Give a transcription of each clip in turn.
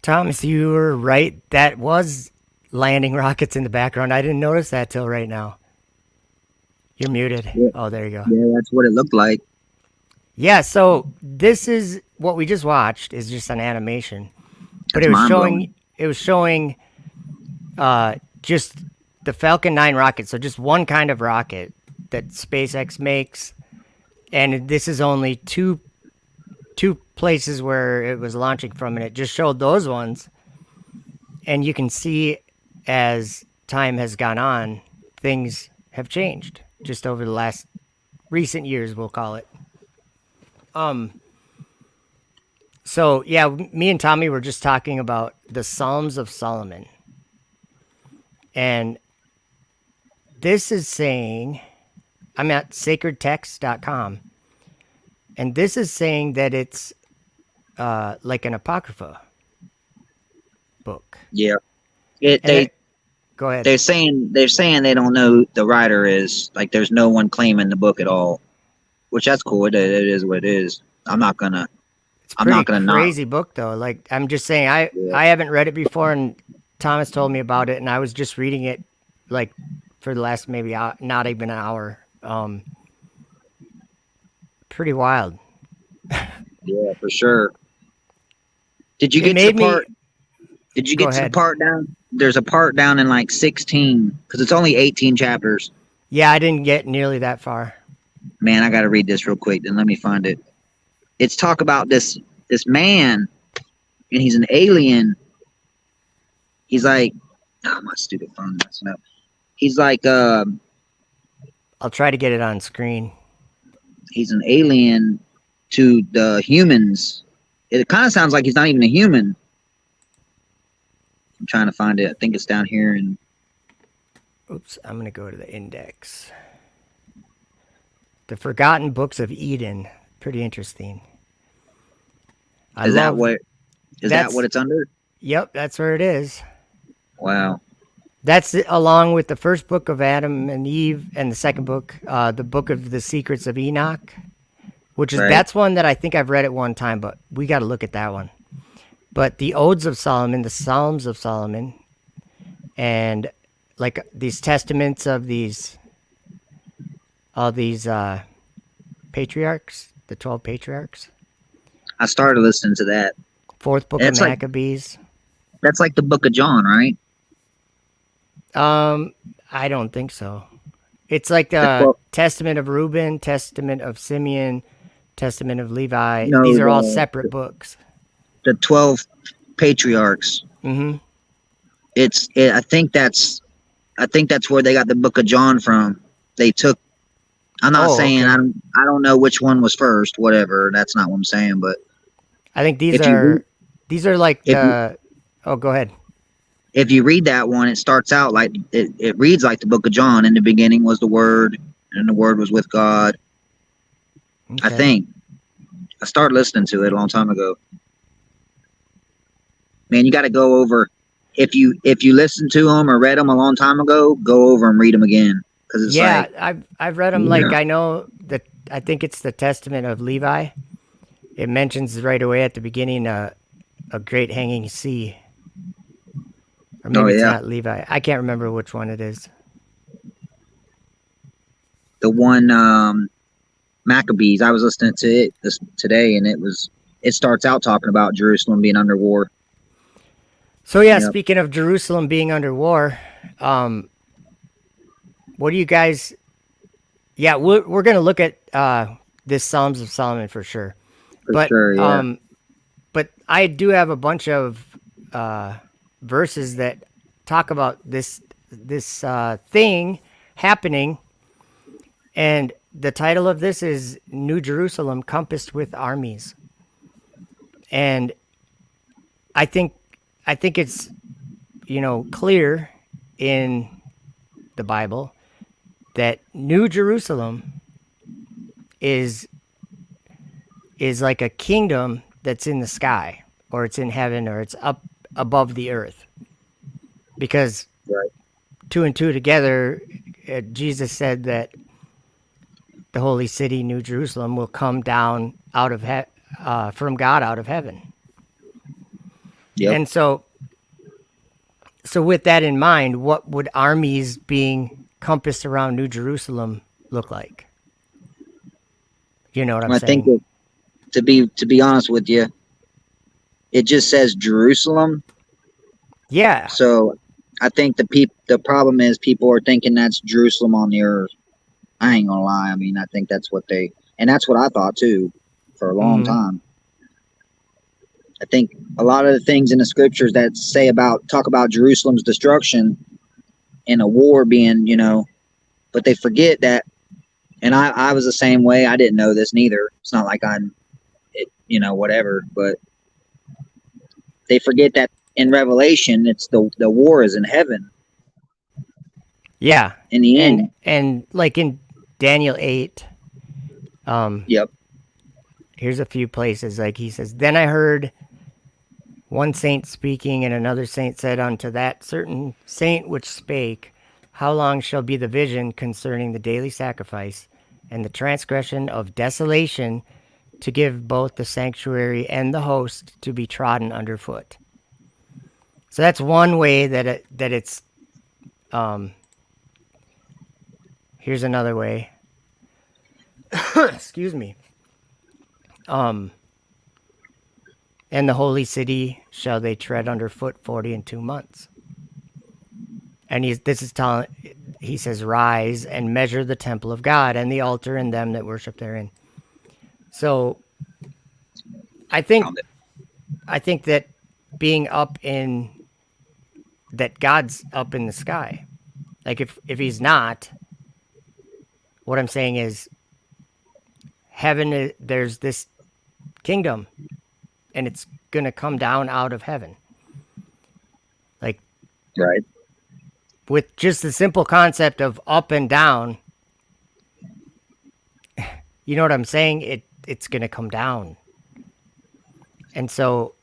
Thomas, you were right. That was landing rockets in the background. I didn't notice that till right now. You're muted. Yeah, Oh, there you go. yeah, that's what it looked like. Yeah, so this is what we just watched is just an animation. But That's mind blowing. it was showing just the Falcon 9 rocket, so just one kind of rocket that SpaceX makes, and this is only two places where it was launching from, and it just showed those ones. And you can see as time has gone on, things have changed just over the last recent years, we'll call it. So yeah, me and Tommy were just talking about the Psalms of Solomon. And this is saying, I'm at sacredtext.com, and this is saying that it's like an apocrypha book. Yeah, And go ahead. they're saying they don't know who the writer is. Like, there's no one claiming the book at all, which that's cool. It is what it is. I'm not gonna It's a I'm pretty not gonna not. crazy book though. Like I'm just saying, Yeah, I haven't read it before, and Thomas told me about it, and I was just reading it like for the last maybe not even an hour. Pretty wild. yeah, for sure. Did you It get to the made me part? Did you go get to the ahead. part down? There's a part down in like 16 because it's only 18 chapters. Yeah, I didn't get nearly that far. Man, I got to read this real quick. Then let me find it. It's talk about this man, and he's an alien. He's like, oh, my stupid phone messing up. He's like, I'll try to get it on screen. he's an alien to the humans. It kind of sounds like he's not even a human. I'm trying to find it. I think it's down here. And Oops, I'm gonna go to the index. The Forgotten Books of Eden. Pretty interesting. I is that love what is that that's what it's under? Yep, that's where it is. Wow. That's it, along with the first book of Adam and Eve and the second book, the book of the Secrets of Enoch, which is Right. that's one that I think I've read at one time, but we got to look at that one. But the Odes of Solomon, the Psalms of Solomon, and like these testaments of all these patriarchs, the 12 patriarchs, I started listening to that. fourth book And of Maccabees. that's like the Book of John, right? I don't think so. It's like The the 12, Testament of Reuben, Testament of Simeon, Testament of Levi. no, These are all separate books. the 12 patriarchs. Mm-hmm. I think that's where they got the Book of John from. They took. I'm not Oh, saying okay. I don't know which one was first. Whatever. That's not what I'm saying. But I think if you read, these are like if you the. Oh, go ahead. if you read that one, it starts out like it reads like the Book of John. In the beginning was the Word, and the Word was with God. I Okay. think I started listening to it a long time ago. Man, you got to go over if you listened to them or read them a long time ago, go over and read them again because it's Yeah, like, I've read them. Like yeah, I know that I think it's the Testament of Levi. It mentions right away at the beginning a great hanging sea, or oh maybe it's yeah, not Levi. I can't remember which one it is. the one Maccabees. I was listening to it today, and it starts out talking about Jerusalem being under war. So yeah, Yep. speaking of Jerusalem being under war, what do you guys? Yeah, we're gonna look at this Psalms of Solomon for sure. For But sure, yeah. but I do have a bunch of verses that talk about this thing happening, and the title of this is New Jerusalem compassed with armies. And I think it's clear in the Bible that New Jerusalem is like a kingdom that's in the sky, or it's in heaven, or it's up above the earth. Because Right. two and two together, Jesus said that the holy city, New Jerusalem, will come down out of from God out of heaven. Yep. And so with that in mind, what would armies being compassed around New Jerusalem look like? You know what I'm I think saying? that to be honest with you, it just says Jerusalem. Yeah. So I think the problem is people are thinking that's Jerusalem on the earth. I ain't gonna lie. I mean, I think that's what and that's what I thought too for a long Mm-hmm. time. I think a lot of the things in the scriptures that talk about Jerusalem's destruction and a war being, but they forget that. And I was the same way. I didn't know this neither. It's not like whatever. But they forget that in Revelation, it's the war is in heaven. Yeah. In the end. And like in Daniel 8, Yep. here's a few places. Like he says, "Then I heard one saint speaking, and another saint said unto that certain saint which spake, How long shall be the vision concerning the daily sacrifice and the transgression of desolation, to give both the sanctuary and the host to be trodden underfoot?" So that's one way that it's. Here's another way. Excuse me. And the holy city shall they tread underfoot 42 months. And he says, "Rise and measure the temple of God and the altar and them that worship therein." So I think that being that God's up in the sky. Like if he's not, what I'm saying is heaven, there's this kingdom, and it's going to come down out of heaven. Like, right. With just the simple concept of up and down, you know what I'm saying? It's going to come down. And so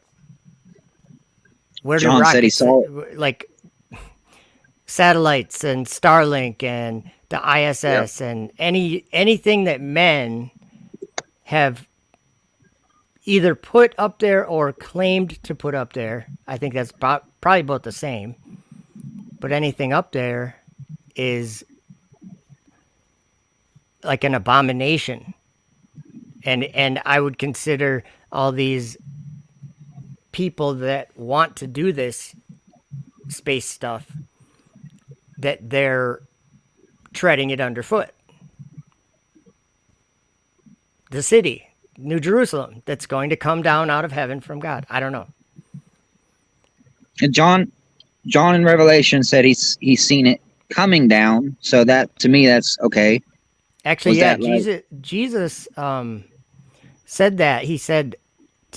where do John said he rockets, saw it. like satellites and Starlink and the ISS, Yep. and anything that men have either put up there or claimed to put up there, I think that's probably both the same. But anything up there is like an abomination. And I would consider all these people that want to do this space stuff, that they're treading it underfoot. The city, New Jerusalem, that's going to come down out of heaven from God. I don't know. And John in Revelation said he's seen it coming down. So that to me, that's okay. Actually, yeah, Jesus said that. He said,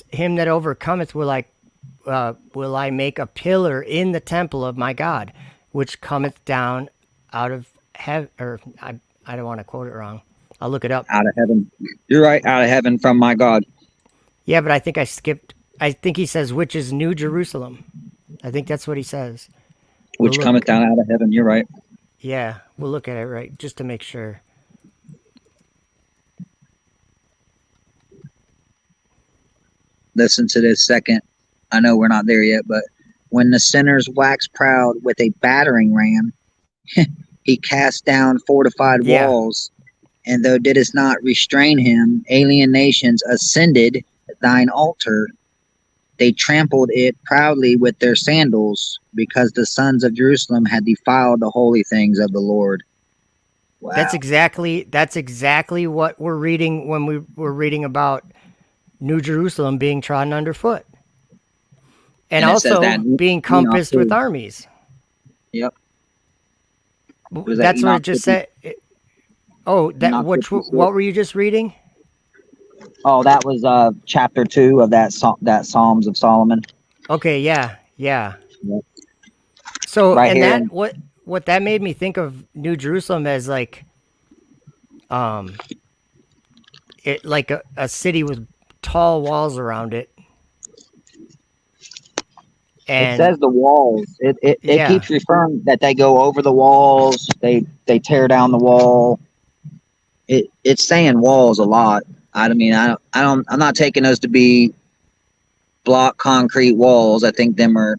"Him that overcometh will I make a pillar in the temple of my God, which cometh down out of heaven." Or I don't want to quote it wrong. I'll look it up. Out of heaven. You're right. Out of heaven from my God. Yeah, but I think I skipped. I think he says, "Which is New Jerusalem." I think that's what he says. Which cometh down out of heaven. You're right. Yeah, we'll look at it right just to make sure. Listen to this second. I know we're not there yet, but when the sinners wax proud with a battering ram, he cast down fortified walls, and thou didst not restrain him, alien nations ascended thine altar. They trampled it proudly with their sandals, because the sons of Jerusalem had defiled the holy things of the Lord. Wow. That's exactly what we're reading when we were reading about New Jerusalem being trodden underfoot, and And it says that also in being Enoch compassed with too. armies. Yep. It was that That's what it Enoch just 50, said. Oh, that Enoch which 56. what were you just reading? Oh, that was chapter 2 of that Psalms of Solomon. Okay, yeah, yeah. Yep. So, Right and here. that what that made me think of New Jerusalem as like um it like a city with tall walls around it, It and says the walls. It yeah. keeps referring that they go over the walls. They tear down the wall. It's saying walls a lot. I mean, I'm not taking those to be block concrete walls. I think them are.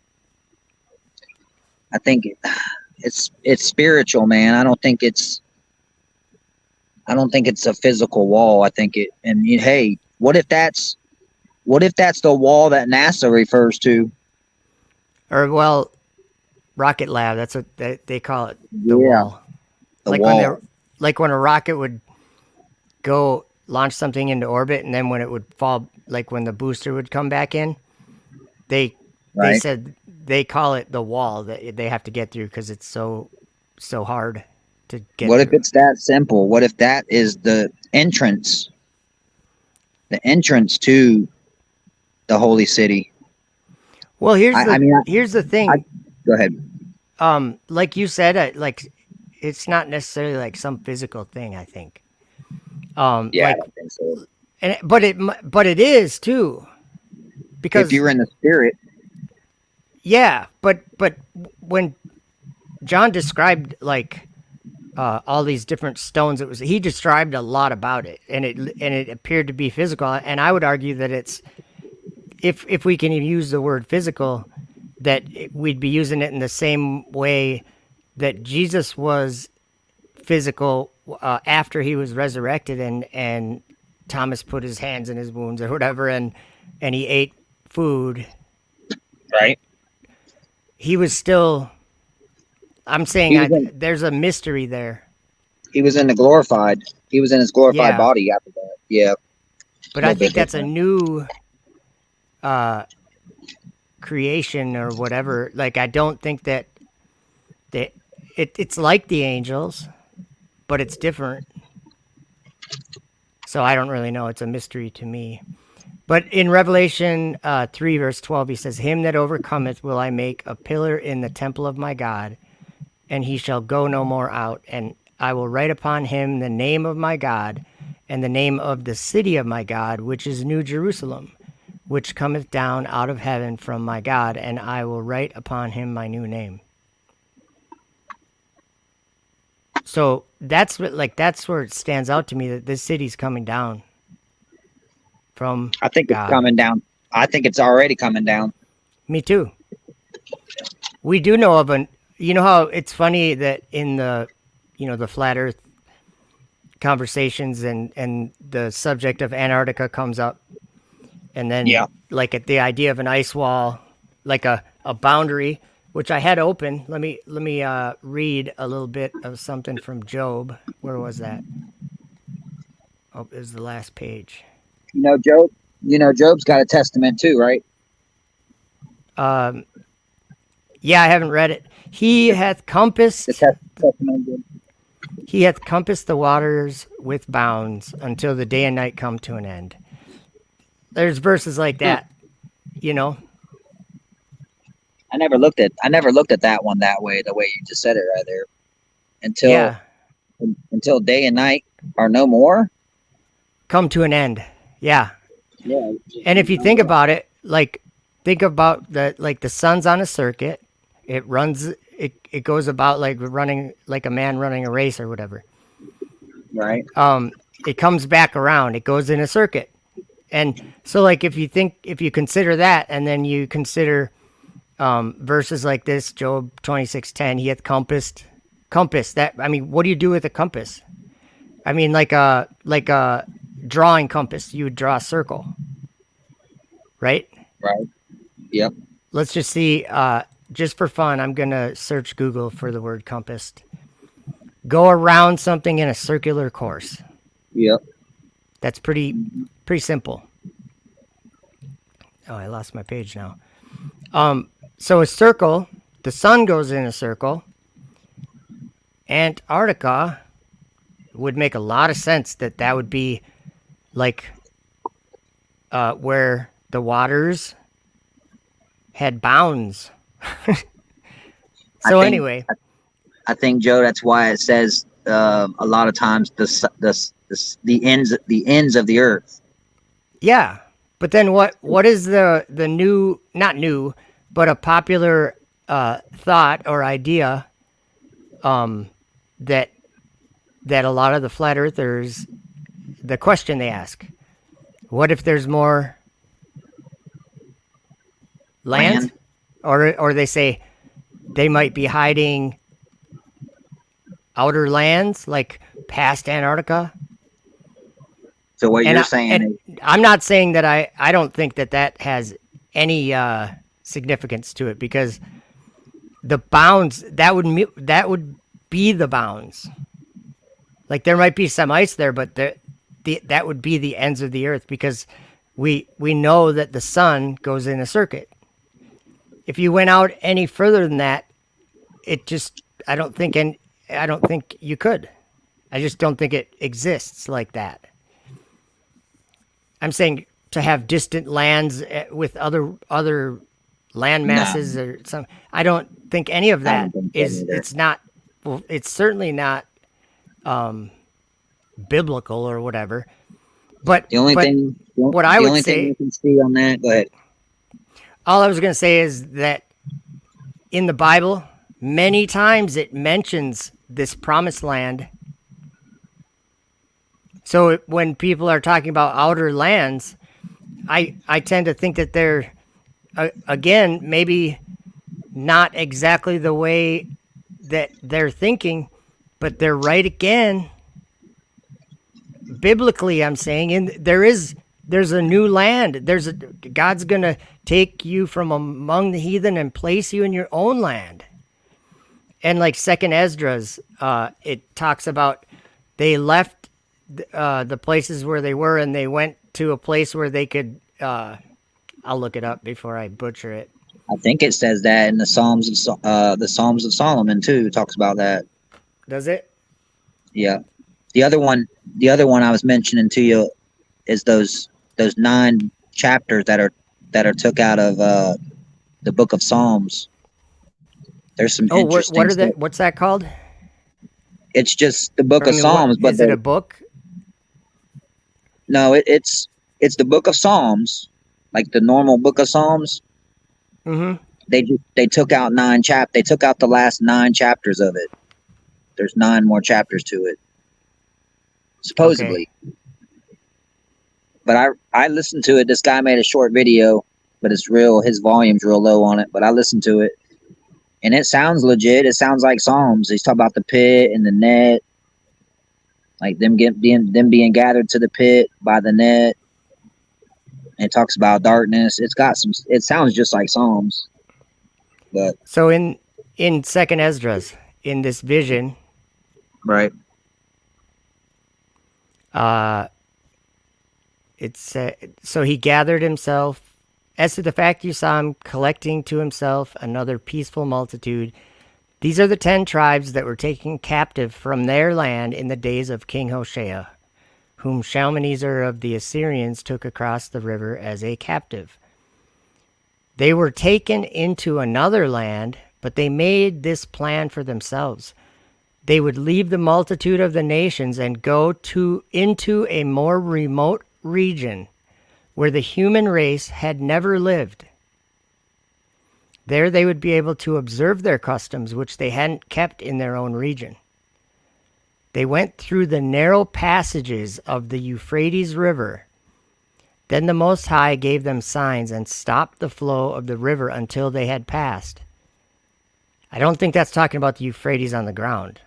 I think it's spiritual, man. I don't think it's a physical wall. I think it. And hey, what if that's the wall that NASA refers to? Or well, rocket lab. That's what they call it. The Yeah, wall. the Like when wall. they're like when a rocket would go launch something into orbit, and then when it would fall, like when the booster would come back in, they they Right. said they call it the wall that they have to get through because it's so hard to get What if through. it's that simple? What if that is the entrance to the holy city? Well, I mean, here's the I thing. go ahead. Like you said, like it's not necessarily like some physical thing. I think. Yeah, I Like don't think so. and but it is too If because you're in the spirit, yeah, but when John described like all these different stones, he described a lot about it, and it appeared to be physical. And I would argue that it's if we can use the word physical, that we'd be using it in the same way that Jesus was physical after he was resurrected, and Thomas put his hands in his wounds or whatever, and he ate food. right? He was still. I'm saying He was in there's a mystery there. he was in the glorified. He was in his glorified Yeah, body after that. Yeah, it's a but I little bit think that's a different. new uh, creation or whatever. Like I don't think that it's like the angels, but it's different. So I don't really know. It's a mystery to me. But in Revelation 3, verse 12, he says, "Him that overcometh will I make a pillar in the temple of my God, and he shall go no more out. And I will write upon him the name of my God, and the name of the city of my God, which is New Jerusalem, which cometh down out of heaven from my God, and I will write upon him my new name." So that's where it stands out to me that this city's coming down from I think it's God. coming down. I think it's already coming down. Me too. We do know of an. You know how it's funny that in the, the flat Earth conversations and the subject of Antarctica comes up, and then Yeah. like at the idea of an ice wall, like a boundary, which I had open. Let me read a little bit of something from Job. Where was that? Oh, it was the last page. You know, Job. You know, Job's got a testament too, right? Um, yeah, I haven't read it. The testament. He hath compassed the waters with bounds until the day and night come to an end. There's verses like Hmm. that, you know. I never looked at that one that way. The way you just said it right there. Until Yeah, until day and night are no more. come to an end. Yeah. Yeah. And if you think about it, like think about the sun's on a circuit. It goes about like running like a man running a race or whatever. Right. It comes back around. It goes in a circuit. And so like if you consider that and then you consider verses like this, Job 26:10, he hath compass that. I mean, what do you do with a compass? I mean, like a drawing compass, you would draw a circle, right? Right. Yep. Let's just see. Just for fun, I'm gonna search Google for the word compass. go around something in a circular course. Yep. That's pretty simple. Oh, I lost my page now. So a circle, the sun goes in a circle. Antarctica would make a lot of sense that would be like where the waters had bounds. I So think anyway, I think Joe, that's why it says a lot of times the ends of the earth. yeah. But then what is the new, not new, but a popular thought or idea that a lot of the flat earthers, the question they ask, what if there's more land? Land. Or they say they might be hiding outer lands like past Antarctica. So what And you're saying is I'm not saying that I don't think that has any significance to it, because the bounds that would be the bounds. Like there might be some ice there, but that would be the ends of the earth, because we know that the sun goes in a circuit. If you went out any further than that, it just I don't think you could. I just don't think it exists like that. I'm saying to have distant lands with other land no. masses or some. I don't think any of I that don't think so is. either. It's not. Well, it's certainly not biblical or whatever. But The only thing what I the would only thing say, you can see on that. Go ahead. all I was going to say is that in the Bible, many times it mentions this promised land. So when people are talking about outer lands, I tend to think that they're again maybe not exactly the way that they're thinking, but they're right again. Biblically, I'm saying, and there's a new land. God's gonna take you from among the heathen and place you in your own land. And like Second Esdras, it talks about they left the places where they were and they went to a place where they could. I'll look it up before I butcher it. I think it says that in the Psalms of Solomon too. It talks about that. Does it? Yeah. The other one I was mentioning to you is those 9 chapters that are took out of the book of Psalms. There's some Oh, interesting stuff. what's that called? It's just the book I of mean, what Psalms, but is it? A book? no, it's the book of Psalms, like the normal book of Psalms. Mm-hmm. They took out 9 They took out the last 9 chapters of it. There's 9 more chapters to it, Okay. supposedly. But I listened to it. This guy made a short video, but it's real. His volume's real low on it. But I listened to it, and it sounds legit. It sounds like Psalms. He's talking about the pit and the net, like them being gathered to the pit by the net. And it talks about darkness. It's got some. It sounds just like Psalms, but So in Second Esdras, in this vision, right. it's so he gathered himself. As to the fact you saw him collecting to himself another peaceful multitude, these are the 10 tribes that were taken captive from their land in the days of King Hoshea, whom Shalmaneser of the Assyrians took across the river as a captive. They were taken into another land, but they made this plan for themselves. They would leave the multitude of the nations and go into a more remote region where the human race had never lived. There they would be able to observe their customs, which they hadn't kept in their own region. They went through the narrow passages of the Euphrates River. Then the Most High gave them signs and stopped the flow of the river until they had passed. I don't think that's talking about the Euphrates on the ground.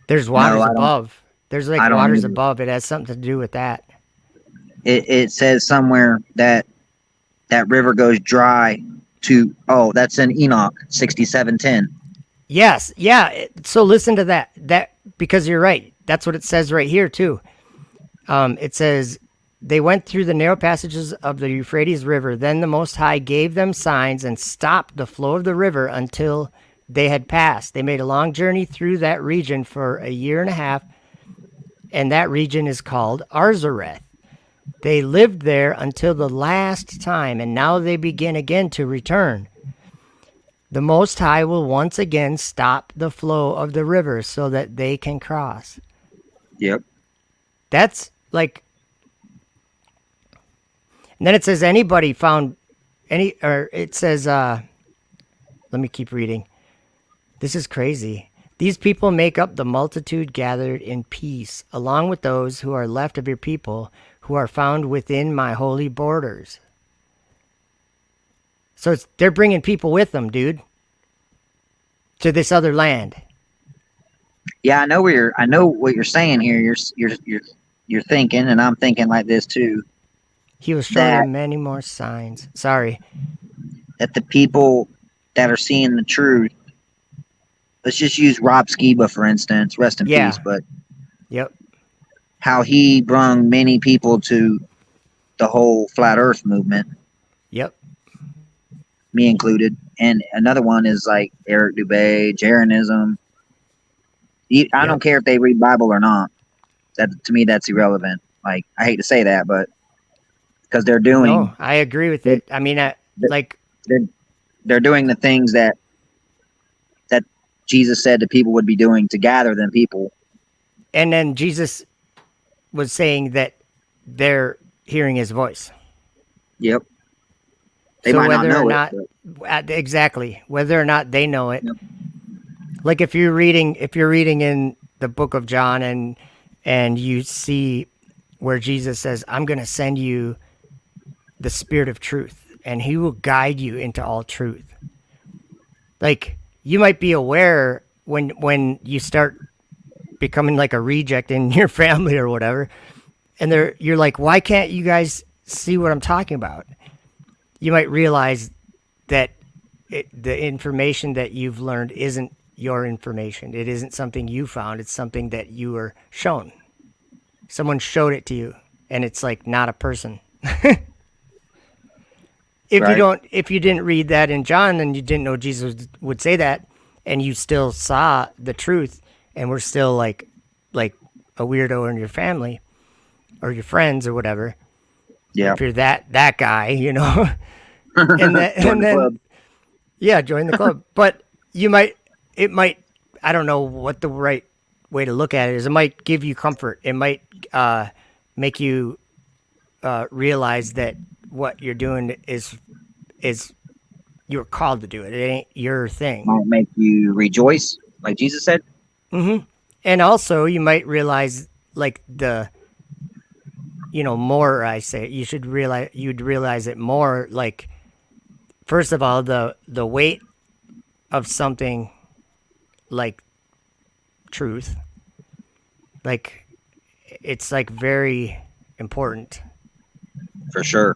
There's waters No, I don't. above. There's like I don't waters either. above. It has something to do with that. It says somewhere that river goes dry to. Oh, that's in Enoch 67:10. Yes, yeah. So listen to that. That because you're right. That's what it says right here too. It says they went through the narrow passages of the Euphrates River. Then the Most High gave them signs and stopped the flow of the river until they had passed. They made a long journey through that region for a year and a half, and that region is called Arzareth. They lived there until the last time, and now they begin again to return. The Most High will once again stop the flow of the river so that they can cross. Yep. That's like, and then it says anybody found any, or it says, let me keep reading. This is crazy. These people make up the multitude gathered in peace, along with those who are left of your people who are found within my holy borders. So they're bringing people with them, dude, to this other land. Yeah, I know what you're saying here. You're thinking, and I'm thinking like this too. He will show That them many more signs. Sorry. that the people that are seeing the truth. Let's just use Rob Skiba for instance. Rest in peace. Yeah. But Yep. how he brung many people to the whole flat Earth movement, Yep. me included. And another one is like Eric Dubay, Jeranism. I don't Yep. care if they read Bible or not. That to me, that's irrelevant. Like I hate to say that, but because No, I agree with they're, it. I mean, like, they're, they're doing the things that Jesus said that people would be doing to gather them people. and then Jesus was saying that they're hearing his voice. Yep. They So might not whether or know it, not, but exactly, whether or not they know it, yep. like if you're reading in the book of John and you see where Jesus says, "I'm going to send you the Spirit of truth, and He will guide you into all truth." Like you might be aware when you start becoming like a reject in your family or whatever, and you're like, "Why can't you guys see what I'm talking about?" You might realize that the information that you've learned isn't your information. It isn't something you found. It's something that you were shown. Someone showed it to you, and it's like not a person. Right. If you didn't read that in John and you didn't know Jesus would say that, and you still saw the truth, and were still like a weirdo in your family or your friends or whatever. Yeah. If you're that guy, Join and the then club. yeah, join the club. But it might, I don't know what the right way to look at it is. It might give you comfort. It might make you realize that what you're doing is you're called to do it. It ain't your thing. Might make you rejoice, like Jesus said. And also, you might realize like more. I say you'd realize it more. Like first of all, the weight of something like truth, like it's like very important For sure.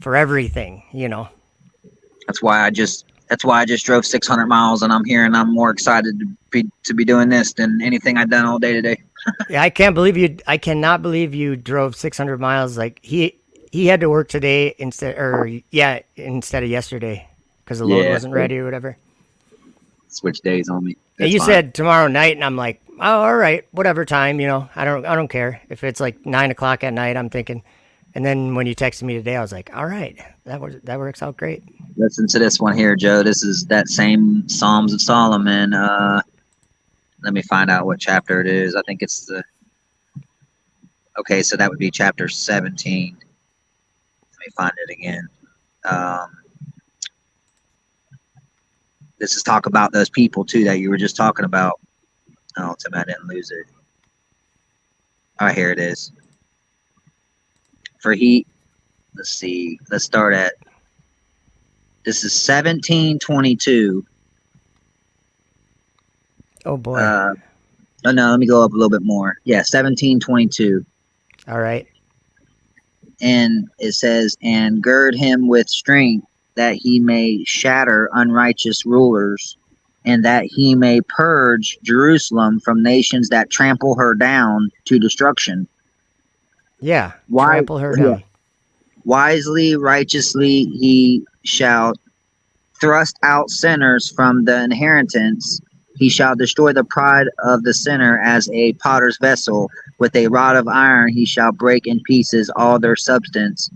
for everything. That's why I just drove 600 miles and I'm here and I'm more excited to be doing this than anything I've done all day today. Yeah, I cannot believe you drove 600 miles. Like he had to work today instead of yesterday because the load Yeah. wasn't ready or whatever. Switch days on me. And That's you fine. said tomorrow night, and I'm like, oh, all right, whatever time. I don't care if it's like 9 o'clock at night. I'm thinking, and then when you texted me today, I was like, all right, that works out great. Listen to this one here, Joe. This is that same Psalms of Solomon. Let me find out what chapter it is. I think it's okay, so that would be chapter 17. Let me find it again. Um, this is talk about those people too that you were just talking about. Oh, Tim, I didn't lose it. All right, here it is. For he, let's see. Let's start at. This is 17:22. Oh boy. Oh no, let me go up a little bit more. Yeah, 17:22. All right. And it says, and gird him with strength that he may shatter unrighteous rulers and that he may purge Jerusalem from nations that trample her down to destruction. Yeah, Why? trample her Yeah. down. Wisely, righteously, he shall thrust out sinners from the inheritance. He shall destroy the pride of the sinner as a potter's vessel. With a rod of iron he shall break in pieces all their substance.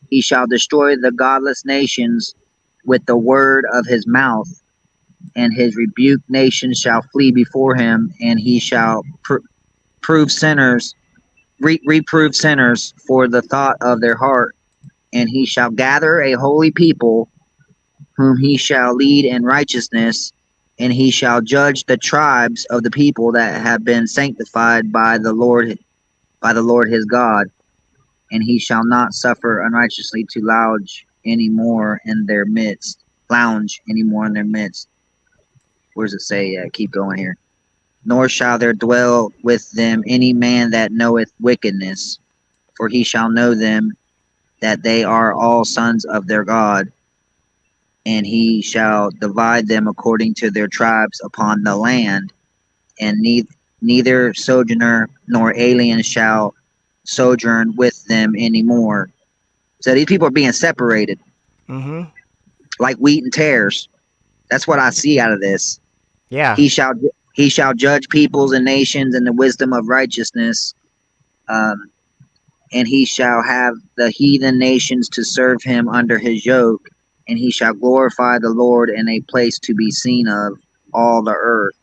He shall destroy the godless nations with the word of his mouth, and his rebuked nations shall flee before him, and he shall prove sinners, reprove sinners for the thought of their heart, and he shall gather a holy people whom he shall lead in righteousness, and he shall judge the tribes of the people that have been sanctified by the Lord his God, and he shall not suffer unrighteously to lounge any more in their midst. Where does it say? Keep going here. Nor shall there dwell with them any man that knoweth wickedness, for he shall know them that they are all sons of their God, and he shall divide them according to their tribes upon the land, and neither sojourner nor alien shall sojourn with them any more. So these people are being separated Mm-hmm. like wheat and tares. That's what I see out of this. Yeah. He shall he shall judge peoples and nations in the wisdom of righteousness, um, and he shall have the heathen nations to serve him under his yoke, and he shall glorify the Lord in a place to be seen of all the earth.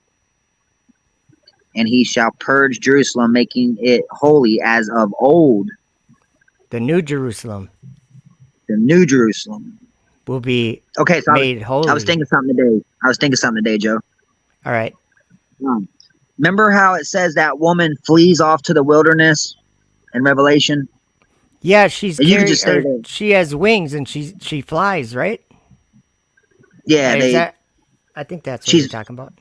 And he shall purge Jerusalem, making it holy as of old, The New Jerusalem the new Jerusalem. will be Okay, so made I was holy. thinking something today. Joe. All right. Um, Remember how it says that woman flees off to the wilderness in Revelation? Yeah, she's And you could carry just stay or there. she has wings and she flies, right? Yeah, Is that? I think that's what you're she's talking about.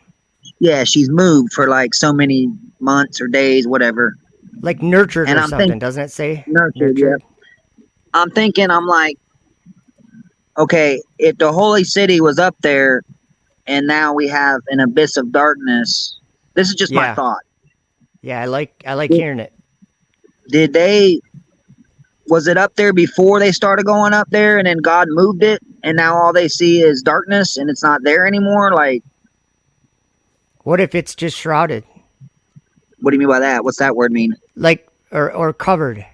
she's moved for like so many months or days, whatever. Like nurtured And or I'm something, thinking doesn't it say? nurtured, yeah. Nurtured. I'm like, okay, if the holy city was up there and now we have an abyss of darkness, this is just my Yeah. thought. Yeah, I like Did, hearing it. did they was it up there before they started going up there and then God moved it and now all they see is darkness and it's not there anymore? Like, What if it's just shrouded? what do you mean by that? What's that word mean? Like or covered?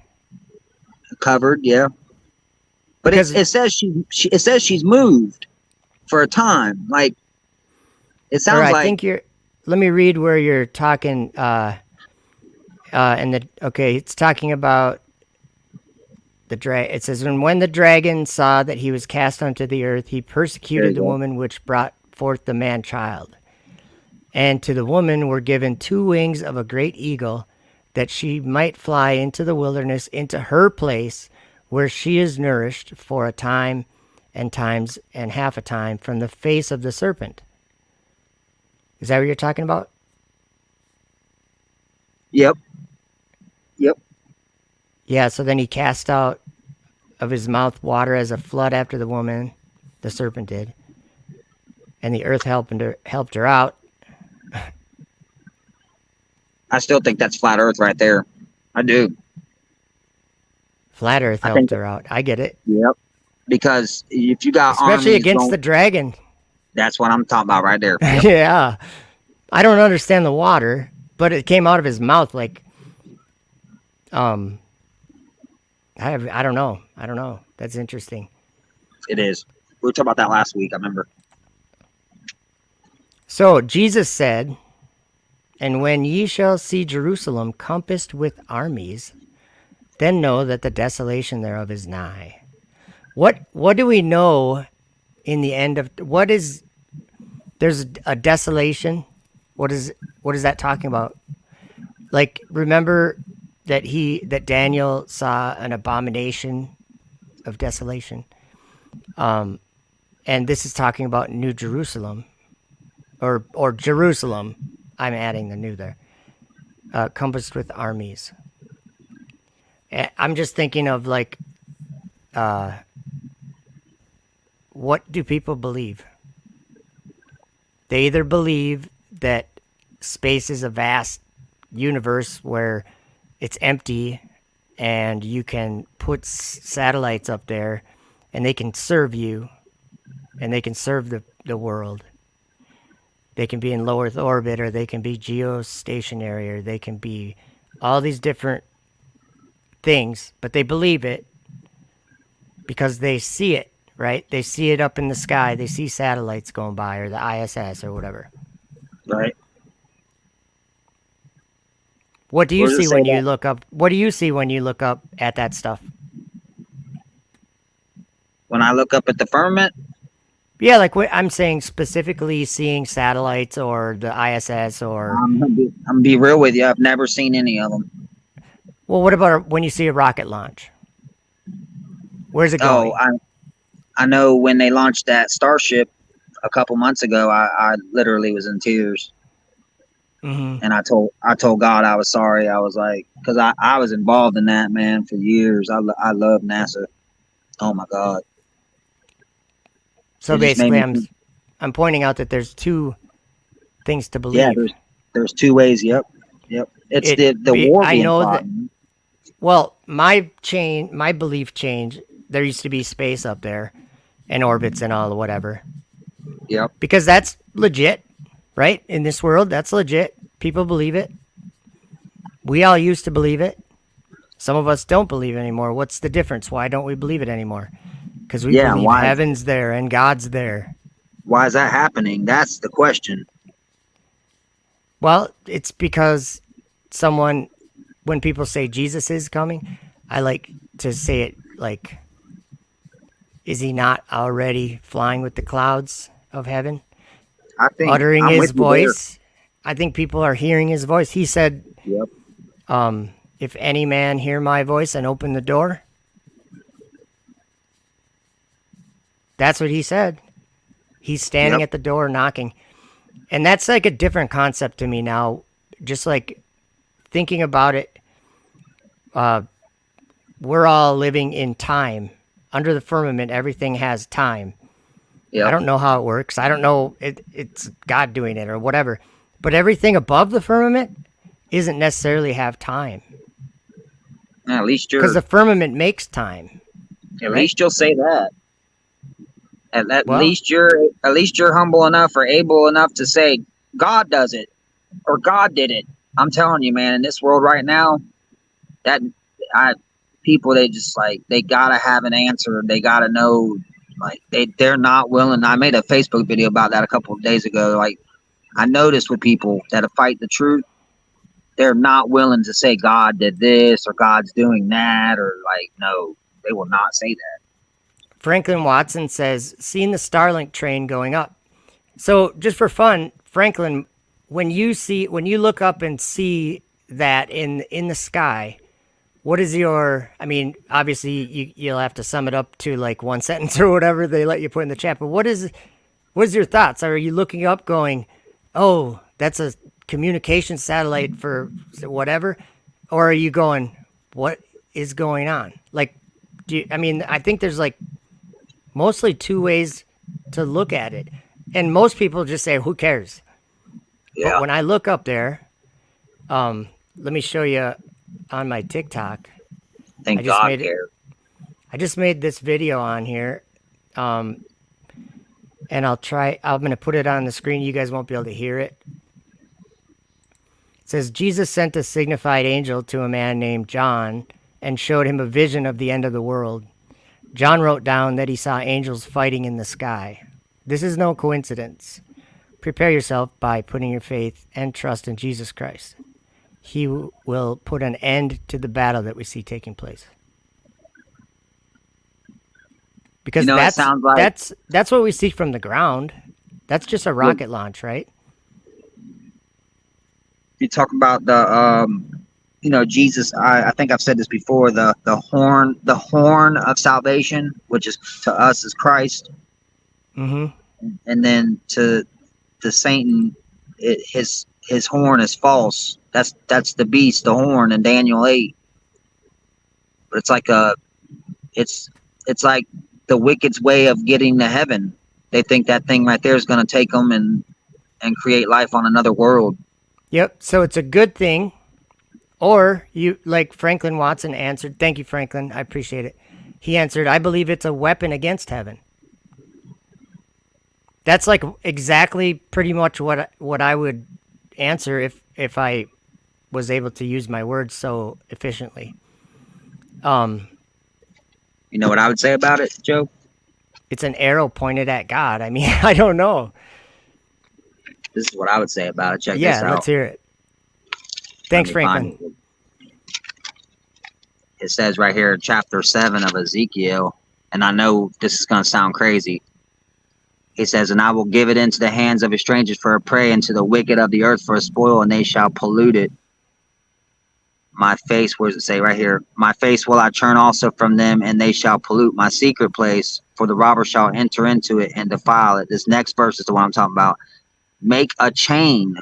Covered, yeah. But Because it says it says she's moved for a time. Like, it or sounds I like think you're let me read where you're talking and the okay, it's talking about the it says, and when the dragon saw that he was cast unto the earth, he there persecuted you the go. woman which brought forth the man child. And to the woman were given two wings of a great eagle, that she might fly into the wilderness, into her place, where she is nourished for a time and times and half a time from the face of the serpent. Is that what you're talking about? Yep, yep. Yeah, so then he cast out of his mouth water as a flood after the woman, the serpent did. And the earth helped her out. I still think that's flat Earth right there. I do. Flat earth I think helped her out. I get it. yep. Because if you got Especially armies against going, the dragon. that's what I'm talking about right there. Yep. Yeah. I don't understand the water, but it came out of his mouth like um I don't know. I don't know. That's interesting. It is. We were talking about that last week. I remember. So Jesus said, and when ye shall see Jerusalem compassed with armies, then know that the desolation thereof is nigh. What do we know in the end of what is there's a desolation? What is that talking about? Like remember that Daniel saw an abomination of desolation. Um and this is talking about New Jerusalem or Jerusalem. I'm adding the new there. Compassed with armies. I'm just thinking of like uh what do people believe? They either believe that space is a vast universe where it's empty and you can put satellites up there and they can serve you and they can serve the world. They can be in low Earth orbit, or they can be geostationary, or they can be all these different things, but they believe it because they see it, right? They see it up in the sky. They see satellites going by, or the ISS, or whatever. Right. What do you Where does it see say when you that? look up? What do you see when you look up at that stuff? When I look up at the firmament, Yeah, like what I'm saying, specifically seeing satellites or the ISS, or I'm gonna be real with you. I've never seen any of them. well, what about when you see a rocket launch? Where's it Oh, going? I know when they launched that Starship a couple months ago, I literally was in tears, Mm-hmm. and I told God I was sorry. I was like, because I was involved in that, man, for years. I love NASA. Oh my God, So it just made basically, me I'm think. I'm pointing out that there's two things to Yeah, believe. there's two ways. Yep, yep. It's It the be war I being know fought. that. Man. Well, my belief change. There used to be space up there, and orbits and all whatever, Yep. because that's legit, right? In this world, that's legit. People believe it. We all used to believe it. Some of us don't believe it anymore. What's the difference? Why don't we believe it anymore? Because we Yeah. believe heaven's there and God's there. Why is that happening? That's the question. Well, it's because someone, when people say Jesus is coming, I like to say it like, is he not already flying with the clouds of heaven, I think uttering I'm his with you there. voice? I think people are hearing his voice. He said, Yep. if any man hear my voice and open the door, that's what he said. He's standing Yep. at the door knocking. And that's like a different concept to me now. Just like thinking about it, uh, we're all living in time. Under the firmament, everything has time. I Yep. don't know how it works. I don't know. It's God doing it or whatever. But everything above the firmament isn't necessarily have time, At least because you're. the firmament makes time, At right? least you'll say that. At Well, least you're humble enough or able enough to say God does it or God did it. I'm telling you, man. In this world right now, that I people they just like they gotta have an answer. They gotta know. Like they're not willing. I made a Facebook video about that a couple of days ago. Like I noticed with people that fight the truth, they're not willing to say God did this or God's doing that or like no, they will not say that. Franklin Watson says, "Seen the Starlink train going up." So, just for fun, Franklin, when you look up and see that in the sky, what is your? I mean, obviously you'll have to sum it up to like one sentence or whatever they let you put in the chat. But what is your thoughts? Are you looking up, going, "Oh, that's a communication satellite for whatever," or are you going, "What is going on?" Like, I mean, I think there's like mostly two ways to look at it. And most people just say, who cares? But Yeah, when I look up there, let me show you on my TikTok. I thank just God made it. cares. I just made this video on here, and I'm gonna put it on the screen. You guys won't be able to hear it. It says Jesus sent a signified angel to a man named John and showed him a vision of the end of the world. John wrote down that he saw angels fighting in the sky. This is no coincidence. Prepare yourself by putting your faith and trust in Jesus Christ. He will put an end to the battle that we see taking place. You Because know, it that's sounds like that's that's what we see from the ground. That's just a look, rocket launch, right? you talk about the Jesus. I think I've said this before. The horn of salvation, which is to us is Christ, Mm-hmm. and then to Satan, his horn is false. That's the beast, the horn in Daniel 8. But it's it's like the wicked's way of getting to heaven. They think that thing right there is going to take them, and and create life on another world. Yep. So it's a good thing. Or you, like Franklin Watson answered. Thank you, Franklin. I appreciate it. He answered, I believe it's a weapon against heaven. That's like exactly pretty much what I would answer if I was able to use my words so efficiently. You know what I would say about it, Joe? It's an arrow pointed at God. I mean, I don't know. This is what I would say about it. Check this Yeah, let's out. hear it. Let Thanks, me find Franklin. it. It says right here, chapter 7 of Ezekiel, and I know this is going to sound crazy. He says, and I will give it into the hands of the strangers for a prey, and to the wicked of the earth for a spoil, and they shall pollute it. My face, where does it say right here? My face will I turn also from them, and they shall pollute my secret place, for the robber shall enter into it and defile it. This next verse is the one I'm talking about. Make a chain,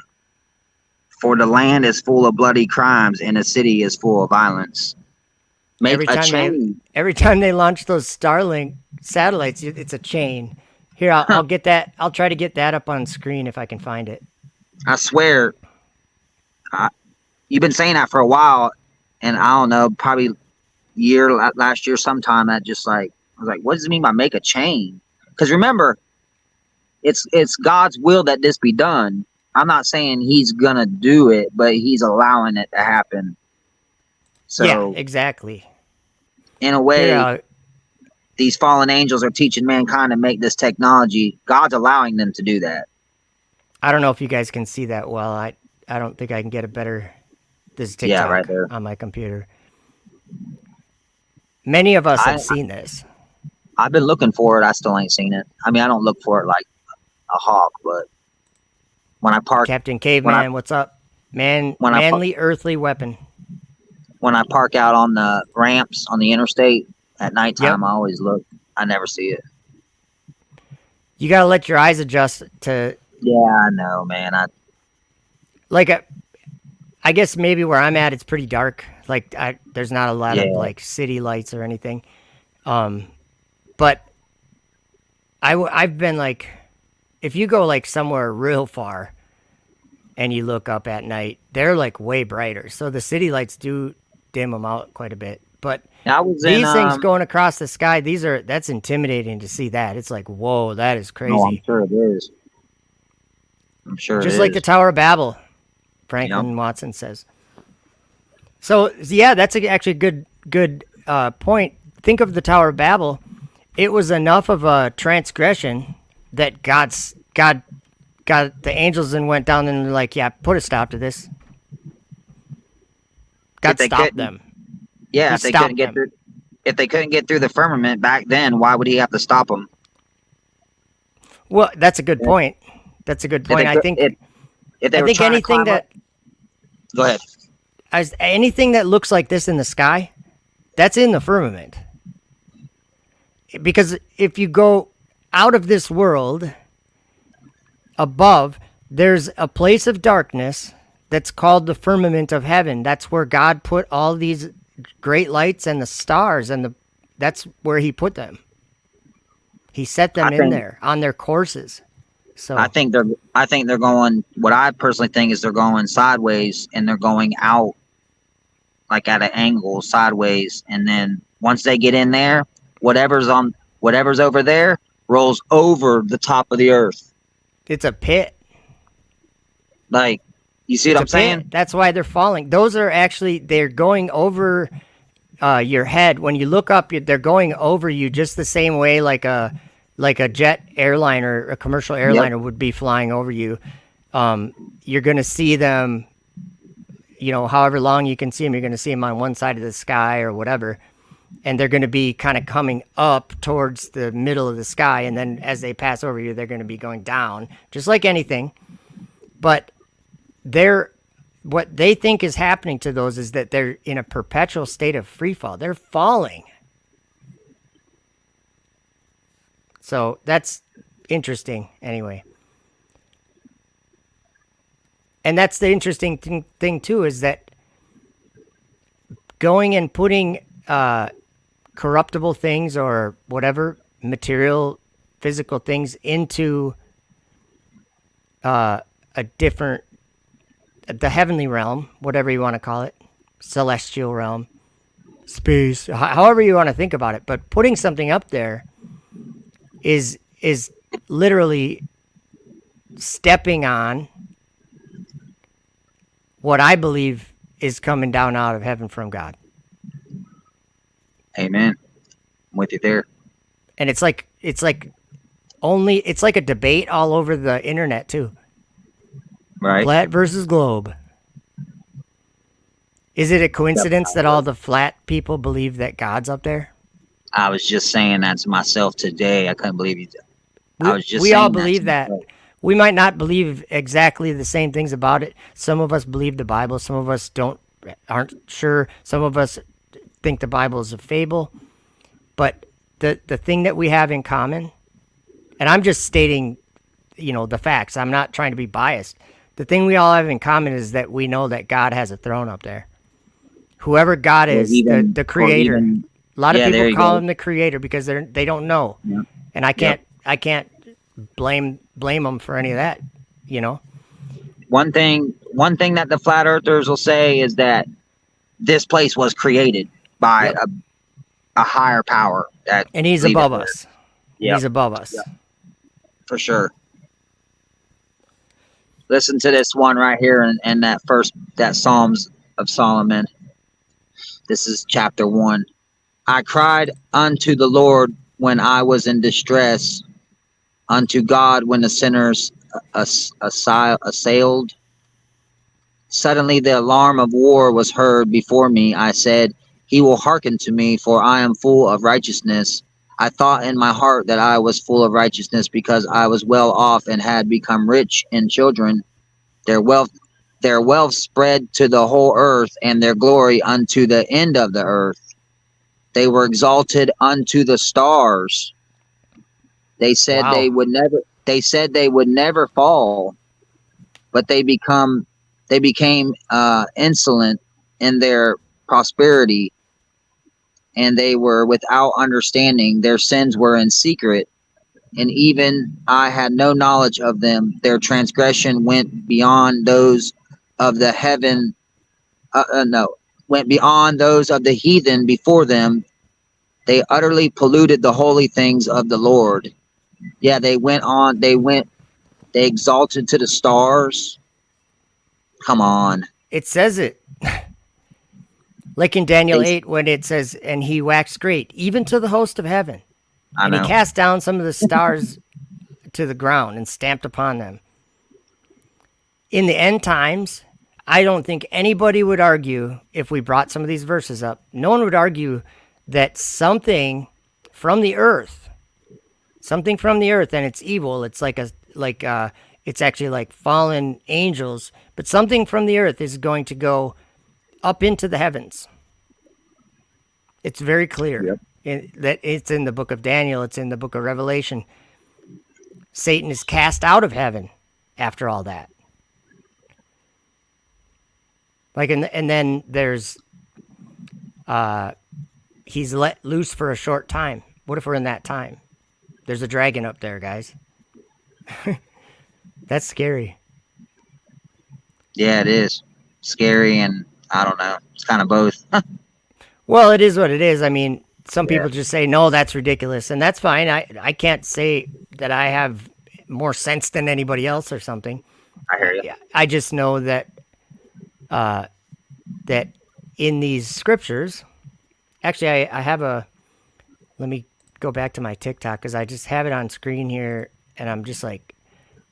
for the land is full of bloody crimes, and the city is full of violence. Make a chain. Every time they launch those Starlink satellites, it's a chain. Here, I'll get that. I'll try to get that up on screen if I can find it. I swear, you've been saying that for a while, and I don't know, probably last year sometime. I was like, what does it mean by make a chain? Because remember, it's God's will that this be done. I'm not saying He's gonna do it, but He's allowing it to happen. So yeah, exactly. In a way, Here, these fallen angels are teaching mankind to make this technology. God's allowing them to do that. I don't know if you guys can see that well. I don't think I can get a better. This is TikTok right there on my computer. Many of us have seen this. I've been looking for it. I still ain't seen it. I mean, I don't look for it like a hawk, but when I park, Captain Caveman, what's up? Manly earthly weapon. When I park out on the ramps on the interstate at nighttime, I always look. I never see it. You gotta let your eyes adjust to. Yeah, I know, man. I guess maybe where I'm at, it's pretty dark. Like, there's not a lot of like city lights or anything. But I've been like, if you go like somewhere real far and you look up at night, they're like way brighter. So the city lights do dim them out quite a bit. But these things going across the sky, that's intimidating to see that. It's like, whoa, that is crazy. Oh, I'm sure it is. Just like the Tower of Babel, Franklin Watson says. So yeah, that's actually a good point. Think of the Tower of Babel. It was enough of a transgression that God got the angels and went down and like, yeah, put a stop to this. God stopped them. Yeah, if they couldn't get through the firmament back then, why would He have to stop them? Well, that's a good point. That's a good point. I think anything that. Go ahead. Anything that looks like this in the sky, that's in the firmament. Because if you go out of this world, above, there's a place of darkness that's called the firmament of heaven. That's where God put all these great lights and the stars, and that's where He put them. He set them in there on their courses. So I think they're going. What I personally think is they're going sideways, and they're going out like at an angle sideways, and then once they get in there, whatever's over there rolls over the top of the earth. It's a pit. Like, you see what I'm saying? That's why they're falling. Those are actually, they're going over your head. When you look up, they're going over you just the same way like a jet airliner, a commercial airliner would be flying over you. You're going to see them, however long you can see them, you're going to see them on one side of the sky or whatever. And they're going to be kind of coming up towards the middle of the sky. And then as they pass over you, they're going to be going down, just like anything. But what they think is happening to those is that they're in a perpetual state of free fall. They're falling. So that's interesting anyway. And that's the interesting thing too, is that going and putting corruptible things or whatever material, physical things into a different, the heavenly realm, whatever you want to call it, celestial realm, space, however you want to think about it. But putting something up there is literally stepping on what I believe is coming down out of heaven from God. Amen. I'm with you there. And it's like it's like a debate all over the internet too. Right. Flat versus globe. Is it a coincidence that all the flat people believe that God's up there? I was just saying that to myself today. I couldn't believe you. I was just We saying all that to believe that. myself. We might not believe exactly the same things about it. Some of us believe the Bible. Some of us aren't sure. Some of us think the Bible is a fable. But the thing that we have in common, and I'm just stating, the facts. I'm not trying to be biased. The thing we all have in common is that we know that God has a throne up there. Whoever God is, the creator. A lot of people call him the creator because they don't know. Yeah. And I can't blame them for any of that, One thing that the flat earthers will say is that this place was created by a higher power. And he's above us. Yep. He's above us. Yep. For sure. Listen to this one right here in that Psalms of Solomon. This is chapter 1. I cried unto the Lord when I was in distress, unto God when the sinners assailed. Suddenly the alarm of war was heard before me. I said, he will hearken to me, for I am full of righteousness. I thought in my heart that I was full of righteousness, because I was well off and had become rich in children. Their wealth spread to the whole earth, and their glory unto the end of the earth. They were exalted unto the stars. They said they would never fall, but they became insolent in their prosperity, and they were without understanding. Their sins were in secret, and even I had no knowledge of them. Their transgression went beyond those of the heaven. Went beyond those of the heathen before them. They utterly polluted the holy things of the Lord. Yeah, they exalted to the stars. Come on. It says it. Like in Daniel 8, when it says, and he waxed great, even to the host of heaven. And he cast down some of the stars to the ground and stamped upon them. In the end times, I don't think anybody would argue, if we brought some of these verses up, no one would argue that something from the earth, and it's evil, it's it's actually like fallen angels, but something from the earth is going to go up into the heavens. It's very clear that it's in the book of Daniel, it's in the book of Revelation. Satan is cast out of heaven after all that. And then there's he's let loose for a short time. What if we're in that time? There's a dragon up there, guys. That's scary. Yeah, it is scary, and I don't know. It's kind of both. Well, it is what it is. I mean, some people just say, no, that's ridiculous, and that's fine. I can't say that I have more sense than anybody else or something. I hear you. I just know that that in these scriptures, actually, I have let me go back to my TikTok, because I just have it on screen here, and I'm just like,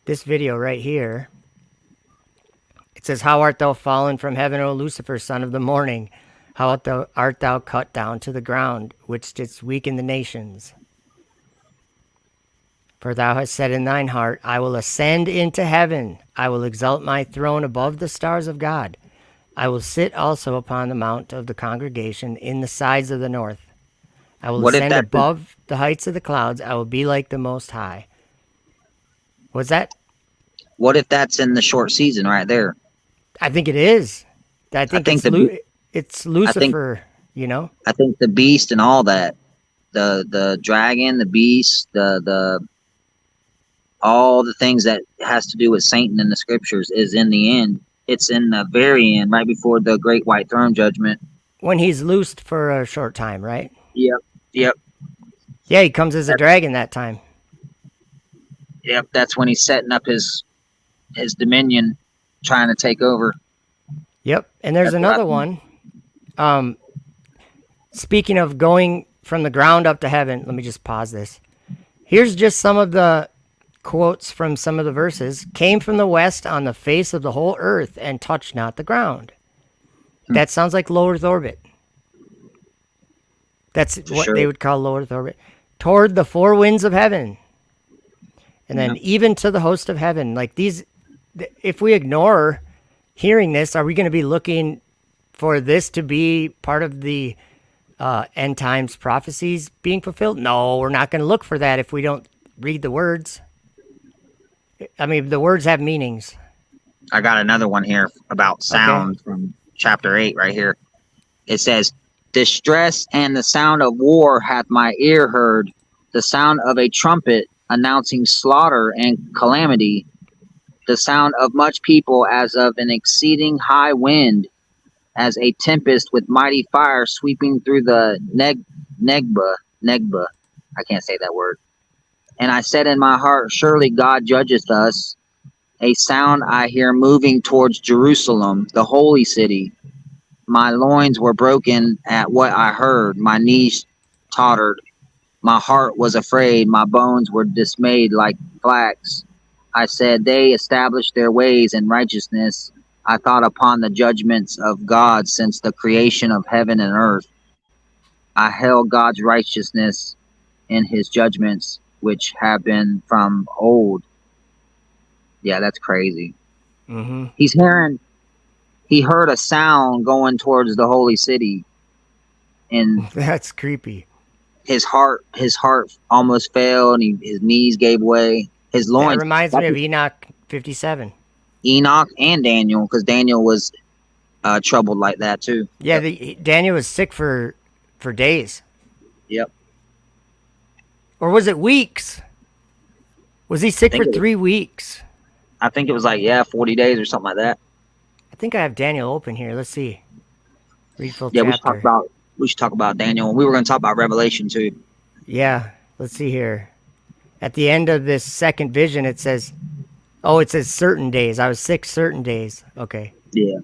this video right here. It says, how art thou fallen from heaven, O Lucifer, son of the morning? How art thou cut down to the ground, which didst weaken the nations? For thou hast said in thine heart, I will ascend into heaven. I will exalt my throne above the stars of God. I will sit also upon the mount of the congregation in the sides of the north. I will ascend above the heights of the clouds. I will be like the Most High. What's that? What if that's in the short season right there? I think it is. I think it's Lucifer, I think the beast and all that, the dragon, the beast, all the things that has to do with Satan in the scriptures is in the end. It's in the very end, right before the great white throne judgment. When he's loosed for a short time, right? Yep, yep, Yeah, he comes as a that, dragon that time. yep. That's when he's setting up his dominion, trying to take over. Yep. And there's That's what I another think. one. Um, Speaking of going from the ground up to heaven, let me just pause this. Here's just some of the quotes from some of the verses. Came from the west on the face of the whole earth and touched not the ground. Hmm, That sounds like low Earth orbit. That's for what sure. they would call low Earth orbit. Toward the four winds of heaven. And Yeah. then even to the host of heaven. Like these, if we ignore hearing this, are we going to be looking for this to be part of the end times prophecies being fulfilled? No, we're not going to look for that if we don't read the words. I mean, the words have meanings. I got another one here about Okay. sound from chapter 8 right here. It says, "Distress and the sound of war hath my ear heard, the sound of a trumpet announcing slaughter and calamity, the sound of much people as of an exceeding high wind, as a tempest with mighty fire sweeping through the Negba. I can't say that word. And I said in my heart, surely God judgeth us. A sound I hear moving towards Jerusalem, the holy city. My loins were broken at what I heard. My knees tottered. My heart was afraid. My bones were dismayed like flax. I said, they established their ways in righteousness. I thought upon the judgments of God since the creation of heaven and earth. I held God's righteousness in his judgments, which have been from old. Yeah, that's crazy. Mm-hmm. He's hearing, he heard a sound going towards the holy city, and That's creepy. his heart almost fell, and his knees gave way. His That loins. reminds me That's of Enoch 57. Enoch and Daniel, because Daniel was troubled like that too. Yeah, Yep. Daniel was sick for days, Yep. or was it weeks? Was he I sick for think it was. 3 weeks? I think it was like, yeah, 40 days or something like that. I think I have Daniel open here. Let's see. Read full Yeah, chapter. we should talk about Daniel. We were going to talk about Revelation too. Yeah, let's see here. At the end of this second vision, it says, oh, it says certain days. I was sick certain days. Okay. Yeah,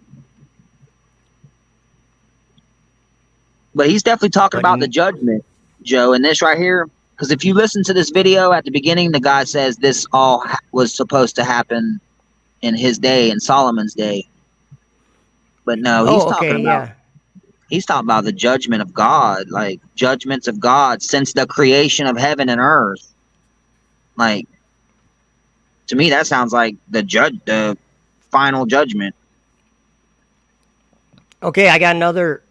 but he's definitely talking But about the judgment, Joe, in this right here. Because if you listen to this video at the beginning, the guy says this all was supposed to happen in his day, in Solomon's day. But no, oh, okay, yeah. he's talking about the judgment of God, like judgments of God since the creation of heaven and earth. Like, to me, that sounds like the final judgment. Okay, I got another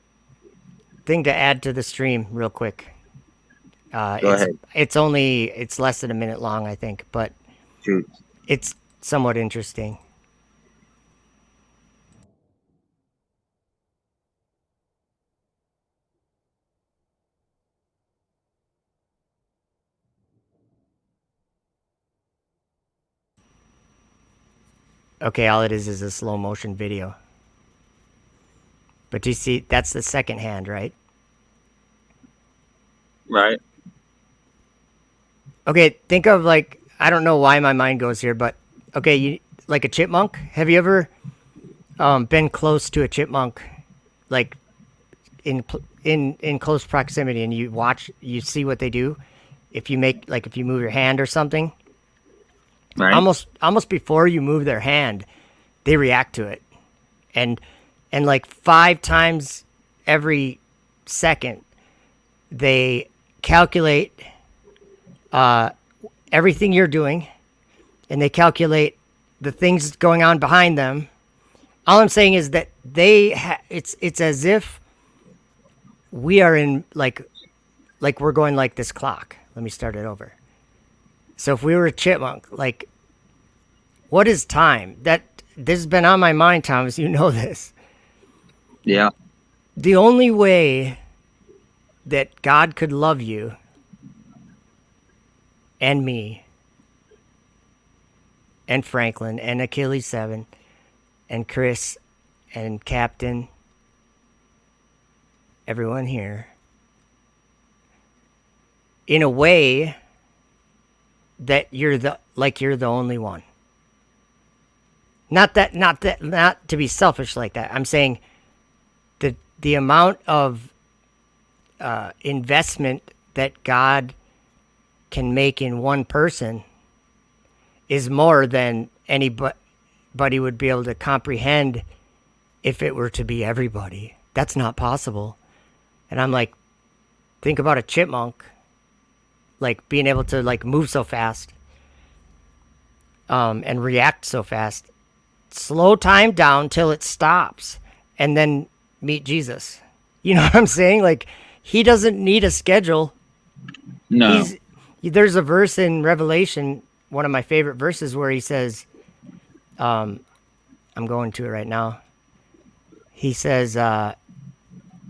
thing to add to the stream real quick. Go ahead. It's less than a minute long, I think, but Shoot. it's somewhat interesting. Okay, all it is a slow motion video. But you see, that's the second hand, right? Right. Okay, think of like, I don't know why my mind goes here, but okay, like a chipmunk. Have you ever been close to a chipmunk, like in close proximity, and you see what they do? If you move your hand or something, Right. almost before you move their hand, they react to it, and like 5 times every second, they calculate everything you're doing, and they calculate the things going on behind them. All I'm saying is that it's as if we are in like we're going like this clock. Let me start it over. So if we were a chipmunk, like, what is time? This has been on my mind, Thomas. You know this. Yeah. The only way that God could love you and me and Franklin and Achilles 7 and Chris and Captain, everyone here, in a way that you're the only one. Not to be selfish like that. I'm saying the amount of investment that God can make in one person is more than anybody would be able to comprehend if it were to be everybody. That's not possible. And I'm like, think about a chipmunk, like being able to like move so fast, and react so fast. Slow time down till it stops, and then meet Jesus. You know what I'm saying? Like, he doesn't need a schedule. No. There's a verse in Revelation, one of my favorite verses, where he says, I'm going to it right now. He says,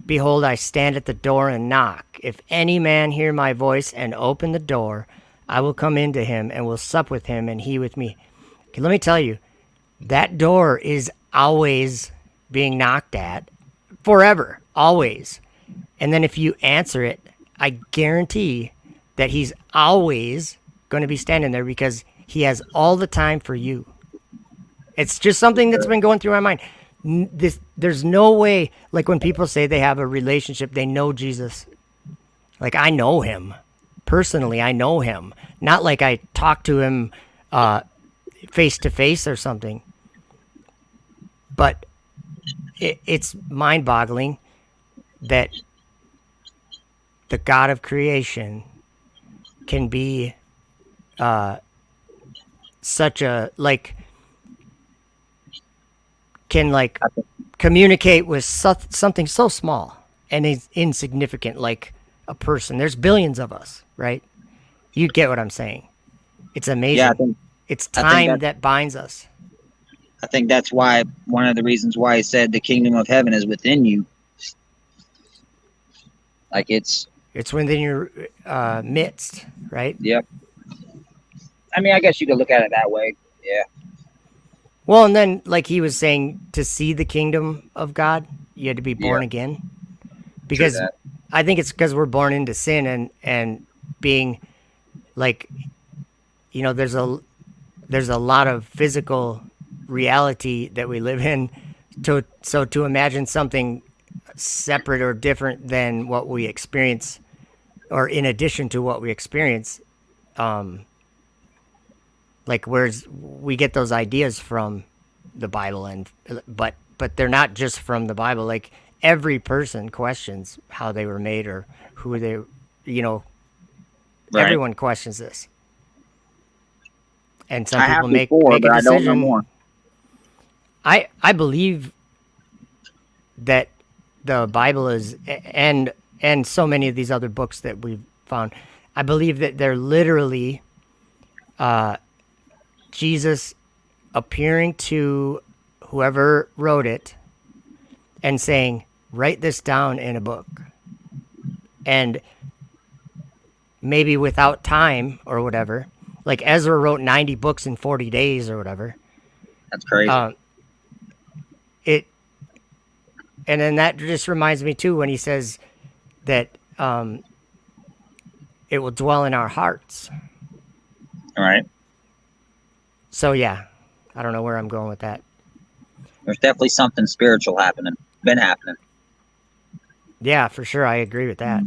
behold, I stand at the door and knock. If any man hear my voice and open the door, I will come into him and will sup with him and he with me. Okay, let me tell you, that door is always being knocked at, forever, always. And then if you answer it, I guarantee that he's always going to be standing there because he has all the time for you. It's just something that's been going through my mind. There's no way, like when people say they have a relationship, they know Jesus. Like, I know him. Personally, I know him. Not like I talk to him face to face or something. But it's mind-boggling that the God of creation can be such a, like, can, like, communicate with something so small and is insignificant, like a person. There's billions of us, right? You get what I'm saying. It's amazing. Yeah, it's time that binds us. I think that's why, one of the reasons why he said the kingdom of heaven is within you. Like, it's within your midst, right? Yep. I mean, I guess you could look at it that way. Yeah. Well, and then, like he was saying, to see the kingdom of God, you had to be born again. Because I think it's because we're born into sin and being, like, you know, there's a lot of physical reality that we live in. So to imagine something separate or different than what we experience, or in addition to what we experience, like, where's we get those ideas from the Bible, but they're not just from the Bible. Like, every person questions how they were made or who they, you know, Right. Everyone questions this. And some I people have make before, a but I don't know decision. more. I believe that the Bible is, and so many of these other books that we've found, I believe that they're literally Jesus appearing to whoever wrote it and saying, write this down in a book. And maybe without time or whatever, like Ezra wrote 90 books in 40 days or whatever. That's crazy. And then that just reminds me too when he says that it will dwell in our hearts. All right. So yeah, I don't know where I'm going with that. There's definitely something spiritual been happening. Yeah, for sure. I agree with that.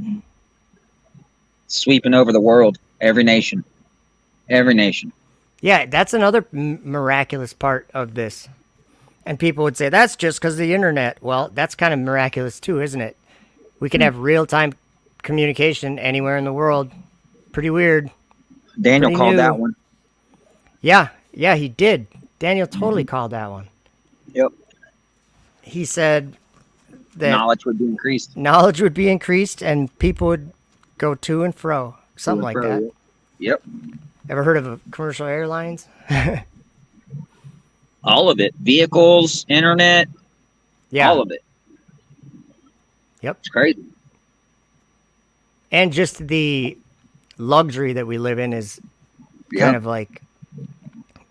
Sweeping over the world, every nation. Yeah, that's another miraculous part of this. And people would say, that's just because of the internet. Well, that's kind of miraculous too, isn't it? We can have real-time communication anywhere in the world. Pretty weird. Daniel Pretty called new. that one. Yeah, he did. Daniel totally called that one. Yep. He said that knowledge would be increased. And people would go to and fro. Something like that. Yep. Ever heard of commercial airlines? All of it. Vehicles, internet. Yeah. All of it. Yep. It's crazy. And just the luxury that we live in is kind of like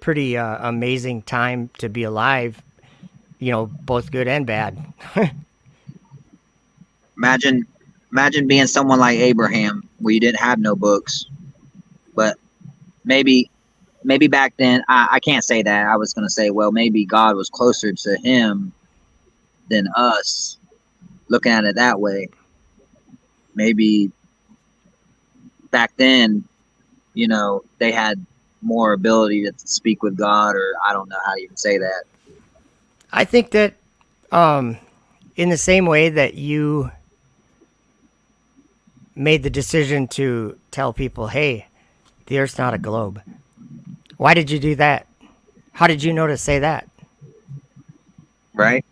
pretty amazing time to be alive. Both good and bad. Imagine, imagine being someone like Abraham, where you didn't have no books, but maybe, maybe back then, I can't say that. I was gonna say, well, maybe God was closer to him than us. Looking at it that way, maybe back then, they had more ability to speak with God, or I don't know how to even say that. I think that in the same way that you made the decision to tell people, hey, the Earth's not a globe. Why did you do that? How did you know to say that? Right?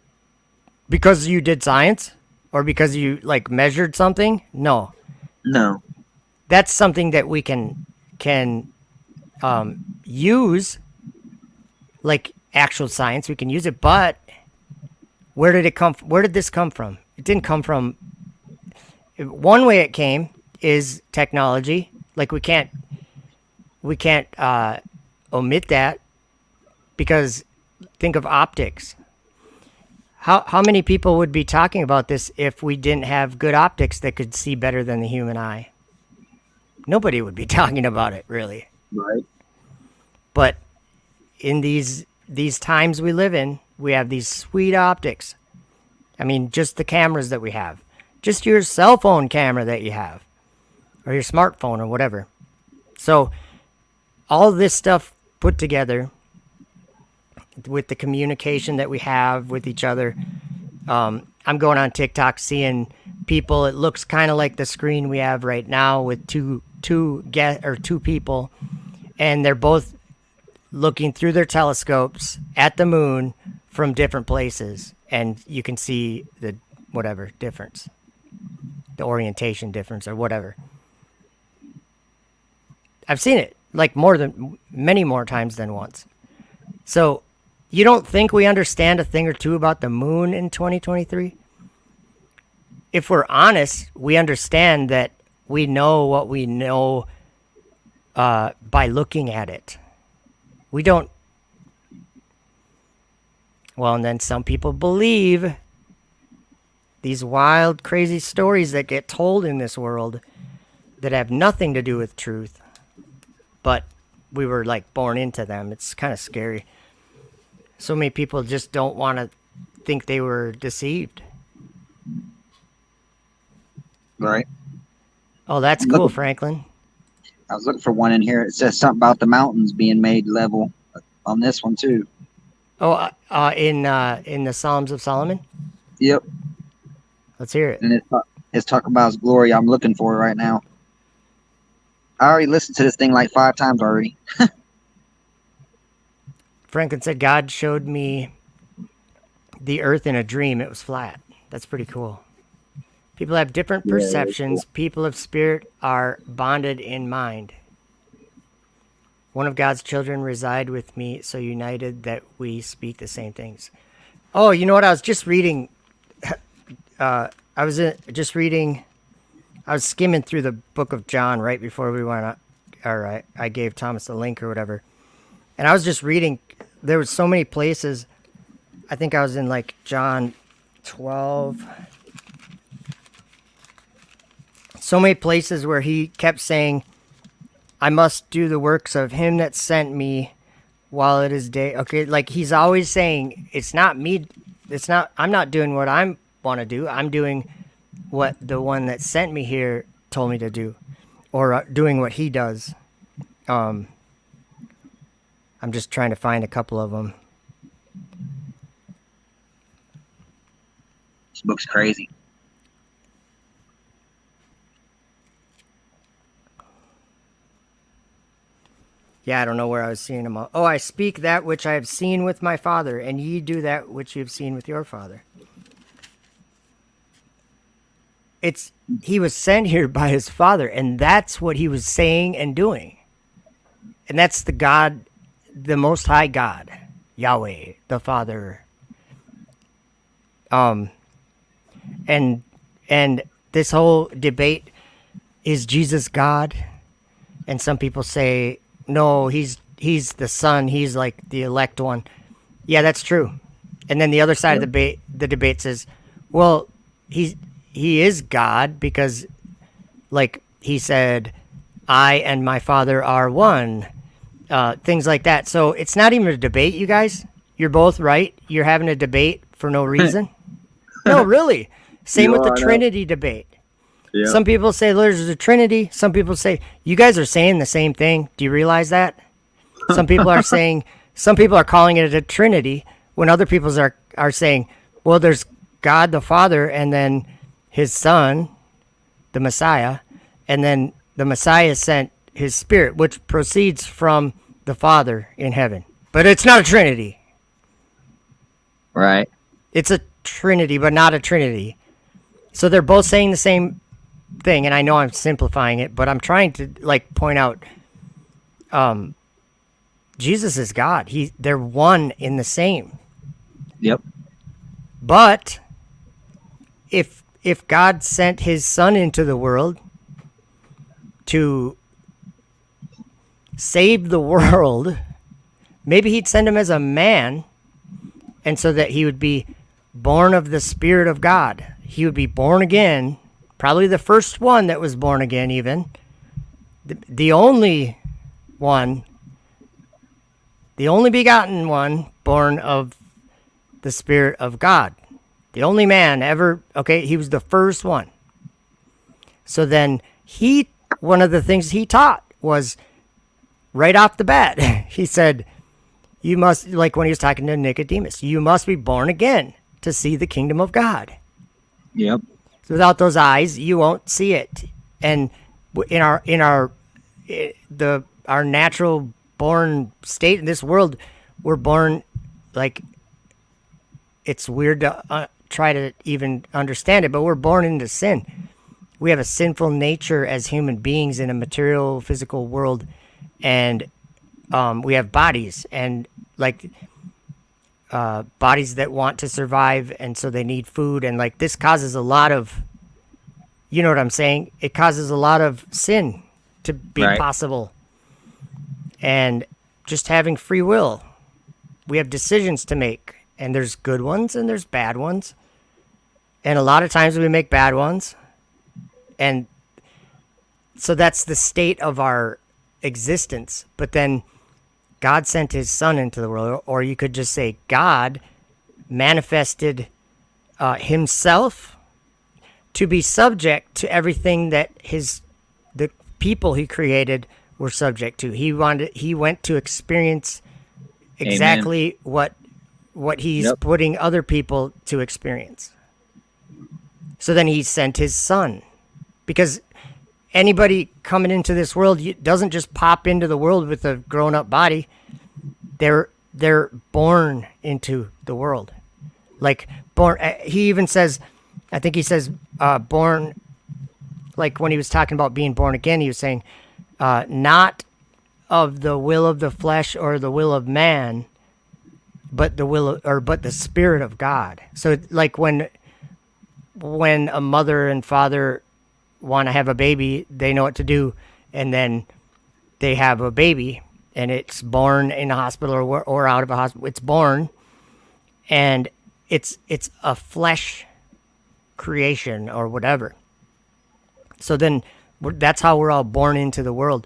Because you did science? Or because you measured something? No. No. That's something that we can use, like actual science. We can use it, but where did it come? Where did this come from? It didn't come from. One way it came is technology. Like we can't omit that, because think of optics. How many people would be talking about this if we didn't have good optics that could see better than the human eye? Nobody would be talking about it, really. Right. But in these times we live in, we have these sweet optics. I mean, just the cameras that we have. Just your cell phone camera that you have. Or your smartphone or whatever. So, all this stuff put together with the communication that we have with each other. I'm going on TikTok seeing people. It looks kind of like the screen we have right now with two people, and they're both looking through their telescopes at the moon from different places, and you can see the whatever difference, the orientation difference or whatever. I've seen it many more times than once. So, you don't think we understand a thing or two about the moon in 2023? If we're honest, we understand that we know what we know by looking at it. We don't. Well, and then some people believe these wild, crazy stories that get told in this world that have nothing to do with truth, but we were born into them. It's kind of scary. So many people just don't want to think they were deceived. Right. Oh, that's cool, Franklin. I was looking for one in here. It says something about the mountains being made level on this one too. Oh, in the Psalms of Solomon? Yep. Let's hear it. And it's talking about his glory. I'm looking for it right now. I already listened to this thing 5 times already. Franklin said, God showed me the earth in a dream. It was flat. That's pretty cool. People have different perceptions. Cool. People of spirit are bonded in mind. One of God's children reside with me, so united that we speak the same things. Oh, you know what? I was just reading. I was skimming through the book of John right before we went. I gave Thomas the link or whatever. And I was just reading, there was so many places. I think I was in John 12. So many places where he kept saying, I must do the works of him that sent me while it is day. Okay, he's always saying, it's not me. I'm not doing what I want to do. I'm doing what the one that sent me here told me to do. Or doing what he does. I'm just trying to find a couple of them. This book's crazy. Yeah, I don't know where I was seeing them all. Oh, I speak that which I have seen with my father, and ye do that which you have seen with your father. He was sent here by his father, and that's what he was saying and doing. And that's the God, the Most High God, Yahweh, the Father. And this whole debate, is Jesus God? And some people say, no, he's he's the son. He's like the elect one. Yeah, that's true. And then the other side of the debate says, well, he is God because, like he said, I and my Father are one. Things like that. So it's not even a debate, you guys. You're both right. You're having a debate for no reason. No, really. Same You with the are, no. Trinity debate. Yeah. Some people say there's a Trinity. Some people say you guys are saying the same thing. Do you realize that? Some people are saying, some people are calling it a Trinity when other people are saying, well, there's God the Father and then his Son, the Messiah, and then the Messiah sent his Spirit, which proceeds from the Father in heaven. But it's not a Trinity. Right. It's a Trinity, but not a Trinity. So they're both saying the same thing, and I know I'm simplifying it, but I'm trying to like point out Jesus is God. They're one in the same. Yep. But if God sent his son into the world to save the world, maybe he'd send him as a man, and so that he would be born of the Spirit of God. He would be born again, probably the first one that was born again, even the only one, the only begotten one born of the Spirit of God. The only man ever, okay, he was the first one. So then one of the things he taught was right off the bat, he said, you must, like when he was talking to Nicodemus, you must be born again to see the kingdom of God. Yep. So without those eyes, you won't see it. And in our natural born state in this world, we're born like, it's weird to try to even understand it, but we're born into sin. We have a sinful nature as human beings in a material, physical world, and we have bodies and like bodies that want to survive, and so they need food, and like this causes a lot of, you know what I'm saying? It causes a lot of sin to be Right. possible, and just having free will, we have decisions to make. And there's good ones and there's bad ones. And a lot of times we make bad ones. And so that's the state of our existence. But then God sent his son into the world, or you could just say God manifested himself to be subject to everything that the people he created were subject to. He went to experience exactly what he's Yep. putting other people to experience. So then he sent his son, because anybody coming into this world doesn't just pop into the world with a grown-up body. They're born into the world, like born. He even says, I think he says, born. Like when he was talking about being born again, he was saying, not of the will of the flesh or the will of man, but but the Spirit of God. So like when a mother and father want to have a baby, they know what to do, and then they have a baby, and it's born in a hospital or out of a hospital. It's born, and it's a flesh creation or whatever. So then that's how we're all born into the world.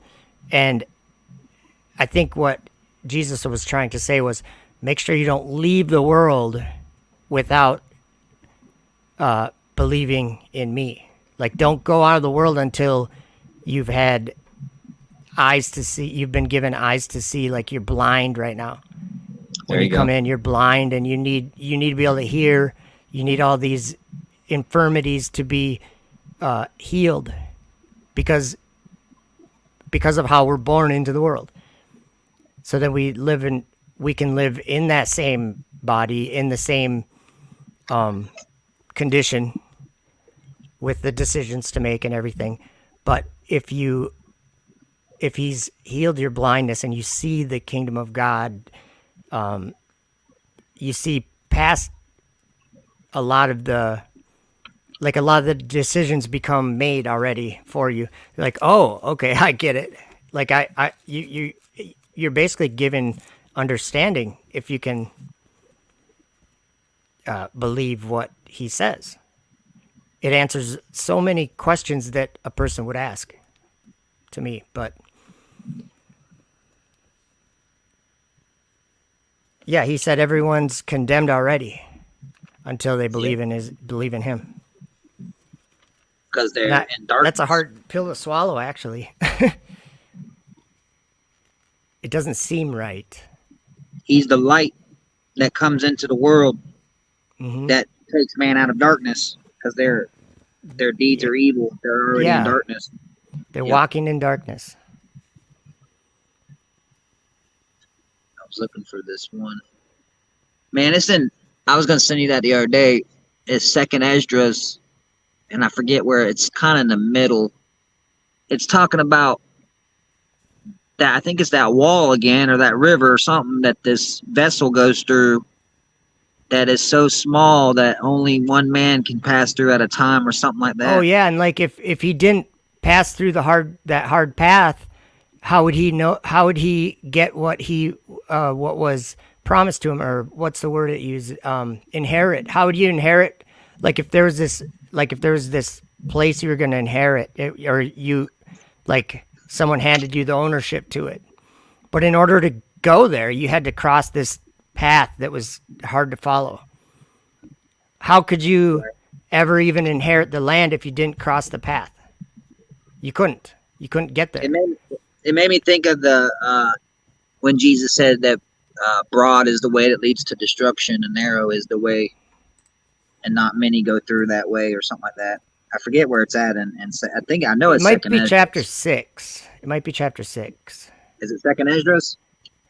And I think what Jesus was trying to say was, make sure you don't leave the world without believing in me. Like, don't go out of the world until you've had eyes to see. You've been given eyes to see. Like, you're blind right now. When There you you go. come in, you're blind, and you need to be able to hear. You need all these infirmities to be healed because of how we're born into the world. So that we can live in that same body, in the same condition, with the decisions to make and everything. But if he's healed your blindness and you see the kingdom of God, you see past a lot of the decisions become made already for you. You're like, oh, okay, I get it. Like you're basically given understanding if you can believe what he says. It answers so many questions that a person would ask to me, but yeah, he said everyone's condemned already until they Yeah. believe in him. Because And they're in that's a darkness. hard pill to swallow, actually. It doesn't seem right. He's the light that comes into the world Hmm. that takes man out of darkness because their deeds Yeah, are evil. They're already in yeah, darkness. they're Yep. walking in darkness. I was looking for this one. Man, it's in. I was gonna send you that the other day. It's Second Esdras, and I forget where. It's kind of in the middle. It's talking about that. I think it's that wall again, or that river, or something that this vessel goes through. That is so small that only one man can pass through at a time, or something like Oh that. yeah, and like if he didn't pass through that hard path, how would he know? How would he get what was promised to him, or what's the word it uses? Inherit. How would you inherit? Like if there was this place you were going to inherit, or you, like someone handed you the ownership to it, but in order to go there, you had to cross this path that was hard to follow. How could you ever even inherit the land if you didn't cross the path? You couldn't. You couldn't get It there. made it made me think of the when Jesus said that broad is the way that leads to destruction, and narrow is the way, and not many go through that way, or something like that. I forget where it's at, and I think I know It it's might Second be chapter Esdras. 6. It might be chapter 6. Is it Second Esdras?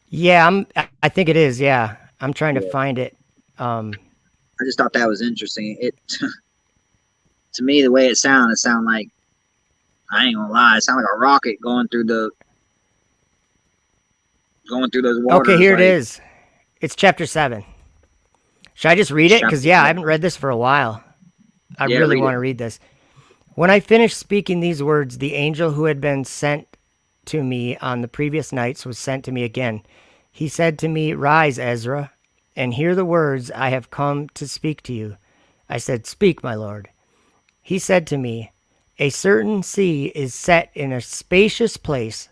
Yeah, I think it is. Yeah. I'm trying to Yeah. find it. Um I just thought that was interesting. It to me the way it sounded like, I ain't gonna lie, it sounded like a rocket going through those okay, waters. here it Like, is. It's chapter 7. Should I just read it? chapter Cuz yeah, I haven't 7. read this for a while. I Yeah, really read want it. to read this. When I finished speaking these words, the angel who had been sent to me on the previous nights was sent to me again. He said to me, "Rise, Ezra, and hear the words I have come to speak to you." I said, "Speak, my lord." He said to me, "A certain sea is set in a spacious place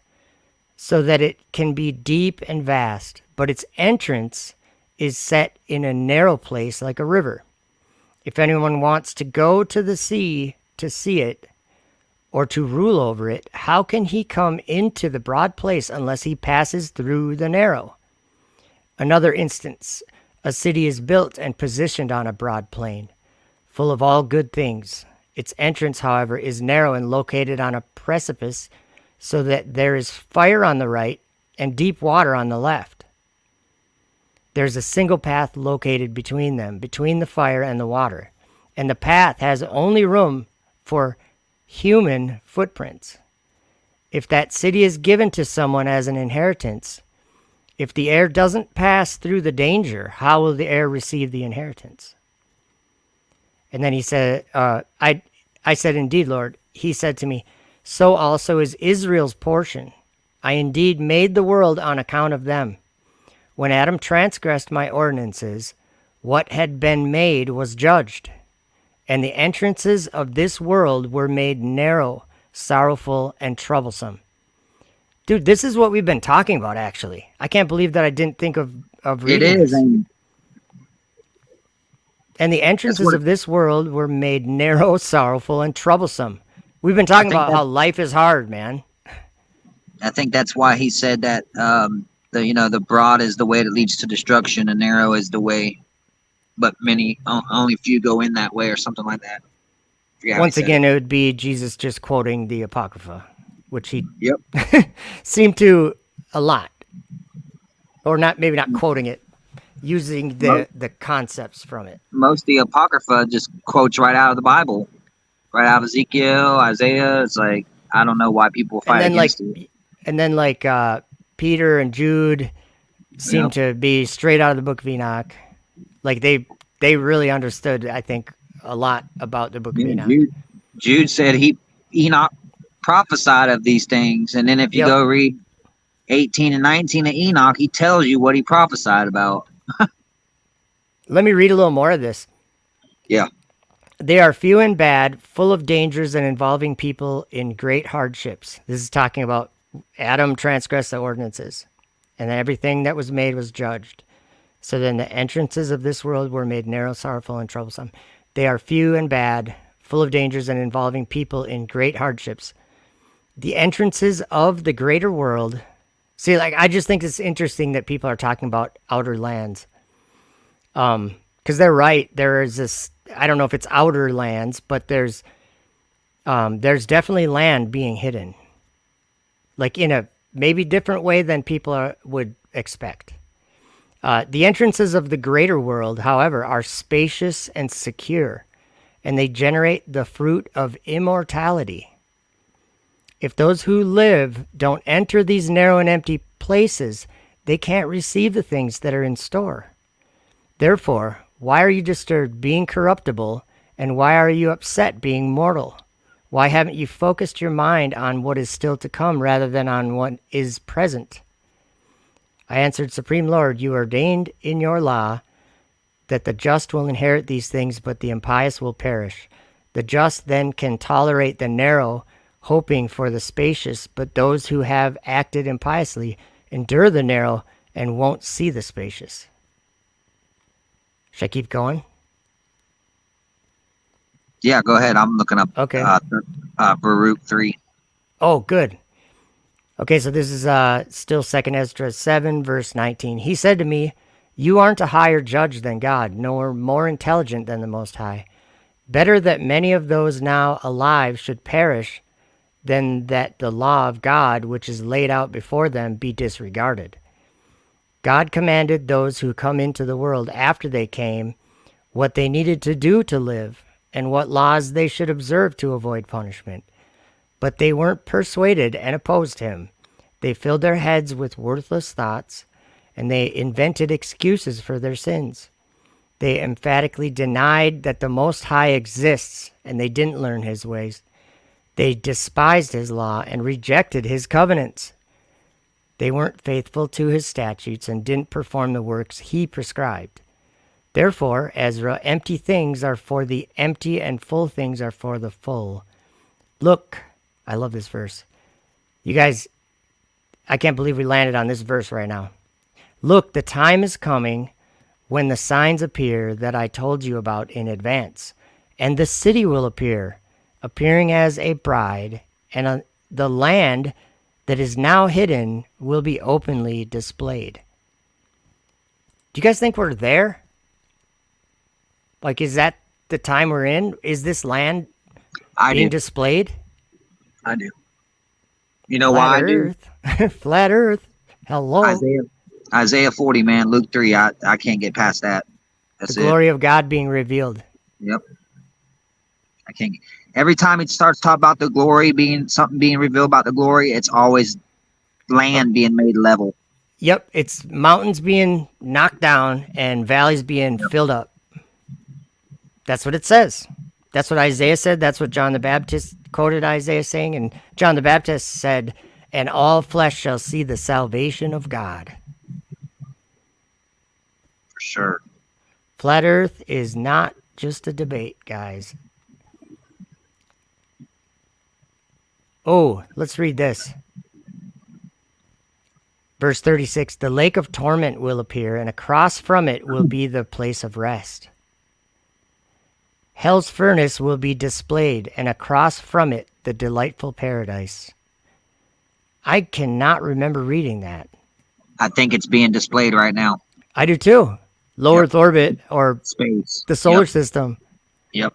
so that it can be deep and vast, but its entrance is set in a narrow place like a river. If anyone wants to go to the sea to see it, or to rule over it, how can he come into the broad place unless he passes through the narrow?" Another instance: a city is built and positioned on a broad plain, full of all good things. Its entrance, however, is narrow and located on a precipice, so that there is fire on the right and deep water on the left. There's a single path located between them, between the fire and the water, and the path has only room for human footprints. If that city is given to someone as an inheritance, if the heir doesn't pass through the danger, how will the heir receive the inheritance? And then he said, I said, "Indeed, Lord." He said to me, "So also is Israel's portion. I indeed made the world on account of them. When Adam transgressed my ordinances, what had been made was judged, and the entrances of this world were made narrow, sorrowful, and troublesome." Dude, this is what we've been talking about, actually. I can't believe that I didn't think of It reading is, this. and And the that's entrances what of this world were made narrow, sorrowful, and troublesome. We've been I talking think about that how life is hard, man. I think that's why he said that the broad is the way that leads to destruction, and narrow is the way, but only few go in that way, or something like that. I forget how he Once said it. again, it would be Jesus just quoting the Apocrypha, which he Yep. seemed to a lot. Or not, maybe not quoting it, using Most the concepts from it. most of the apocrypha just quotes right out of the Bible, right out of Ezekiel, Isaiah. It's like, I don't know why people And fight then like against it. and then like Peter and Jude seem Yep. to be straight out of the book of Enoch. Like they really understood, I think, a lot about the book of Yeah, Enoch. Jude said Enoch prophesied of these things, and then if you Yep. go read 18 and 19 of Enoch, he tells you what he prophesied about. Let me read a little more of this. Yeah. They are few and bad, full of dangers and involving people in great hardships. This is talking about Adam transgressed the ordinances, and everything that was made was judged. So then the entrances of this world were made narrow, sorrowful, and troublesome. They are few and bad, full of dangers and involving people in great hardships. The entrances of the greater world. See, like, I just think it's interesting that people are talking about outer lands. Because they're right. There is this, I don't know if it's outer lands, but there's definitely land being hidden. Like in a maybe different way than people would expect. The entrances of the greater world, however, are spacious and secure, and they generate the fruit of immortality. If those who live don't enter these narrow and empty places, they can't receive the things that are in store. Therefore, why are you disturbed being corruptible, and why are you upset being mortal? Why haven't you focused your mind on what is still to come rather than on what is present? I answered, Supreme Lord, you ordained in your law that the just will inherit these things, but the impious will perish. The just then can tolerate the narrow, hoping for the spacious, but those who have acted impiously endure the narrow and won't see the spacious. Should I keep going? Yeah, go ahead. I'm looking up Okay. Baruch 3. Oh, good. Okay, so this is still 2nd Ezra 7, verse 19. He said to me, you aren't a higher judge than God, nor more intelligent than the Most High. Better that many of those now alive should perish than that the law of God, which is laid out before them, be disregarded. God commanded those who come into the world after they came what they needed to do to live and what laws they should observe to avoid punishment. But they weren't persuaded and opposed him. They filled their heads with worthless thoughts, and they invented excuses for their sins. They emphatically denied that the Most High exists, and they didn't learn his ways. They despised his law and rejected his covenants. They weren't faithful to his statutes and didn't perform the works he prescribed. Therefore, Ezra, empty things are for the empty and full things are for the full. Look, I love this verse. You guys, I can't believe we landed on this verse right now. Look, the time is coming when the signs appear that I told you about in advance, and the city will appear, appearing as a bride, and the land that is now hidden will be openly displayed. Do you guys think we're there? Like, is that the time we're in? Is this land being displayed? I do. You know why I do? Flat Earth. Hello. Isaiah 40, man. Luke 3. I can't get past that. That's the glory of God being revealed. Yep. I can't. Every time it starts talking about the glory being revealed about the glory, it's always land being made level. Yep. It's mountains being knocked down and valleys being filled up. That's what it says. That's what Isaiah said. That's what John the Baptist quoted Isaiah saying. And John the Baptist said, and all flesh shall see the salvation of God. For sure. Flat Earth is not just a debate, guys. Oh, let's read this. Verse 36, the lake of torment will appear, and across from it will be the place of rest. Hell's furnace will be displayed, and across from it the delightful paradise. I cannot remember reading that. I think it's being displayed right now. I do too. Low Earth orbit or space. The solar system. Yep.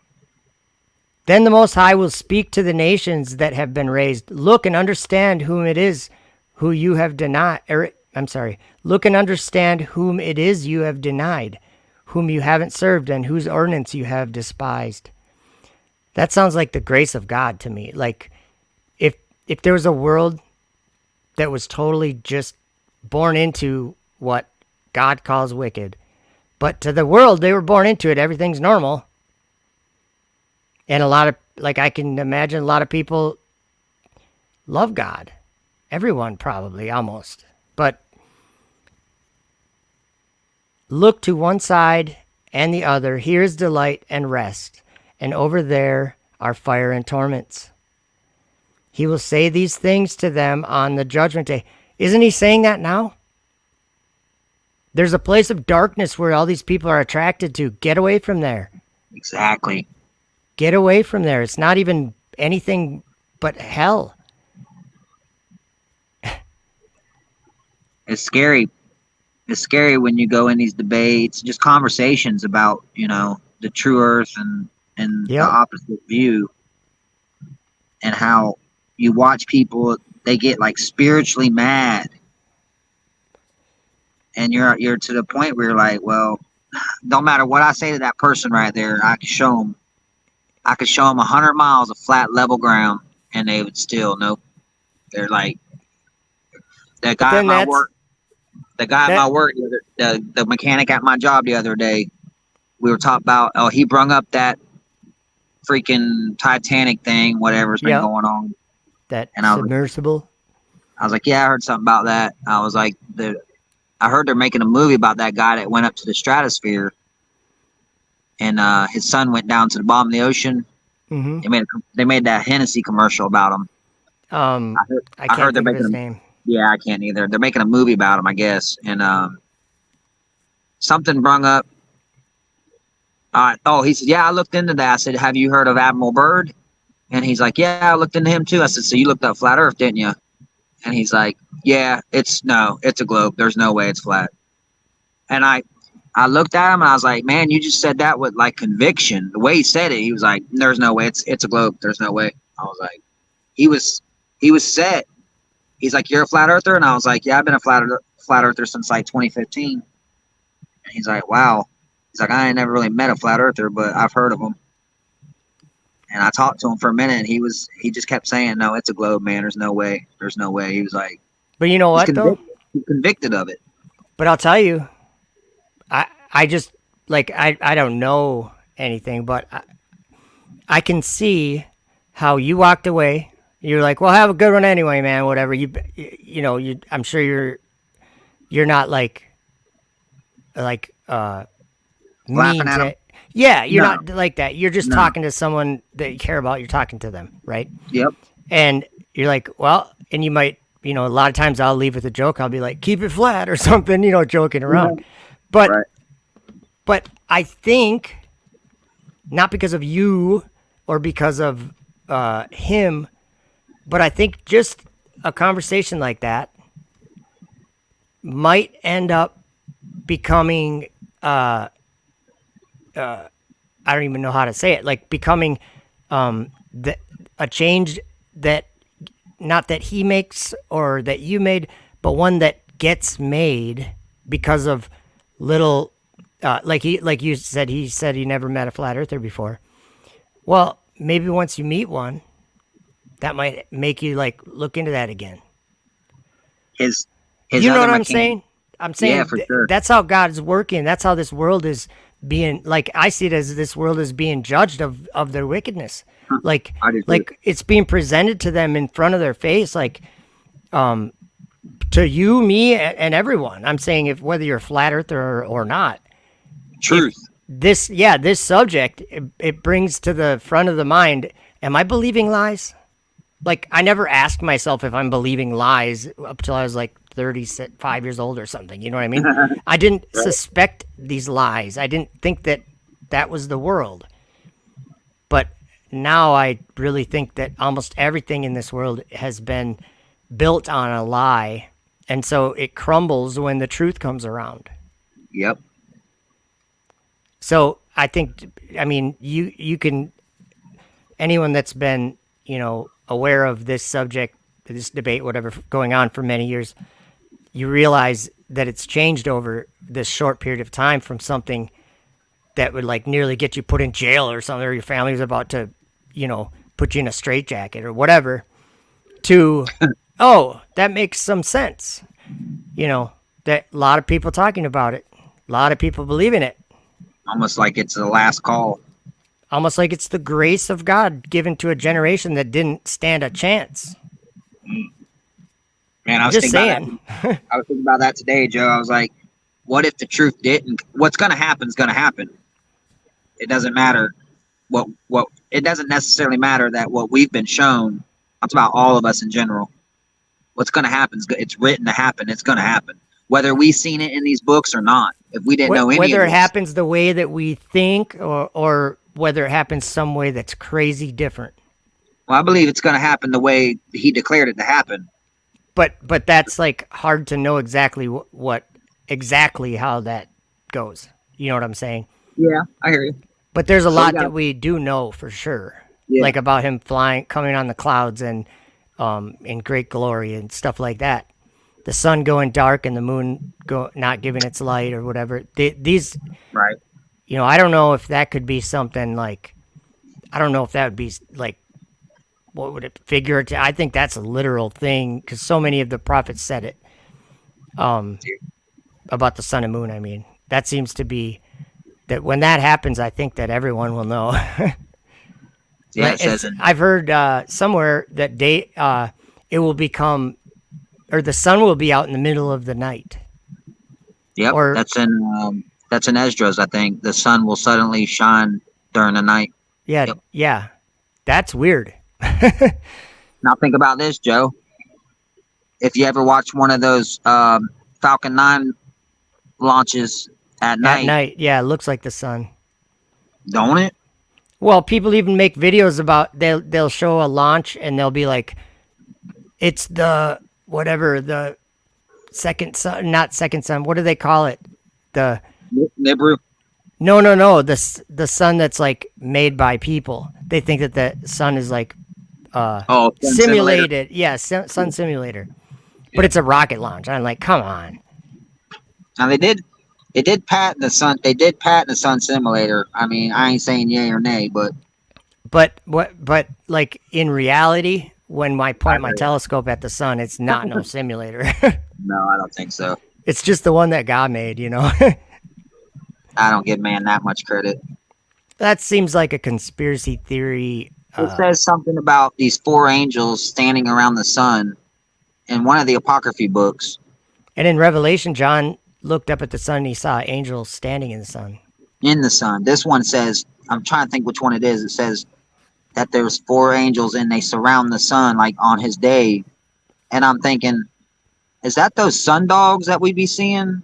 Then the Most High will speak to the nations that have been raised. Look and understand whom it is who you have denied. Look and understand whom it is you have denied, whom you haven't served, and whose ordinance you have despised. That sounds like the grace of God to me. Like, if there was a world that was totally just born into what God calls wicked, but to the world they were born into it, everything's normal. And I can imagine a lot of people love God. Everyone probably, almost. But look to one side and the other. Here is delight and rest, and over there are fire and torments. He will say these things to them on the judgment day. Isn't he saying that now? There's a place of darkness where all these people are attracted to. Get away from there. Exactly. Get away from there. It's not even anything but hell. It's scary. It's scary when you go in these debates, just conversations about, the true earth and the Yep. opposite view, and how you watch people, they get like spiritually mad. And you're to the point where you're like, well, don't matter what I say to that person right there, I could show them 100 miles of flat level ground, and they would still nope. They're like, the But guy at then my that's work, the mechanic at my job the other day, we were talking about, oh, he brung up that freaking Titanic thing, whatever's been yep, going on. that And submersible. I was like, yeah, I heard something about that. I was like, I heard they're making a movie about that guy that went up to the stratosphere, and his son went down to the bottom of the ocean. Mm-hmm. They made that Hennessy commercial about him. I I can't heard they're think of making his a, name. yeah, I can't either. They're making a movie about him, I guess. And something brung up. He said, yeah, I looked into that. I said, have you heard of Admiral Byrd? And he's like, yeah, I looked into him too. I said, so you looked up flat Earth, didn't you? And he's like, yeah, it's a globe. There's no way it's flat. And I looked at him and I was like, man, you just said that with like conviction. The way he said it, he was like, there's no way it's a globe. There's no way. I was like, he was set. He's like, you're a flat earther? And I was like, yeah, I've been a flat earther since like 2015. And he's like, wow. He's like, I ain't never really met a flat earther, but I've heard of them. And I talked to him for a minute, and he just kept saying, no, it's a globe, man. There's no way. There's no way. He was like, But you know what, though? he's convicted of it. But I'll tell you, I just, like, I don't know anything, but I can see how you walked away. You're like, well, have a good one anyway, man, whatever. I'm sure you're not like mean Laughing at him? Yeah, you're No. not like that. You're just No. talking to someone that you care about. You're talking to them, right? Yep. And you're like, well, and you might, a lot of times I'll leave with a joke. I'll be like, keep it flat or something, joking around. But, Right. but I think not because of you or because of him, but I think just a conversation like that might end up becoming, I don't even know how to say it, like becoming a change that not that he makes or that you made, but one that gets made because of little, like you said, he said he never met a flat earther before. Well, maybe once you meet one, that might make you like look into that again. His You know other what I'm mechanic- saying? I'm saying Yeah, for sure. that's how God's working. That's how this world is being, like, I see it as this world is being judged of their wickedness. Like, I do too. like it's being presented to them in front of their face, like, to you, me, and everyone. I'm saying if whether you're a flat earther or not, Truth. this subject, it brings to the front of the mind, am I believing lies? Like, I never asked myself if I'm believing lies up till I was like 35 years old or something. You know what I mean? I didn't suspect these lies. I didn't think that was the world. But now I really think that almost everything in this world has been built on a lie. And so it crumbles when the truth comes around. Yep. So I think, I mean, you can, anyone that's been, aware of this subject, this debate, whatever, going on for many years, you realize that it's changed over this short period of time from something that would like nearly get you put in jail or something, or your family was about to, put you in a straitjacket or whatever, to, oh, that makes some sense. That a lot of people talking about it, a lot of people believing it. Almost like it's the last call. Almost like it's the grace of God given to a generation that didn't stand a chance. Man, I I'm was just thinking about saying. that. I was thinking about that today, Joe. I was like, what if the truth didn't? What's going to happen is going to happen. It doesn't matter what. It doesn't necessarily matter that what we've been shown. I'm talking about all of us in general. What's going to happen? It's written to happen. It's going to happen, whether we've seen it in these books or not. If we didn't know any of Whether it this, happens the way that we think, or whether it happens some way that's crazy different. well, I believe it's going to happen the way he declared it to happen. But that's like hard to know exactly what exactly how that goes. You know what I'm saying? Yeah, I hear you. But there's a But we lot got, that we do know for sure, yeah, like about him flying, coming on the clouds, and in great glory and stuff like that. The sun going dark and the moon not giving its light or whatever. These, right. I don't know if that could be something like. I don't know if that would be like what would it figure it. I think that's a literal thing because so many of the prophets said it. About the sun and moon. I mean, that seems to be that when that happens, I think that everyone will know. Yeah, it says in. I've heard somewhere that it will become, or the sun will be out in the middle of the night. Yep, Or that's in Esdras. I think the sun will suddenly shine during the night. yeah, Yep. yeah, that's weird. Now think about this, Joe. If you ever watch one of those Falcon 9 launches at At night, night, yeah, it looks like the sun. don't it? Well, people even make videos about they'll show a launch and they'll be like, it's the whatever the second sun, not second sun. What do they call it? The Nibru. no, the sun that's like made by people. They think that the sun is like Oh, Sun Simulator. simulated. Yeah, sun simulator. But it's a rocket launch. I'm like, come on. Now they did patent the sun. They did patent the sun simulator. I mean, I ain't saying yay or nay, but But like in reality, when I I point my agree. telescope at the sun, it's not no simulator. No, I don't think so. It's just the one that God made, I don't give man that much credit. That seems like a conspiracy theory. It says something about these four angels standing around the sun in one of the apocryphy books. And in Revelation, John looked up at the sun and he saw angels standing in the sun. In the sun. This one says, I'm trying to think which one it is. It says that there's four angels and they surround the sun like on his day. And I'm thinking, is that those sun dogs that we be seeing?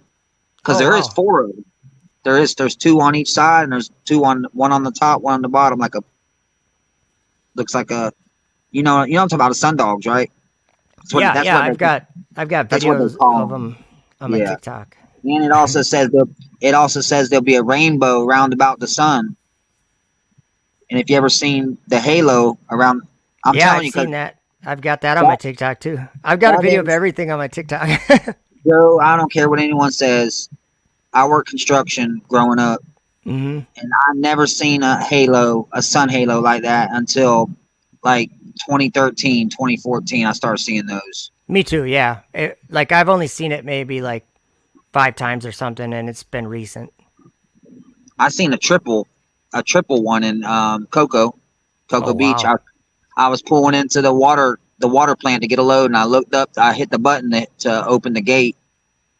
Because there is four of them. There's two on each side and there's one on the top, one on the bottom, looks like a I'm talking about the sun dogs, right? I've got that's what they videos call of them on my Yeah. TikTok. And it also says there'll be a rainbow round about the sun. And if you ever seen the halo around, I'm Yeah, telling I've you, seen because that. I've got that on my TikTok too. I've got a that video of is, everything on my TikTok. Joe, I don't care what anyone says. I worked construction growing up, hmm and I never seen a sun halo like that until like 2013, 2014. I started seeing those. Me too. Yeah, like I've only seen it maybe like 5 times or something, and it's been recent. I seen a triple one in Oh Cocoa Beach. wow. I was pulling into the water plant to get a load, and I looked up. I hit the button to open the gate,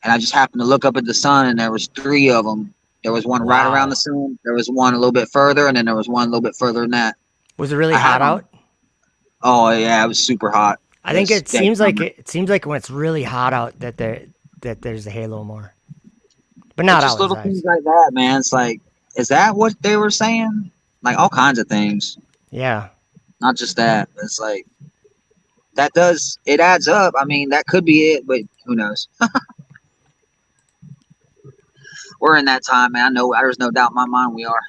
and I just happened to look up at the sun, and there was three of them. There was one right around the Wow. sun. There was one a little bit further, and then there was one a little bit further than that. Was it really I had hot them. out? Oh yeah, it was super hot. I think This it dead seems like summer. it seems like when it's really hot out that there's a halo more, but It's not just always. little things like that, man. It's like, is that what they were saying? Like all kinds of things, Yeah. not just that. It's like it adds up. I mean, that could be it, but who knows? We're in that time, man. I know there's no doubt in my mind we are.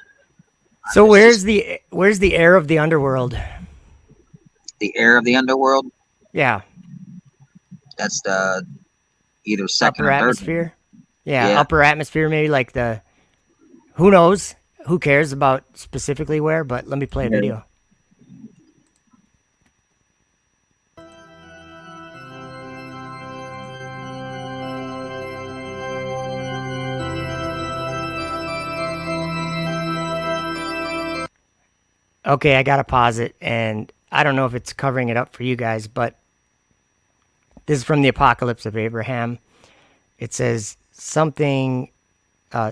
So It's just where's the air of the underworld? the air of the underworld. Yeah, That's the either second upper or third. atmosphere. Yeah, Yeah. upper atmosphere maybe like the who knows? Who cares about specifically where? But let me play a Yeah. video. Okay, I gotta pause it, and I don't know if it's covering it up for you guys, but This is from the Apocalypse of Abraham. It says something,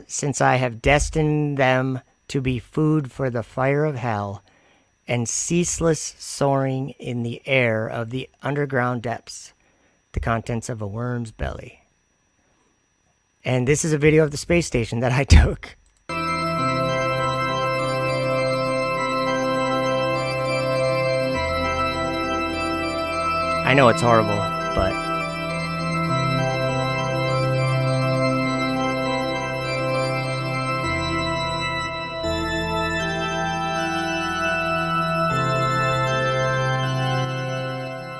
since I have destined them to be food for the fire of hell and ceaseless soaring in the air of the underground depths, the contents of a worm's belly. And this is a video of the space station that I took. I know it's horrible, but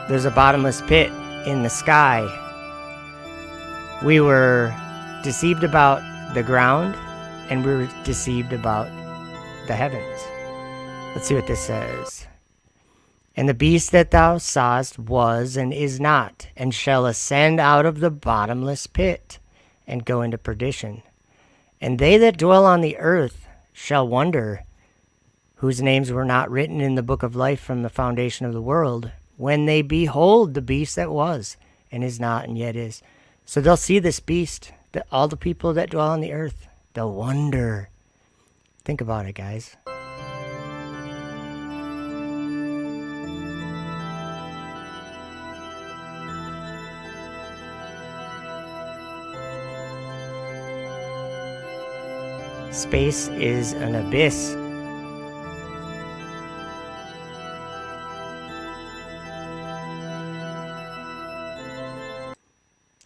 there's a bottomless pit in the sky. We were deceived about the ground, and we were deceived about the heavens. Let's see what this says. And the beast that thou sawest was and is not, and shall ascend out of the bottomless pit, and go into perdition. And they that dwell on the earth shall wonder, whose names were not written in the book of life from the foundation of the world, when they behold the beast that was, and is not, and yet is. So they'll see this beast, all the people that dwell on the earth, they'll wonder. Think about it, guys. Space is an abyss.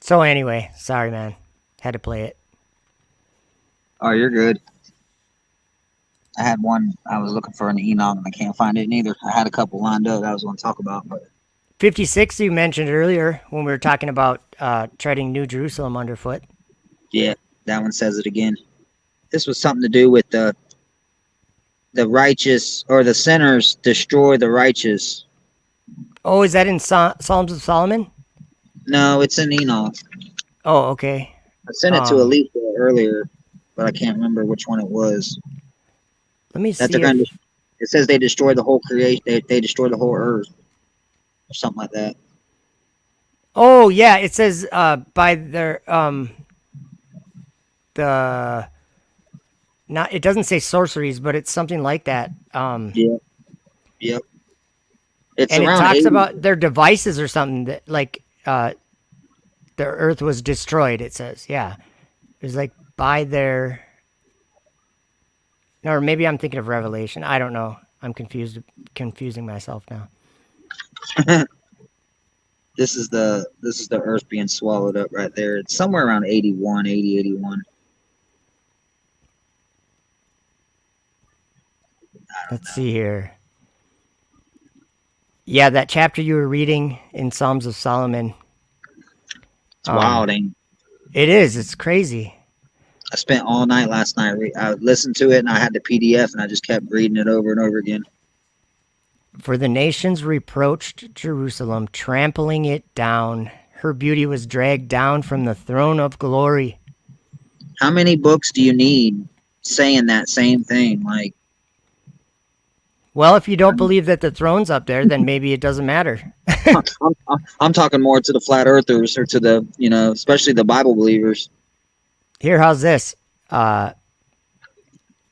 So anyway, sorry man, had to play it. Oh, you're good. I had one. I was looking for an Enoch, and I can't find it neither. I had a couple lined up that I was going to talk about, but 56 you mentioned earlier when we were talking about treading New Jerusalem underfoot. yeah, that one says it again. This was something to do with the righteous, or the sinners destroy the righteous. Oh, is that in Psalms of Solomon? No, it's in Enoch. Oh, okay. I sent it to Alicia earlier, but I can't remember which one it was. Let me see. It says they destroy the whole creation. They destroy the whole earth, or something like that. Oh yeah, it says by their the not. It doesn't say sorceries, but it's something like that. Yeah. Yep. It's and it around talks 80. about their devices or something that like the earth was destroyed. It says, yeah, it was like by their. No, or maybe I'm thinking of Revelation. I don't know. I'm confusing myself now. This is the earth being swallowed up right there. It's somewhere around 81. Let's see here. Yeah, that chapter you were reading in Psalms of Solomon. It's wild, ain't it? It is. It's crazy. I spent all night last night. I listened to it, and I had the PDF, and I just kept reading it over and over again. For the nations reproached Jerusalem, trampling it down. Her beauty was dragged down from the throne of glory. How many books do you need saying that same thing? Like, well, if you don't believe that the throne's up there, then maybe it doesn't matter. I'm talking more to the flat earthers, or to the, especially the Bible believers. Here, how's this?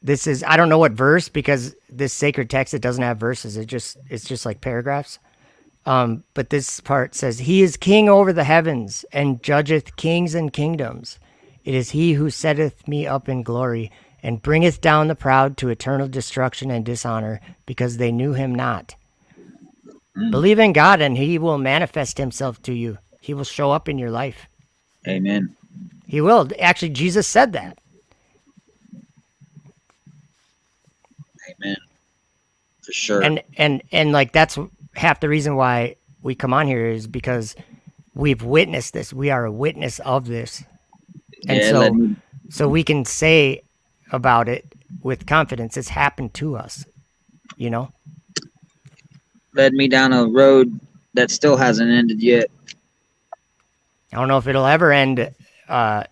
This is, I don't know what verse, because this sacred text, it doesn't have verses. It's just like paragraphs. But this part says, he is king over the heavens and judgeth kings and kingdoms. It is he who setteth me up in glory and bringeth down the proud to eternal destruction and dishonor, because they knew him not. Believe in God and he will manifest himself to you. He will show up in your life. Amen. He will. Actually, Jesus said that. Amen. For sure. And like that's half the reason why we come on here, is because we've witnessed this. We are a witness of this. And so we can say about it with confidence, it's happened to us, Led me down a road that still hasn't ended yet. I don't know if it'll ever end, like...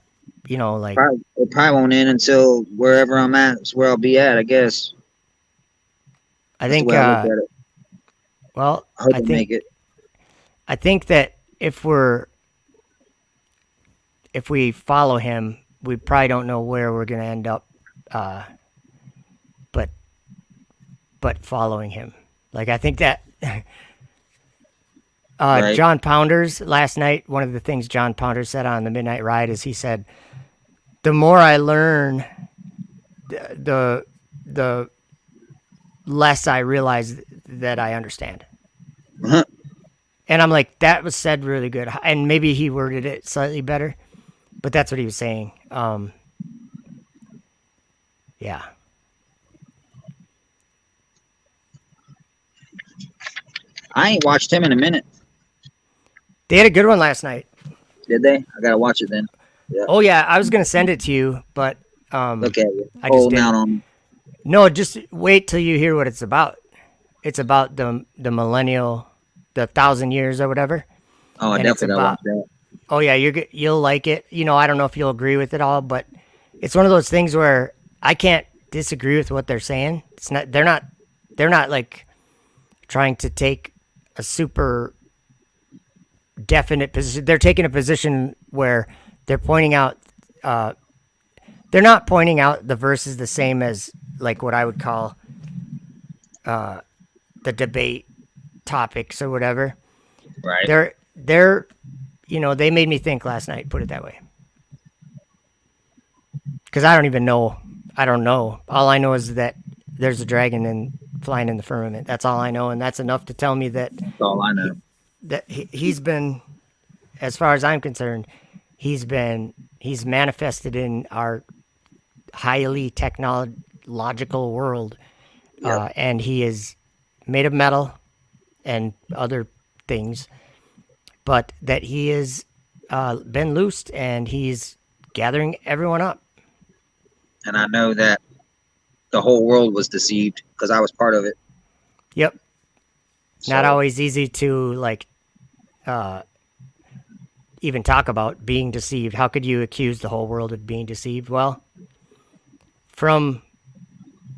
It probably won't end until wherever I'm at is where I'll be at, I guess. I think, I look at it. well, I hope I make it. I think that if we're if we follow him, we probably don't know where we're going to end up, uh, but following him. Like I think that Right. John Pounders last night, one of the things John Pounders said on the Midnight Ride is he said, "The more I learn, the less I realize that I understand." And I'm like, that was said really good, and maybe he worded it slightly better, but that's what he was saying. Yeah. I ain't watched him in a minute. They had a good one last night. Did they? I gotta watch it then. Yeah. Oh yeah, I was gonna send it to you, but Look at you. I just Holding out didn't. on me. No, just wait till you hear what it's about. It's about the millennial, the 1,000 years or whatever, Oh, I and it's definitely gotta watch about. that. Oh yeah, you'll like it. You know, I don't know if you'll agree with it all, but it's one of those things where I can't disagree with what they're saying. It's not. They're not like trying to take a super definite position. They're taking a position where they're pointing out. They're not pointing out the verses the same as like what I would call the debate topics or whatever. Right. They're they made me think last night. Put it that way. Because I don't even know. I don't know. All I know is that there's a dragon and flying in the firmament. That's all I know, and that's enough to tell me that That's all I know. he's been, as far as I'm concerned, he's manifested in our highly technological world, Yep. and he is made of metal and other things, but that he has been loosed and he's gathering everyone up. And I know that the whole world was deceived because I was part of it. Yep. Not So always easy to like even talk about being deceived. How could you accuse the whole world of being deceived? Well, from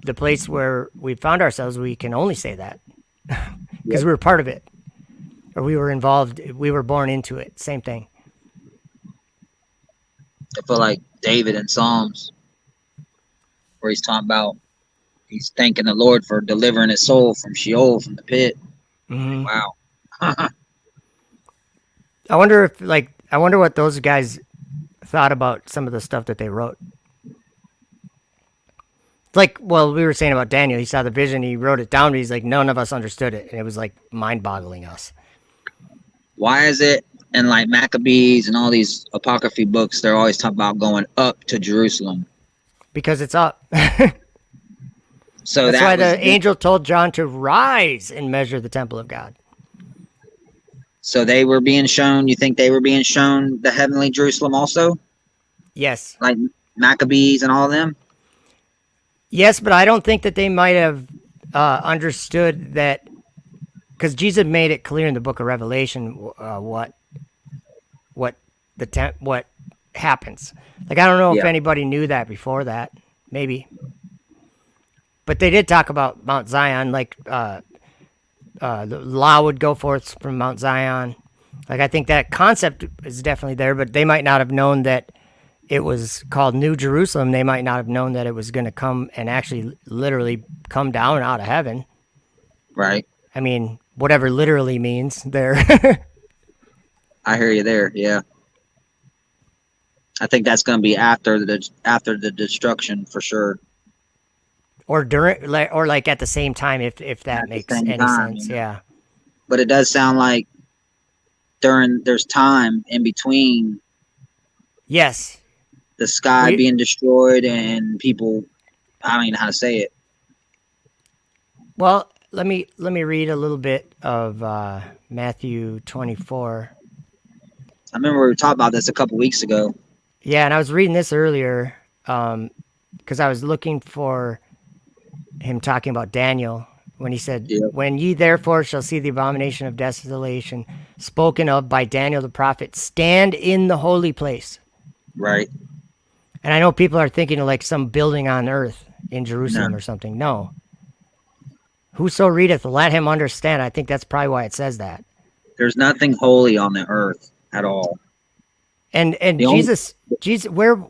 the place where we found ourselves, we can only say that because yep. we were part of it, or we were involved. We were born into it. Same thing. I feel like David in Psalms, where he's talking about he's thanking the Lord for delivering his soul from Sheol, from the pit. Hmm. Wow. I wonder what those guys thought about some of the stuff that they wrote. Like, well, we were saying about Daniel. He saw the vision, he wrote it down, but he's like, none of us understood it, and it was like mind-boggling us. Why is it in like Maccabees and all these apocryphy books, they're always talking about going up to Jerusalem? Because it's up. So That's that why was the angel told John to rise and measure the temple of God. so they were being shown. You think they were being shown the heavenly Jerusalem also, Yes. like Maccabees and all of them? Yes, but I don't think that they might have understood that, because Jesus made it clear in the book of Revelation what what happens. Like, I don't know if Yeah. anybody knew that before that. Maybe. But they did talk about Mount Zion, like the law would go forth from Mount Zion. Like, I think that concept is definitely there, but they might not have known that it was called New Jerusalem. They might not have known that it was going to come and actually literally come down out of heaven. Right. I mean, whatever literally means there. I hear you there. Yeah. I think that's going to be after the destruction for sure. Or during, or like at the same time, if that At the makes same any time, sense. Yeah. But it does sound like there's time in between Yes. the sky We being destroyed and people. I don't even know how to say it. Well, let me read a little bit of Matthew 24. I remember we were talking about this a couple weeks ago. Yeah, and I was reading this earlier because I was looking for him talking about Daniel when he said, Yeah. "When ye therefore shall see the abomination of desolation spoken of by Daniel the prophet, stand in the holy place." Right. And I know people are thinking of like some building on earth in Jerusalem No. or something. No. Whoso readeth, let him understand. I think that's probably why it says that. There's nothing holy on the earth at all. And The only Jesus, where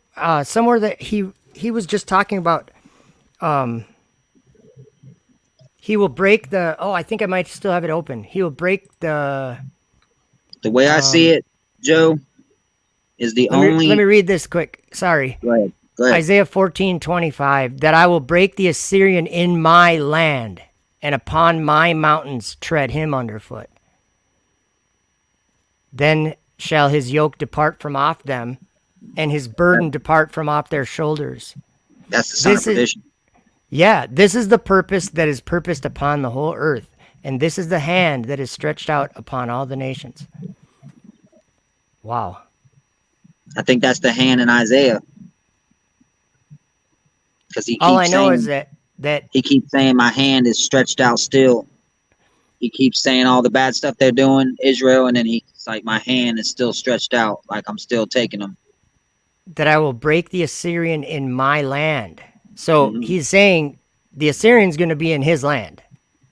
somewhere that he was just talking about, um, he will break the. Oh, I think I might still have it open. He will break the. the way I see it, Joe, is the Let me only. read this quick. Sorry. Go ahead. Go ahead. Isaiah 14:25, that I will break the Assyrian in my land, and upon my mountains tread him underfoot. Then shall his yoke depart from off them, and his burden depart from off their shoulders. That's the son of This is perdition. this is the purpose that is purposed upon the whole earth, and this is the hand that is stretched out upon all the nations. Wow. I think that's the hand in Isaiah, because All I know is that he keeps saying my hand is stretched out still. He keeps saying all the bad stuff they're doing, Israel, and then he's like, my hand is still stretched out, like I'm still taking them. that I will break the Assyrian in my land. So Mhm. he's saying the Assyrian's going to be in his land.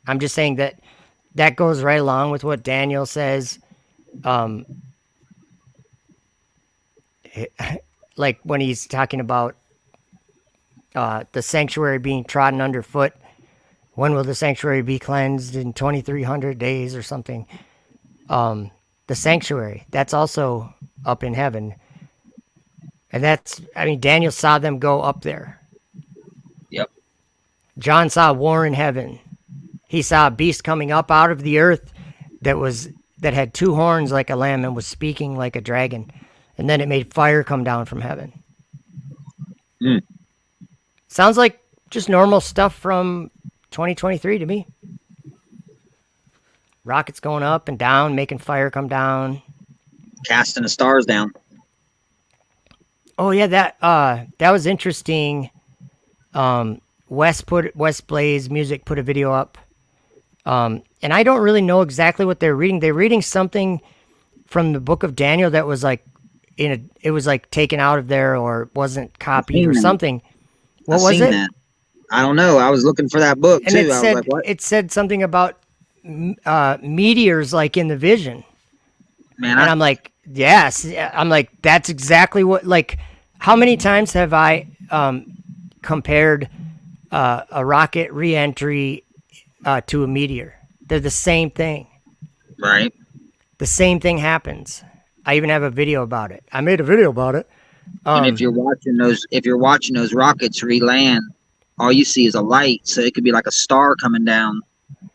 I'm just saying that goes right along with what Daniel says. Like when he's talking about the sanctuary being trodden underfoot. When will the sanctuary be cleansed? In 2,300 days or something. The sanctuary, that's also up in heaven. And Daniel saw them go up there. Yep. John saw war in heaven. He saw a beast coming up out of the earth that had two horns like a lamb and was speaking like a dragon. And then it made fire come down from heaven. Mm. Sounds like just normal stuff from 2023 to me. Rockets going up and down, making fire come down. Casting the stars down. Oh yeah, that was interesting. Wes Blaze Music put a video up. And I don't really know exactly what they're reading. They're reading something from the book of Daniel that was like it was like taken out of there or wasn't copied or something. What was it? That. I don't know. I was looking for that book And too. it I said, was like, what? it said something about meteors like in the vision. Man, And I'm like, yes. I'm like, that's exactly what, like, how many times have I compared a rocket reentry to a meteor? They're the same thing. right. The same thing happens. I even have a video about it. I made a video about it. And if you're watching those rockets re-land, all you see is a light. So it could be like a star coming down.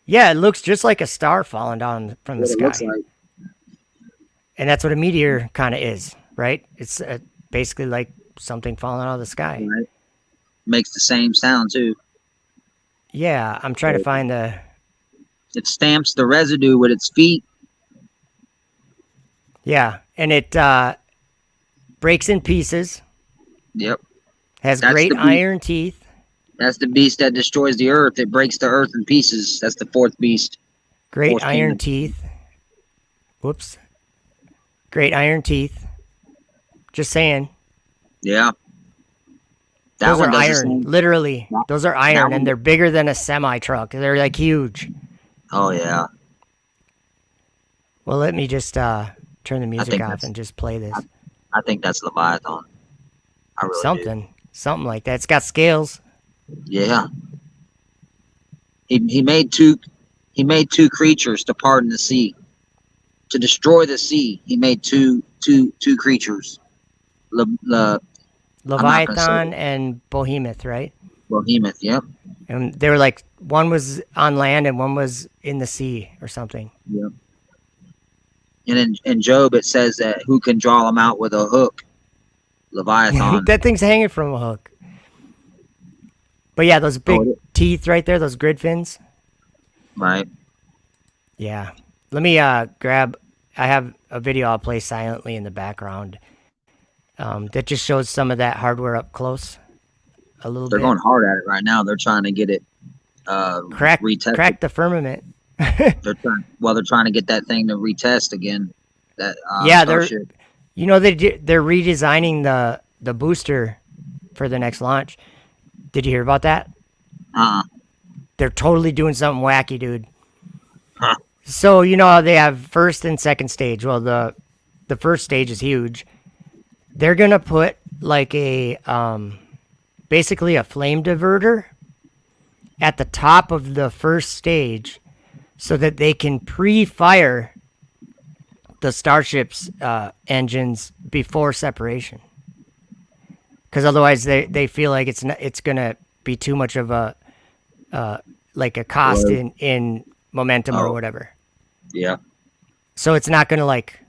Yeah, it looks just like a star falling down from the What it sky. looks like. And that's what a meteor kind of is, right? It's basically like something falling out of the sky. Right. Makes the same sound too. Yeah, I'm trying to find the. It stamps the residue with its feet. Yeah, and it breaks in pieces. Yep. Has That's great the beast. iron teeth. That's the beast that destroys the earth. It breaks the earth in pieces. That's the fourth beast. Great Fourth iron kingdom. teeth. Whoops. Great iron teeth. Just saying. Yeah. That Those one are does the iron. same. Literally. Those are iron, one- and they're bigger than a semi truck. They're like huge. Oh yeah. Well, let me just turn the music think off that's- and just play this. I think that's Leviathan. I really do. Something like that. It's got scales. Yeah. He made two creatures to pardon the sea. To destroy the sea, he made two creatures. Leviathan and Behemoth, right? Behemoth, yep. And they were like, one was on land and one was in the sea or something. Yep. And in Job it says that who can draw them out with a hook? Leviathan. That thing's hanging from a hook. But yeah, those big teeth right there, those grid fins. Right. Yeah. Let me grab. I have a video I'll play silently in the background that just shows some of that hardware up close. A little They're bit. going hard at it right now. They're trying to get it retested. Crack the firmament. They're trying to get that thing to retest again. That Yeah, Starship. they're redesigning the booster for the next launch. Did you hear about that? Uh-uh. They're totally doing something wacky, dude. Huh. So you know how they have first and second stage. Well, the first stage is huge. They're gonna put like a basically a flame diverter at the top of the first stage, so that they can pre-fire the starship's engines before separation. Because otherwise, they feel like it's gonna be too much of a like a cost Well, in momentum or oh, whatever. yeah, So it's not gonna like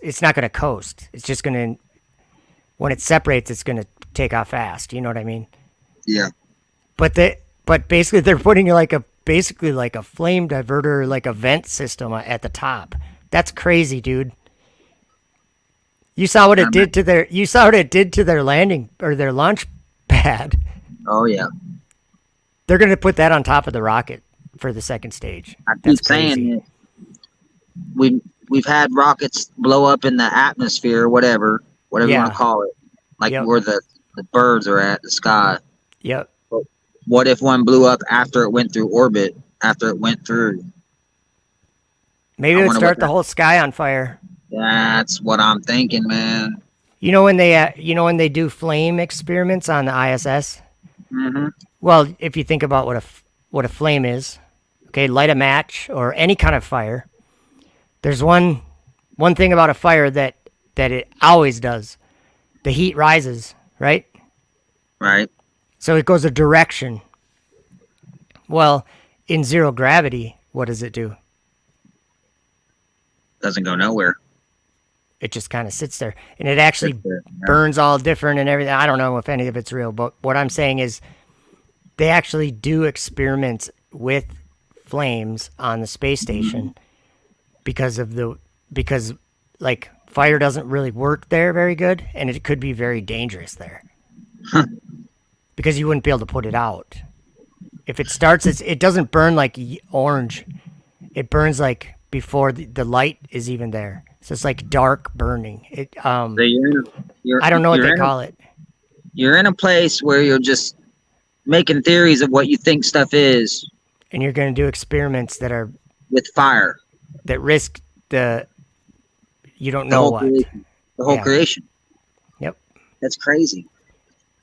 it's not gonna coast. It's just gonna when it separates, it's gonna take off fast. You know what I mean? yeah. But basically they're putting like a basically like a flame diverter, like a vent system at the top. That's crazy, dude. You saw what it Um, did to their you saw what it did to their landing or their launch pad. oh yeah. They're gonna put that on top of the rocket for the second stage. I That's keep saying crazy. that we've had rockets blow up in the atmosphere, whatever you want Yeah. to call it, like Yep. where the birds are at the sky. Yep. But what if one blew up after it went through orbit? After it went through, Maybe I it would wonder what start the that. whole sky on fire. That's what I'm thinking, man. You know when they do flame experiments on the ISS. Hmm. Well, if you think about what a flame is, okay, light a match or any kind of fire. There's one thing about a fire that it always does. The heat rises, right? Right? So it goes a direction. Well, in zero gravity, what does it do? Doesn't go nowhere. It just kind of sits there, and it actually Sits there. Yeah. burns all different and everything. I don't know if any of it's real, but what I'm saying is they actually do experiments with flames on the space station because like fire doesn't really work there very good, and it could be very dangerous there because you wouldn't be able to put it out. If it starts, it doesn't burn like orange. It burns like before the light is even there. So it's like dark burning. So I don't know what you're they in a, call it. you're in a place where you're just making theories of what you think stuff is And you're going to do experiments with fire. that risk the you don't The know whole what. creation. The whole Yeah. creation. Yep. That's crazy.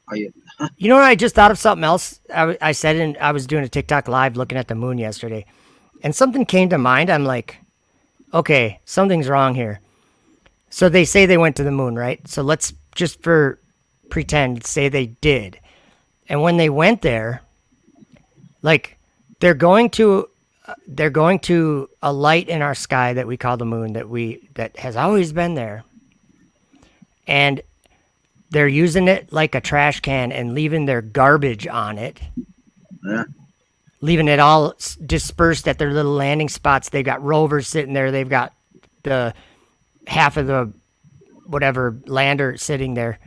Are you? You know what? I just thought of something else. I said I was doing a TikTok live looking at the moon yesterday, and something came to mind. I'm like, okay, something's wrong here. So they say they went to the moon, right? So let's just for pretend say they did. And when they went there, like they're going to a light in our sky that we call the moon that has always been there. And they're using it like a trash can and leaving their garbage on it, Yeah. leaving it all dispersed at their little landing spots. They've got rovers sitting there. They've got the half of the whatever lander sitting there.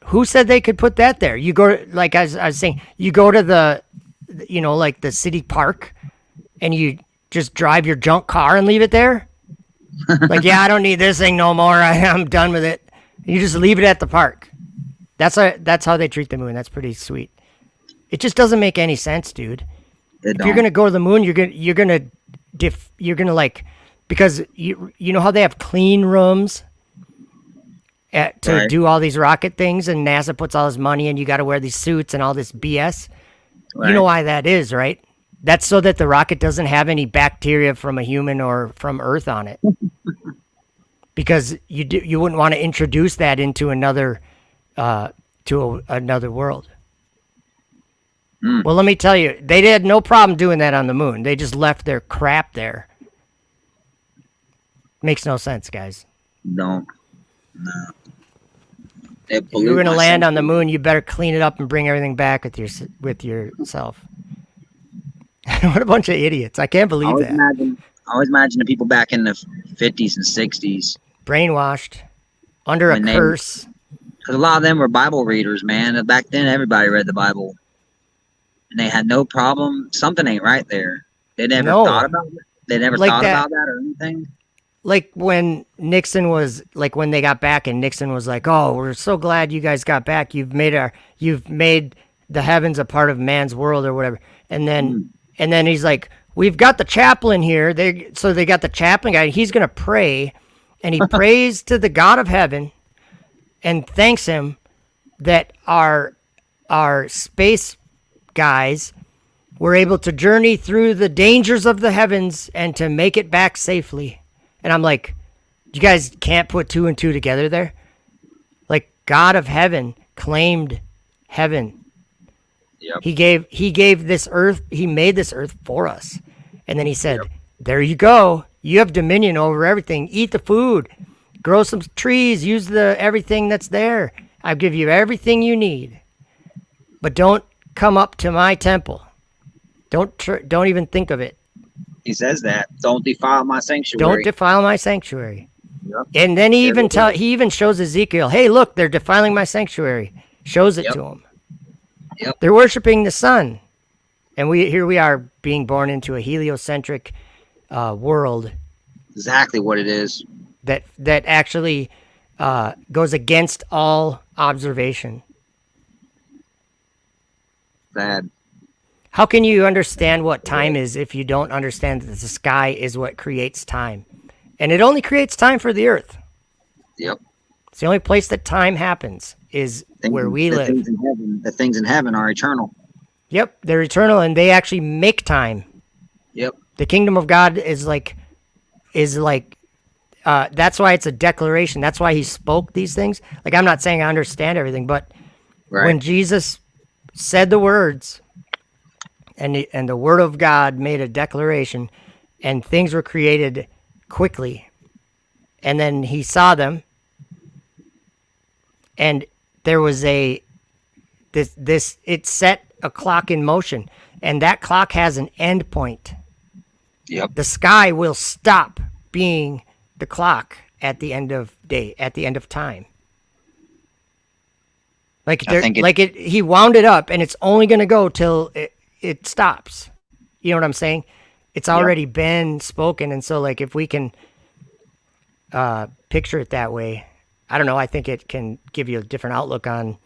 Who said they could put that there? You go like I was saying, you go to like the city park, and you just drive your junk car and leave it there. Like, yeah, I don't need this thing no more. I'm done with it. You just leave it at the park. That's how they treat the moon. That's pretty sweet. It just doesn't make any sense, dude. It If you're don't. gonna go to the moon, you're gonna like because you know how they have clean rooms to Right. do all these rocket things, and NASA puts all this money, and you got to wear these suits and all this BS. You know Right. why that is, right? That's so that the rocket doesn't have any bacteria from a human or from Earth on it, because you wouldn't want to introduce that into another another world. Mm. Well, let me tell you, they had no problem doing that on the moon. They just left their crap there. Makes no sense, guys. Don't. No. They If you're pollute going to my land on the senses. moon, you better clean it up and bring everything back with yourself. What a bunch of idiots! I can't I believe always that. imagine. I always imagine the people back in the 50s and 60s Brainwashed, under a when they, curse. because a lot of them were Bible readers, man. And back then, everybody read the Bible, and they had no problem. Something ain't right there. They never No. thought about it. They never Like thought that- about that or anything. Like when Nixon was like when they got back, and Nixon was like, "Oh, we're so glad you guys got back. You've made the heavens a part of man's world or whatever." And then he's like, we've got the chaplain here. So they got the chaplain guy. He's going to pray, and he prays to the God of heaven and thanks him that our space guys were able to journey through the dangers of the heavens and to make it back safely. And I'm like, you guys can't put two and two together there? Like, God of heaven claimed heaven. Yep. He gave this earth, he made this earth for us. And then he said, there you go. You have dominion over everything. Eat the food. Grow some trees. Use the everything that's there. I'll give you everything you need. But don't come up to my temple. Don't even think of it. He says that. Don't defile my sanctuary. Don't defile my sanctuary. Yep. And then he even shows Ezekiel, hey, look, they're defiling my sanctuary. Shows it to him. Yep. They're worshiping the sun. And here we are being born into a heliocentric world. Exactly what it is. That actually goes against all observation. Bad. How can you understand what time is if you don't understand that the sky is what creates time? And it only creates time for the earth. Yep. It's the only place that time happens is where we live. The things in heaven are eternal. Yep, they're eternal and they actually make time. Yep. The kingdom of God is like that's why it's a declaration. That's why he spoke these things. Like, I'm not saying I understand everything, but when Jesus said the words and the word of God made a declaration and things were created quickly, and then he saw them, and there was it set a clock in motion, and that clock has an end point. Yep. The sky will stop being the clock at the end of day, at the end of time. He wound it up, and it's only going to go till it stops. You know what I'm saying? It's already been spoken, and so like if we can picture it that way, I don't know. I think it can give you a different outlook on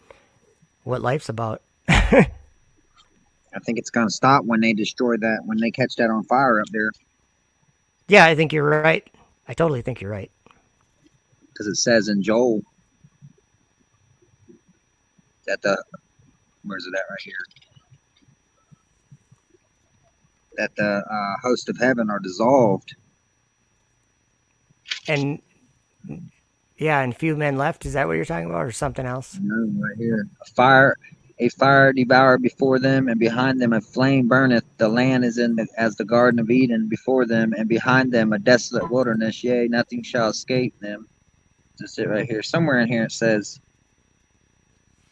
what life's about. I think it's going to stop when they destroy that, when they catch that on fire up there. Yeah, I think you're right. I totally think you're right. Because it says in Joel that where's it at right here? That the host of heaven are dissolved. And yeah, and few men left. Is that what you're talking about, or something else? No, right here. A fire devoured before them, and behind them a flame burneth. The land is as the Garden of Eden before them, and behind them a desolate wilderness. Yea, nothing shall escape them. Just it right here. Somewhere in here it says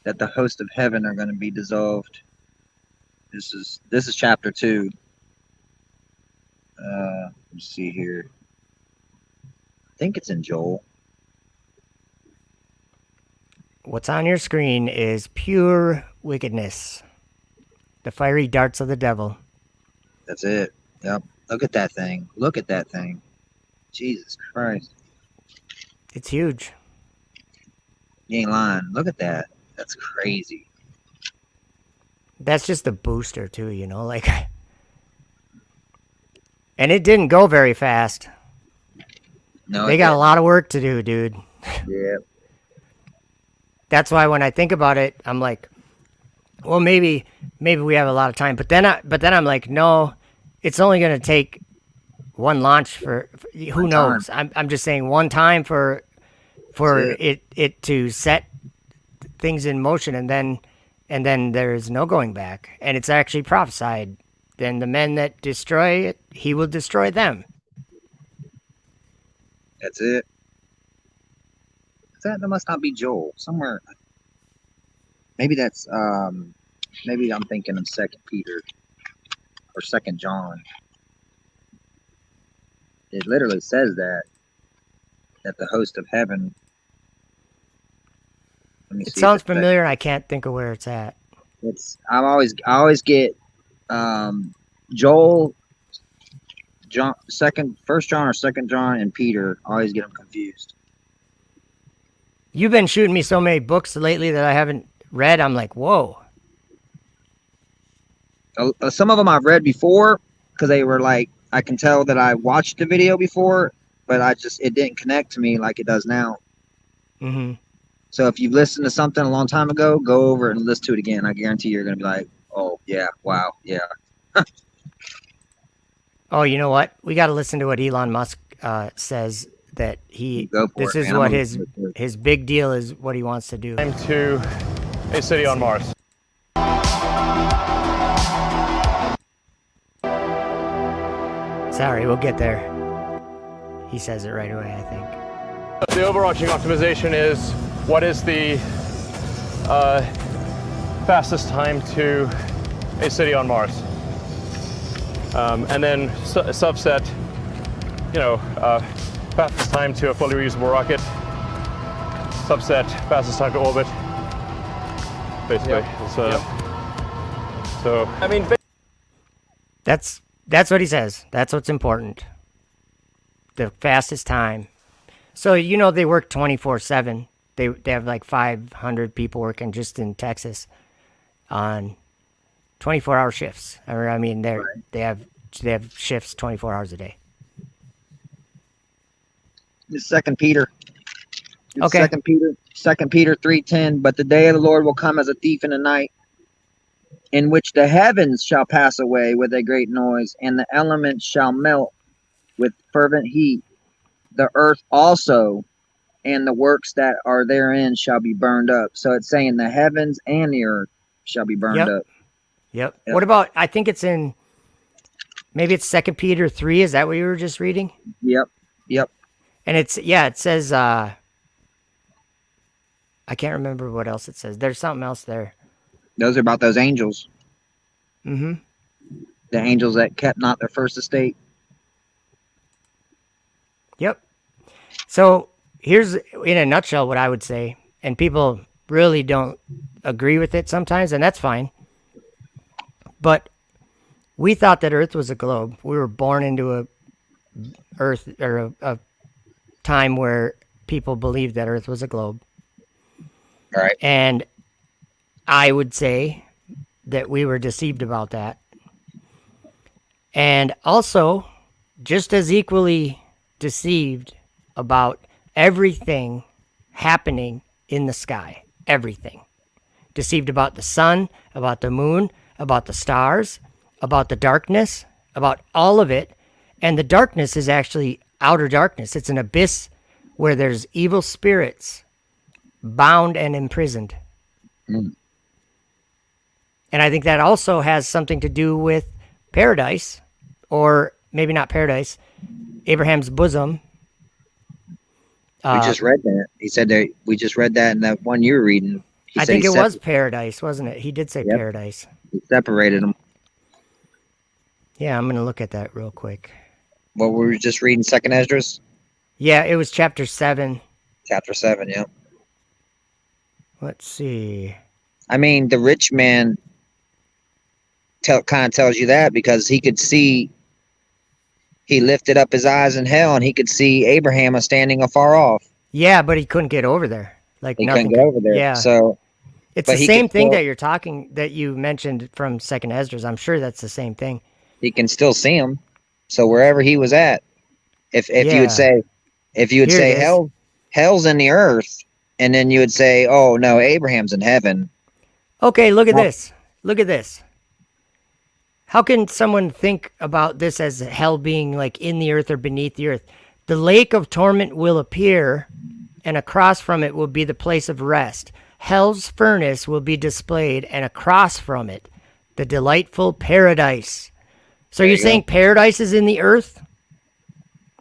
that the host of heaven are going to be dissolved. This is chapter 2. Let's see here. I think it's in Joel. What's on your screen is pure wickedness. The fiery darts of the devil. That's it. Yep. Look at that thing. Look at that thing. Jesus Christ. It's huge. You ain't lying. Look at that. That's crazy. That's just a booster too, you know, like. And it didn't go very fast. No, they got a lot of work to do, dude. Yeah. That's why when I think about it, I'm like, well, maybe we have a lot of time. But then I'm like, no, it's only going to take one launch for who knows. I'm just saying one time for it to set things in motion, and then there's no going back. And it's actually prophesied. Then the men that destroy it, he will destroy them. That's it. That must not be Joel. Somewhere. Maybe that's maybe I'm thinking of 2 Peter or 2 John. It literally says that the host of heaven. It sounds familiar. I can't think of where it's at. I always get Joel, John, First John or 2 John, and Peter. I always get them confused. You've been shooting me so many books lately that I haven't read. I'm like, whoa. Some of them I've read before, because they were like, I can tell that I watched the video before, but it didn't connect to me like it does now. Mm-hmm. So if you've listened to something a long time ago, go over and listen to it again. I guarantee you're going to be like, oh, yeah, wow, yeah. Oh, you know what? We got to listen to what Elon Musk says that Go for this it, is man. I'm what gonna listen to it. his big deal is, what he wants to do. To a city on Mars. Sorry, we'll get there. He says it right away, I think. The overarching optimization is what is the fastest time to a city on Mars, and then subset, fastest time to a fully reusable rocket, subset fastest time to orbit. Basically, so I mean, That's what he says. That's what's important. The fastest time. So they work 24/7. They have like 500 people working just in Texas on 24-hour shifts. I mean, they have shifts 24 hours a day. It's Second Peter. Okay. Second Peter 3:10. But the day of the Lord will come as a thief in the night, in which the heavens shall pass away with a great noise, and the elements shall melt with fervent heat. The earth also and the works that are therein shall be burned up. So it's saying the heavens and the earth shall be burned up. Yep. What about, I think it's in, maybe it's 2 Peter 3. Is that what you were just reading? Yep. And it says, I can't remember what else it says. There's something else there. Those are about those angels. Mm-hmm. The angels that kept not their first estate. Yep. So here's, in a nutshell, what I would say, and people really don't agree with it sometimes, and that's fine. But we thought that Earth was a globe. We were born into a time where people believed that Earth was a globe. All right. And I would say that we were deceived about that. And also, just as equally deceived about everything happening in the sky. Everything. Deceived about the sun, about the moon, about the stars, about the darkness, about all of it. And the darkness is actually outer darkness. It's an abyss where there's evil spirits bound and imprisoned. Mm. And I think that also has something to do with paradise, or maybe not paradise, Abraham's bosom. We just read that. He said that we just read that in that one you were reading. I think it was paradise, wasn't it? He did say paradise. He separated them. Yeah, I'm going to look at that real quick. What were we just reading? Second Esdras? Yeah, it was chapter 7. Chapter 7, yeah. Let's see. I mean, the rich man kind of tells you that because he could see, he lifted up his eyes in hell and he could see Abraham standing afar off. Yeah, but he couldn't get over there. Like He nothing couldn't get over there. Yeah. So it's but the he same could thing still- that you mentioned from Second Esdras. I'm sure that's the same thing. he can still see him. So wherever he was at, if you Yeah. would say, Here it is. hell's in the earth, and then you would say, oh no, Abraham's in heaven. Okay, look at Well- this. Look at this. How can someone think about this as hell being like in the earth or beneath the earth? The lake of torment will appear, and across from it will be the place of rest. Hell's furnace will be displayed, and across from it, the delightful paradise. So There you're you go. saying paradise is in the earth?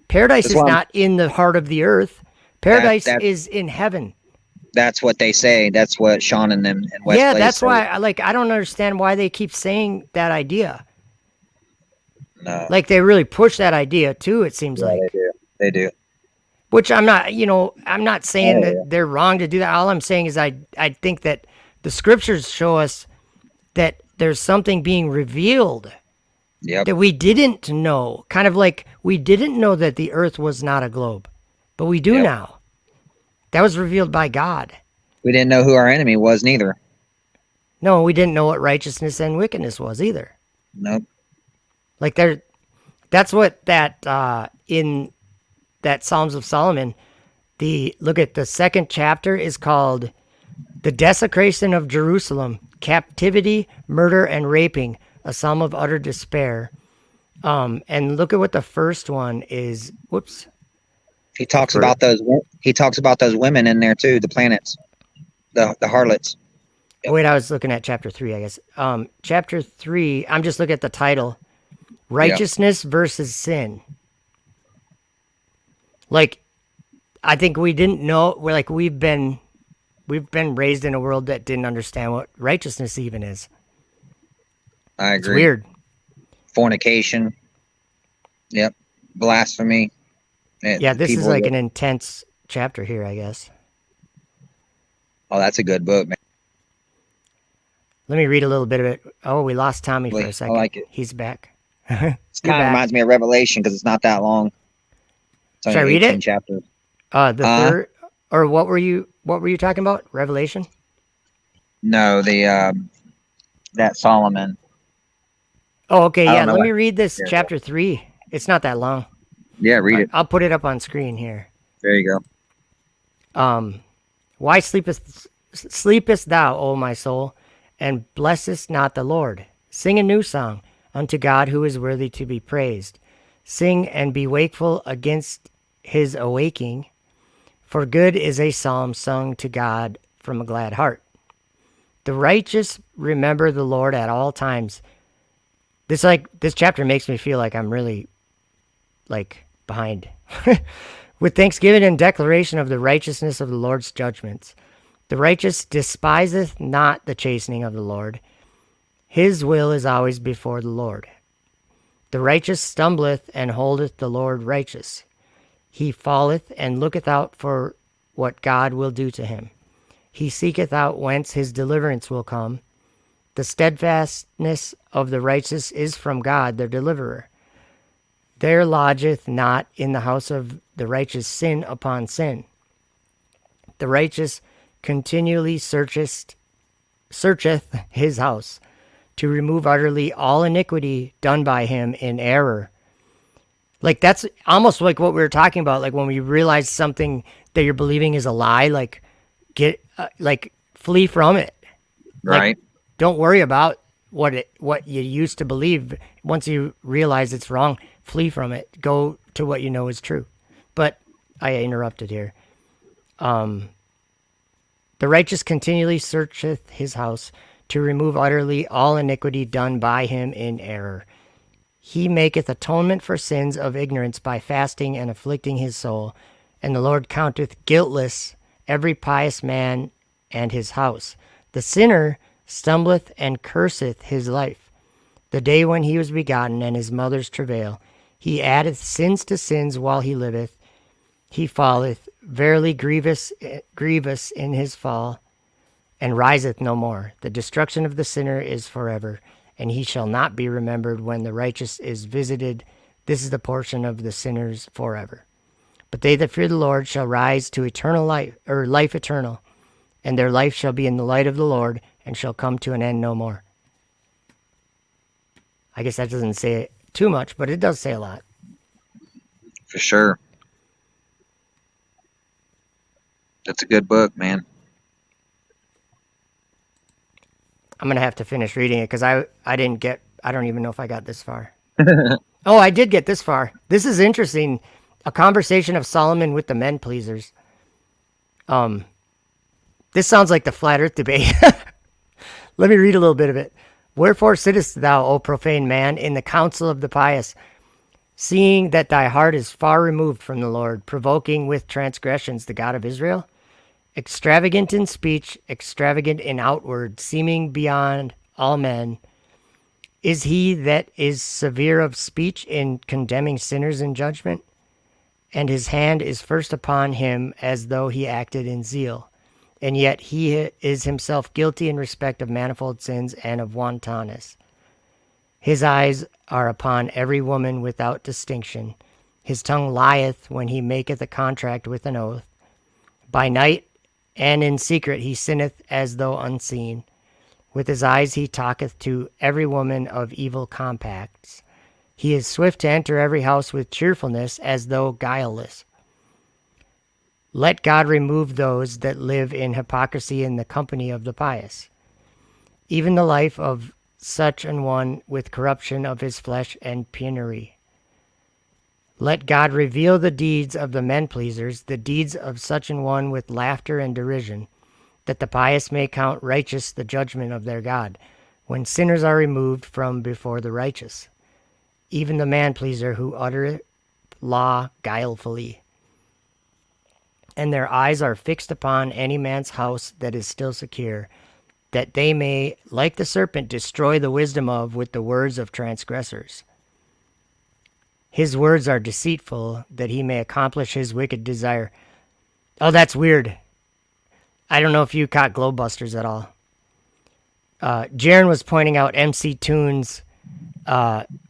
Paradise That's is why I'm- not in the heart of the earth. Paradise that- is in heaven. That's what they say. That's what Sean and them and Wesley Yeah, that's say. why I don't understand why they keep saying that idea. No, Like they really push that idea too, it seems yeah, like. they do. They do. Which I'm not saying Yeah, that they're wrong to do that. All I'm saying is I think that the scriptures show us that there's something being revealed Yep. that we didn't know. Kind of like we didn't know that the earth was not a globe, but we do Yep. now. That was revealed by God. We didn't know who our enemy was neither. No, we didn't know what righteousness and wickedness was either. Nope. Like that's what that in that Psalms of Solomon, look at the second chapter is called The Desecration of Jerusalem, Captivity, Murder, and Raping, a Psalm of Utter Despair. And look at what the first one is. Whoops. He talks about those. He talks about those women in there too. The planets, the harlots. Wait, I was looking at chapter 3, I guess. Chapter 3, I'm just looking at the title. Righteousness versus sin. Like, I think we didn't know, we've been raised in a world that didn't understand what righteousness even is. I agree. It's weird. Fornication. Yep. Blasphemy. Yeah, this is like an intense chapter here, I guess. Oh, that's a good book, man. Let me read a little bit of it. Oh, we lost Tommy for a second. I like it. He's back. It kind of reminds me of Revelation because it's not that long. Should I read it? Chapters. The third, or what were you talking about? Revelation? No, that Solomon. Oh, okay, yeah. Let me read this chapter 3. It's not that long. Yeah, read it. I'll put it up on screen here. There you go. Why sleepest thou, O my soul, and blessest not the Lord? Sing a new song unto God who is worthy to be praised. Sing and be wakeful against his awaking, for good is a psalm sung to God from a glad heart. The righteous remember the Lord at all times. This chapter makes me feel like I'm really behind. With thanksgiving and declaration of the righteousness of the Lord's judgments. The righteous despiseth not the chastening of the Lord. His will is always before the Lord. The righteous stumbleth and holdeth the Lord righteous. He falleth and looketh out for what God will do to him. He seeketh out whence his deliverance will come. The steadfastness of the righteous is from God, their deliverer. There lodgeth not in the house of the righteous sin upon sin. The righteous continually searcheth his house, to remove utterly all iniquity done by him in error. Like, that's almost like what we were talking about, like when we realize something that you're believing is a lie, flee from it. Right. Don't worry about what you used to believe. Once you realize it's wrong, flee from it. Go to what you know is true. But I interrupted here. The righteous continually searcheth his house, to remove utterly all iniquity done by him in error. He maketh atonement for sins of ignorance by fasting and afflicting his soul, and the Lord counteth guiltless every pious man and his house. The sinner stumbleth and curseth his life. The day when he was begotten and his mother's travail, he addeth sins to sins while he liveth. He falleth, verily grievous in his fall, and riseth no more. The destruction of the sinner is forever, and he shall not be remembered when the righteous is visited. This is the portion of the sinners forever. But they that fear the Lord shall rise to eternal life, or life eternal, and their life shall be in the light of the Lord, and shall come to an end no more. I guess that doesn't say too much, but it does say a lot. For sure. That's a good book, man. I'm going to have to finish reading it because I don't even know if I got this far. Oh, I did get this far. This is interesting. A conversation of Solomon with the men pleasers. This sounds like the flat earth debate. Let me read a little bit of it. Wherefore sittest thou, O profane man, in the council of the pious, seeing that thy heart is far removed from the Lord, provoking with transgressions the God of Israel? Extravagant in speech, extravagant in outward, seeming beyond all men. Is he that is severe of speech in condemning sinners in judgment? And his hand is first upon him as though he acted in zeal. And yet he is himself guilty in respect of manifold sins and of wantonness. His eyes are upon every woman without distinction. His tongue lieth when he maketh a contract with an oath. By night and in secret he sinneth as though unseen. With his eyes he talketh to every woman of evil compacts. He is swift to enter every house with cheerfulness as though guileless. Let God remove those that live in hypocrisy in the company of the pious. Even the life of such an one with corruption of his flesh and penury. Let God reveal the deeds of the men-pleasers, the deeds of such an one with laughter and derision, that the pious may count righteous the judgment of their God, when sinners are removed from before the righteous. Even the man-pleaser who uttereth law guilefully. And their eyes are fixed upon any man's house that is still secure, that they may, like the serpent, destroy the wisdom of with the words of transgressors. His words are deceitful, that he may accomplish his wicked desire. Oh, that's weird. I don't know if you caught Globebusters at all. Jaren was pointing out MC Toon's,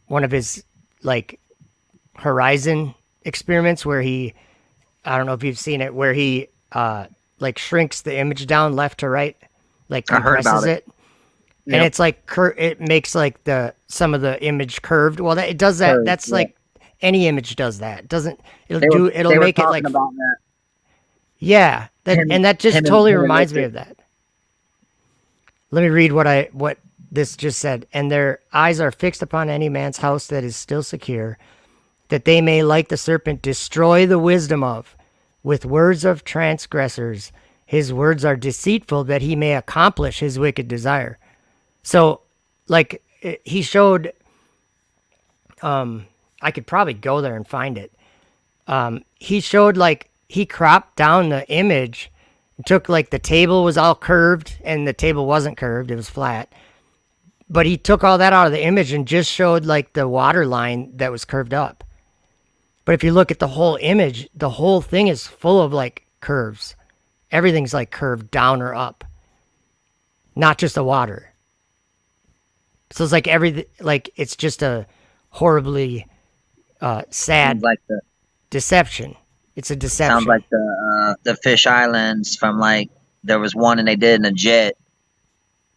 one of his, like, Horizon experiments where he, I don't know if you've seen it, where he, like, shrinks the image down left to right, like, compresses it. Yep. And it's like, it makes, like, some of the image curved. Well, it does that. Curved, that's, like, any image does that. It'll make it, like, about that. Yeah, and that just totally reminds me of that. Let me read what this just said. And their eyes are fixed upon any man's house that is still secure, that they may, like the serpent, destroy the wisdom of, with words of transgressors. His words are deceitful, that he may accomplish his wicked desire. So, like, he showed, I could probably go there and find it. He showed, like, he cropped down the image, took, like, the table was all curved, and the table wasn't curved, it was flat. But he took all that out of the image and just showed, like, the water line that was curved up. But if you look at the whole image, the whole thing is full of, like, curves. Everything's, like, curved down or up. Not just the water. So it's like it's just a horribly sad deception. It's a deception. Sounds like the Fish Islands from, like, there was one and they did in a jet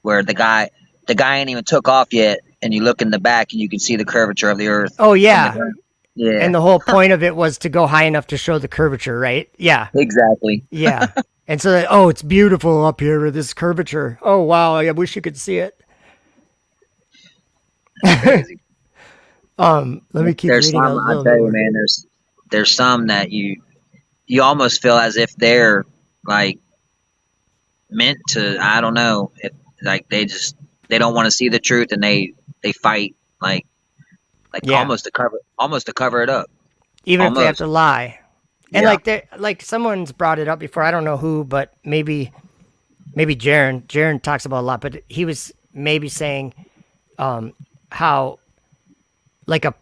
where the guy ain't even took off yet, and you look in the back and you can see the curvature of the earth. Oh yeah. Yeah. And the whole point of it was to go high enough to show the curvature, right? Yeah. Exactly. Yeah. And so it's beautiful up here with this curvature. Oh wow, I wish you could see it. Crazy. Let me keep there's reading. Some, I tell you, man, there's some that you almost feel as if they're, like, meant to, I don't know, like they don't want to see the truth, and they fight like almost to cover it up, even if they have to lie. And like someone's brought it up before, I don't know who, but maybe Jaren talks about a lot, but he was maybe saying how like a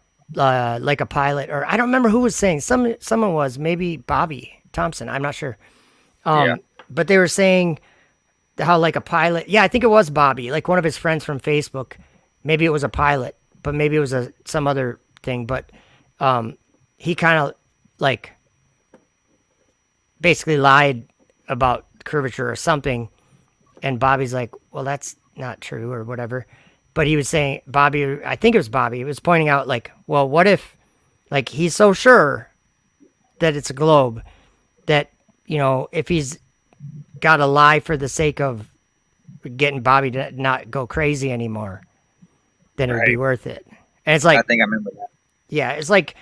pilot, or I don't remember who was saying, someone was, maybe Bobby Thompson, I'm not sure. But they were saying how, like, a pilot, I think it was Bobby, like one of his friends from Facebook, maybe it was a pilot, but maybe it was some other thing, but he kind of, like, basically lied about curvature or something, and Bobby's like, well, that's not true or whatever. But he was saying, I think it was Bobby, was pointing out, like, well, what if, like, he's so sure that it's a globe that, you know, if he's got to lie for the sake of getting Bobby to not go crazy anymore, then it would be worth it. And it's like, I think I remember that. Yeah, it's like,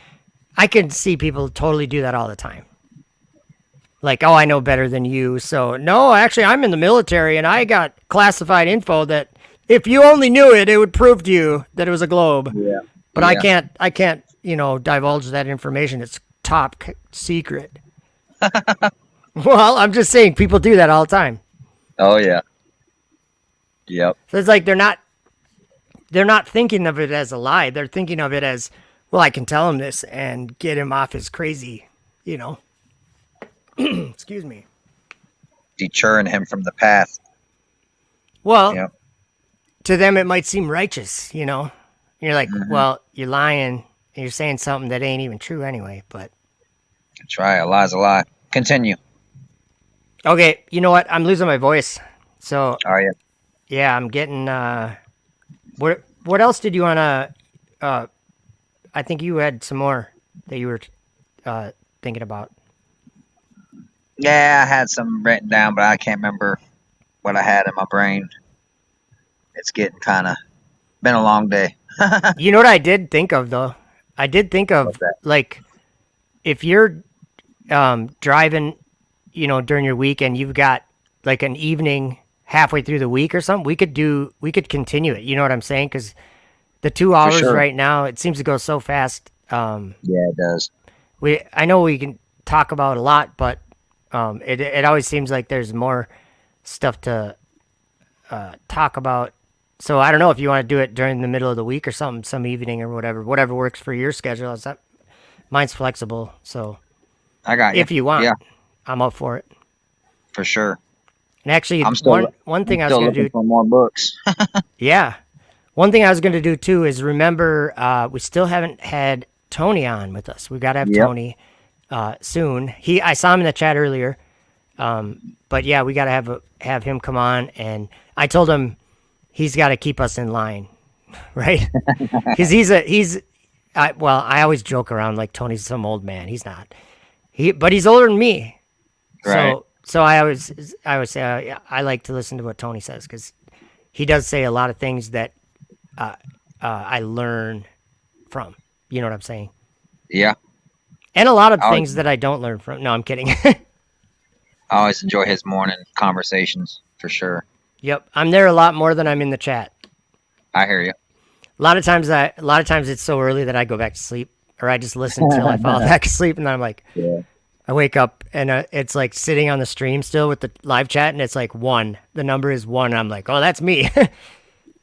I can see people totally do that all the time. Like, oh, I know better than you, so no, actually, I'm in the military and I got classified info that if you only knew it, it would prove to you that it was a globe. Yeah. But I can't, you know, divulge that information. It's top secret. Well, I'm just saying, people do that all the time. Oh yeah. Yep. So it's like they're not thinking of it as a lie. They're thinking of it as, well, I can tell him this and get him off his crazy, you know. Excuse me. Deterring him from the path. Well, to them it might seem righteous, you know. You're like, well, you're lying. And you're saying something that ain't even true anyway. But that's right. A lie's a lie. Continue. Okay, you know what? I'm losing my voice. So. Are you? Yeah, I'm getting. What else did you want to I think you had some more that you were thinking about. Yeah, I had some written down, but I can't remember what I had in my brain. It's getting kind of been a long day. You know what I did think of though? I did think What's of that? like if you're driving, during your week and you've got like an evening halfway through the week or something, we could continue it. You know what I'm saying? Because the two For hours sure. right now, it seems to go so fast. Yeah, it does. I know we can talk about a lot, but it always seems like there's more stuff to talk about. So I don't know if you want to do it during the middle of the week or something, some evening or whatever works for your schedule. Mine's flexible, so I got you. if you want, Yeah, I'm up for it. for sure. And actually, I'm still one I'm thing I was still gonna looking do, for more books. yeah, one thing I was gonna do too is remember we still haven't had Tony on with us. We got to have Yep. Tony soon. I saw him in the chat earlier, but yeah, we got to have him come on, and I told him he's got to keep us in line, right? Because I always joke around like Tony's some old man. He's not. But he's older than me. Right. So I always say I like to listen to what Tony says because he does say a lot of things that I learn from. You know what I'm saying? Yeah. And a lot of I always, things that I don't learn from. No, I'm kidding. I always enjoy his morning conversations for sure. Yep, I'm there a lot more than I'm in the chat. I hear you. A lot of times it's so early that I go back to sleep, or I just listen till I fall back asleep, and then I'm like, Yeah. I wake up and it's like sitting on the stream still with the live chat, and it's like 1. The number is 1. And I'm like, oh, that's me.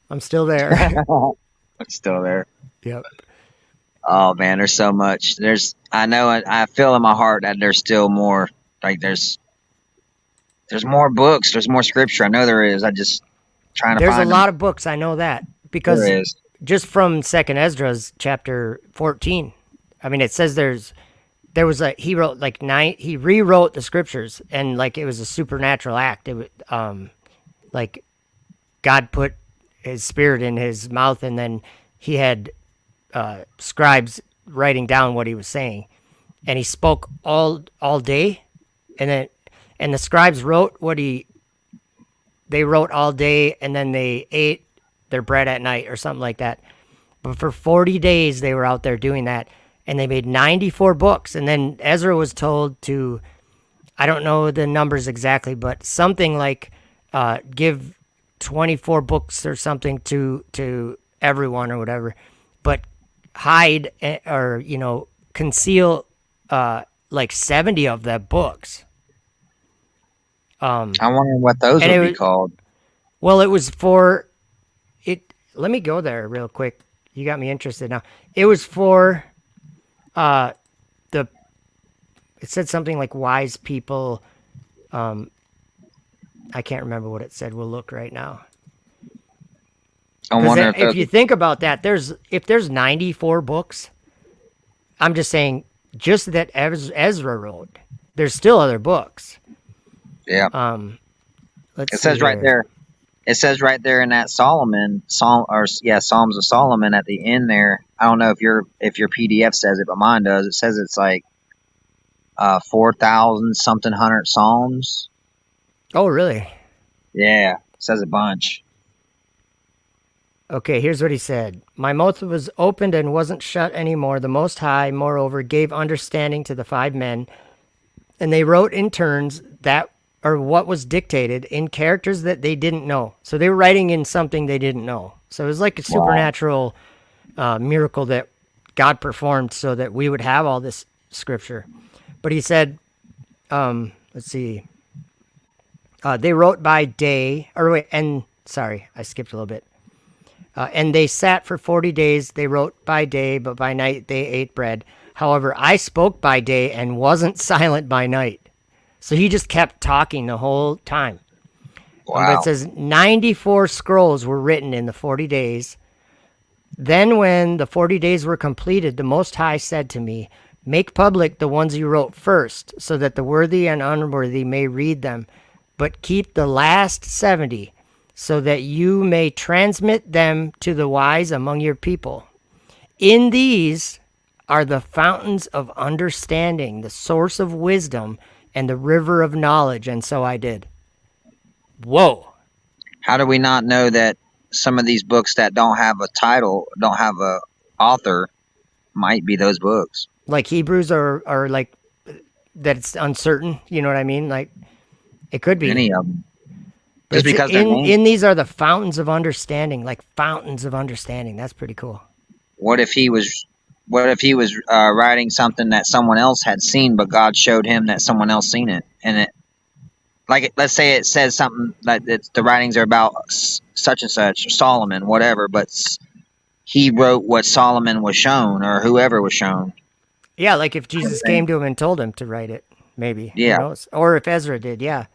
I'm still there. It's still there. Yep. Oh man, there's so much. I know I feel in my heart that there's still more. Like there's more books. There's more scripture. I know there is. I just trying to There's a find them. lot of books, I know that, because There is. just from Second Esdras chapter 14, I mean, it says there was he wrote like 9. He rewrote the scriptures, and like it was a supernatural act. It was like God put His Spirit in his mouth, and then he had scribes writing down what he was saying, and he spoke all day, and the scribes wrote they wrote all day, and then they ate their bread at night or something like that. But for 40 days they were out there doing that, and they made 94 books. And then Ezra was told to, I don't know the numbers exactly, but something like give 24 books or something to everyone or whatever, but hide or conceal like 70 of the books. I'm wondering what those and would it be was, called. well, it was for it. Let me go there real quick. You got me interested now. It was for the. It said something like wise people. I can't remember what it said. We'll look right now. I wonder if If those. you think about that, if there's 94 books, I'm just saying, just that Ezra wrote. There's still other books. Yeah. Let's It see says right here. there. It says right there in that Psalms of Solomon at the end there. I don't know if your PDF says it, but mine does. It says it's like 4,000 something hundred Psalms. Oh, really? Yeah, it says a bunch. Okay, here's what he said. My mouth was opened and wasn't shut anymore. The Most High, moreover, gave understanding to the 5 men, and they wrote in turns what was dictated in characters that they didn't know. So they were writing in something they didn't know. So it was like a supernatural miracle that God performed so that we would have all this scripture. But he said, let's see. They wrote by day, sorry, I skipped a little bit. And they sat for 40 days. They wrote by day, but by night they ate bread. However, I spoke by day and wasn't silent by night. So he just kept talking the whole time. But Wow. it says 94 scrolls were written in the 40 days. Then when the 40 days were completed, the Most High said to me, make public the ones you wrote first, so that the worthy and unworthy may read them. But keep the last 70, so that you may transmit them to the wise among your people. In these, are the fountains of understanding, the source of wisdom, and the river of knowledge, and so I did. Whoa. How do we not know that some of these books that don't have a title, don't have a author, might be those books? Like Hebrews are like that it's uncertain, you know what I mean? Like it could be. Any of them. But Just because they're named. in these are the fountains of understanding, like fountains of understanding. That's pretty cool. What if he was writing something that someone else had seen, but God showed him that someone else seen it, and it, like, let's say it says something like the writings are about such and such, Solomon, whatever, but he wrote what Solomon was shown, or whoever was shown. Yeah, like if Jesus came to him and told him to write it, maybe. Yeah. Who knows? Or if Ezra did, yeah.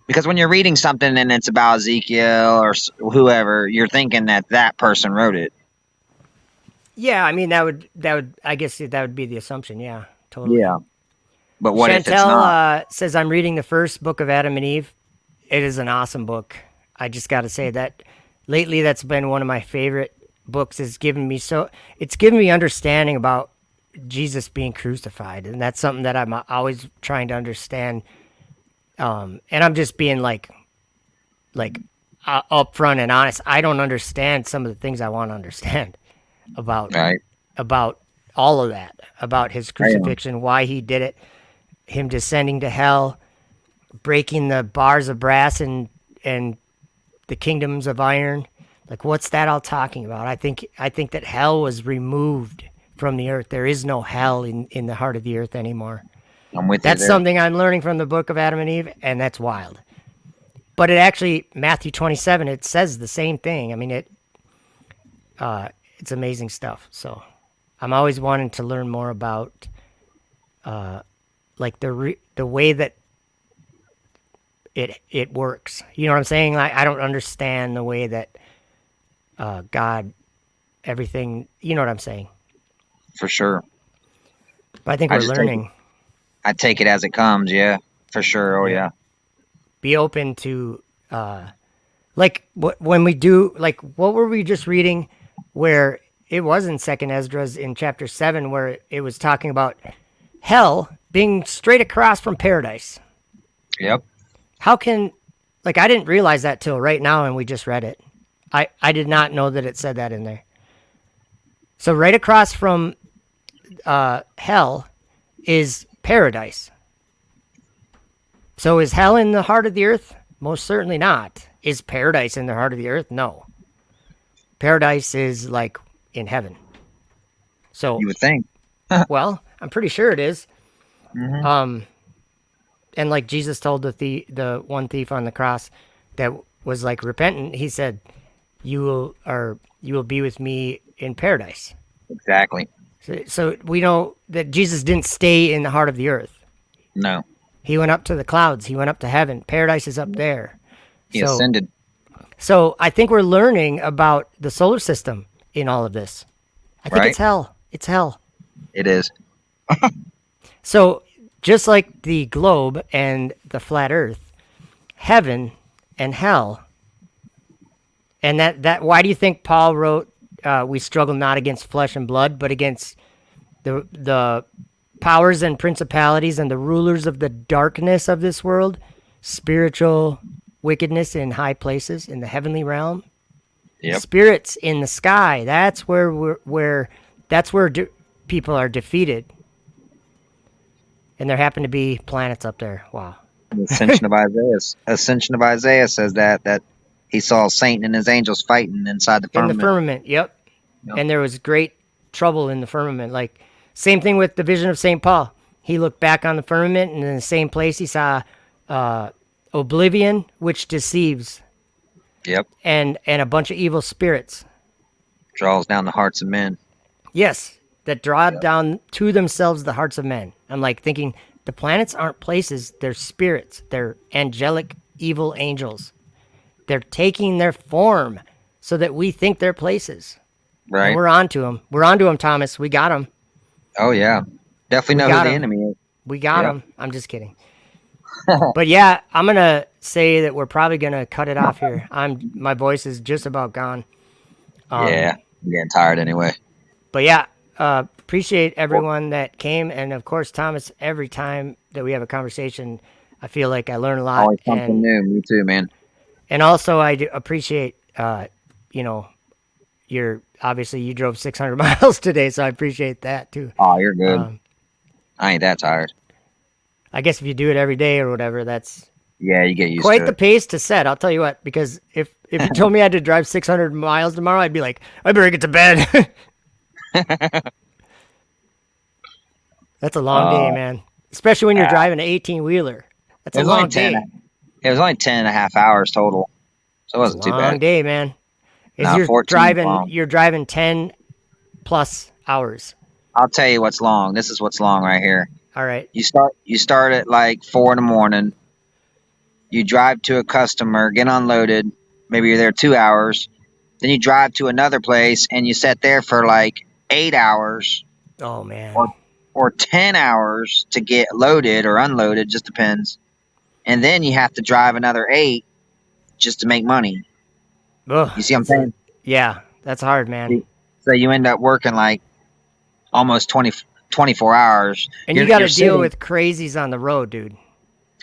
Because when you're reading something and it's about Ezekiel or whoever, you're thinking that person wrote it. Yeah, I mean that would I guess that would be the assumption. Yeah, totally. Yeah. But what if it's Chantel not? says I'm reading the first book of Adam and Eve. It is an awesome book. I just got to say that lately that's been one of my favorite books. It's given me understanding about Jesus being crucified, and that's something that I'm always trying to understand. And I'm just being like upfront and honest. I don't understand some of the things I want to understand about Right. about all of that, about his crucifixion, why he did it, him descending to hell, breaking the bars of brass and the kingdoms of iron. Like, what's that all talking about? I think that hell was removed from the earth. There is no hell in the heart of the earth anymore. I'm with That's you there. something I'm learning from the book of Adam and Eve, and that's wild. But it actually, Matthew 27, it says the same thing. I mean, it's amazing stuff. So I'm always wanting to learn more about like the way that it works. You know what I'm saying? Like, I don't understand the way that God, everything, you know what I'm saying? For sure. But I think I we're just take learning. I take it as it comes. Yeah. For sure. Oh, yeah. Be open to like when we do, like, what were we just reading where it was in Second Esdras in chapter 7 where it was talking about hell being straight across from paradise. Yep. How can, like, I didn't realize that till right now and we just read it. I did not know that it said that in there. So right across from hell is paradise. So is hell in the heart of the earth? Most certainly not. Is paradise in the heart of the earth? No. Paradise is like in heaven. So, You would think. well, I'm pretty sure it is. Mhm. And like Jesus told the one thief on the cross that was like repentant, he said, you will be with me in paradise. Exactly. So we know that Jesus didn't stay in the heart of the earth. No. He went up to the clouds. He went up to heaven. Paradise is up there. He ascended. So I think we're learning about the solar system in all of this. I think Right. it's hell. It's hell. It is. So just like the globe and the flat earth, heaven and hell, and that why do you think Paul wrote, we struggle not against flesh and blood, but against the powers and principalities and the rulers of the darkness of this world, spiritual wickedness in high places in the heavenly realm? Yep. Spirits in the sky. That's where people are defeated. And there happen to be planets up there. Wow. The Ascension of Isaiah says that he saw Satan and his angels fighting inside the In firmament. the firmament, yep. Yep. And there was great trouble in the firmament. Like, same thing with the vision of St. Paul. He looked back on the firmament, and in the same place he saw oblivion, which deceives, Yep. and a bunch of evil spirits. Draws down the hearts of men. Yes, that draw down to themselves the hearts of men. I'm like thinking, the planets aren't places, they're spirits. They're angelic, evil angels. They're taking their form so that we think they're places. Right. And we're onto them. We're onto them, Thomas. We got them. Oh, yeah. Definitely know who got the 'em. enemy is. We got Yeah. them. I'm just kidding. But yeah, I'm going to say that we're probably going to cut it off here. My voice is just about gone. Yeah. I'm getting tired anyway. But yeah, appreciate everyone that came, and of course, Thomas. Every time that we have a conversation, I feel like I learn a lot, Always something new. Me too, man. and also I do appreciate, you know, obviously you drove 600 miles today, so I appreciate that too. Oh, you're good. Um, I ain't that tired. I guess if you do it every day or whatever, that's Yeah, you get used quite to the it. pace to set. I'll tell you what, because if you told me I had to drive 600 miles tomorrow, I'd be like, I better get to bed. That's a long day, man. Especially when you're driving an 18-wheeler. That's It a was only long 10. day. It was only 10.5 hours total, so it It's a wasn't too long bad. day, man. Is No, 14 is long. you're driving 10 plus hours. I'll tell you what's long. This is what's long right here. All right. You start at like 4 in the morning. You drive to a customer, get unloaded. Maybe you're there 2 hours. Then you drive to another place and you sit there for like 8 hours Oh man. or 10 hours to get loaded or unloaded, just depends. And then you have to drive another 8 just to make money. Ugh, You see what I'm saying? yeah, that's hard, man. So you end up working like almost 24 hours. And you got to deal with crazies on the road, dude.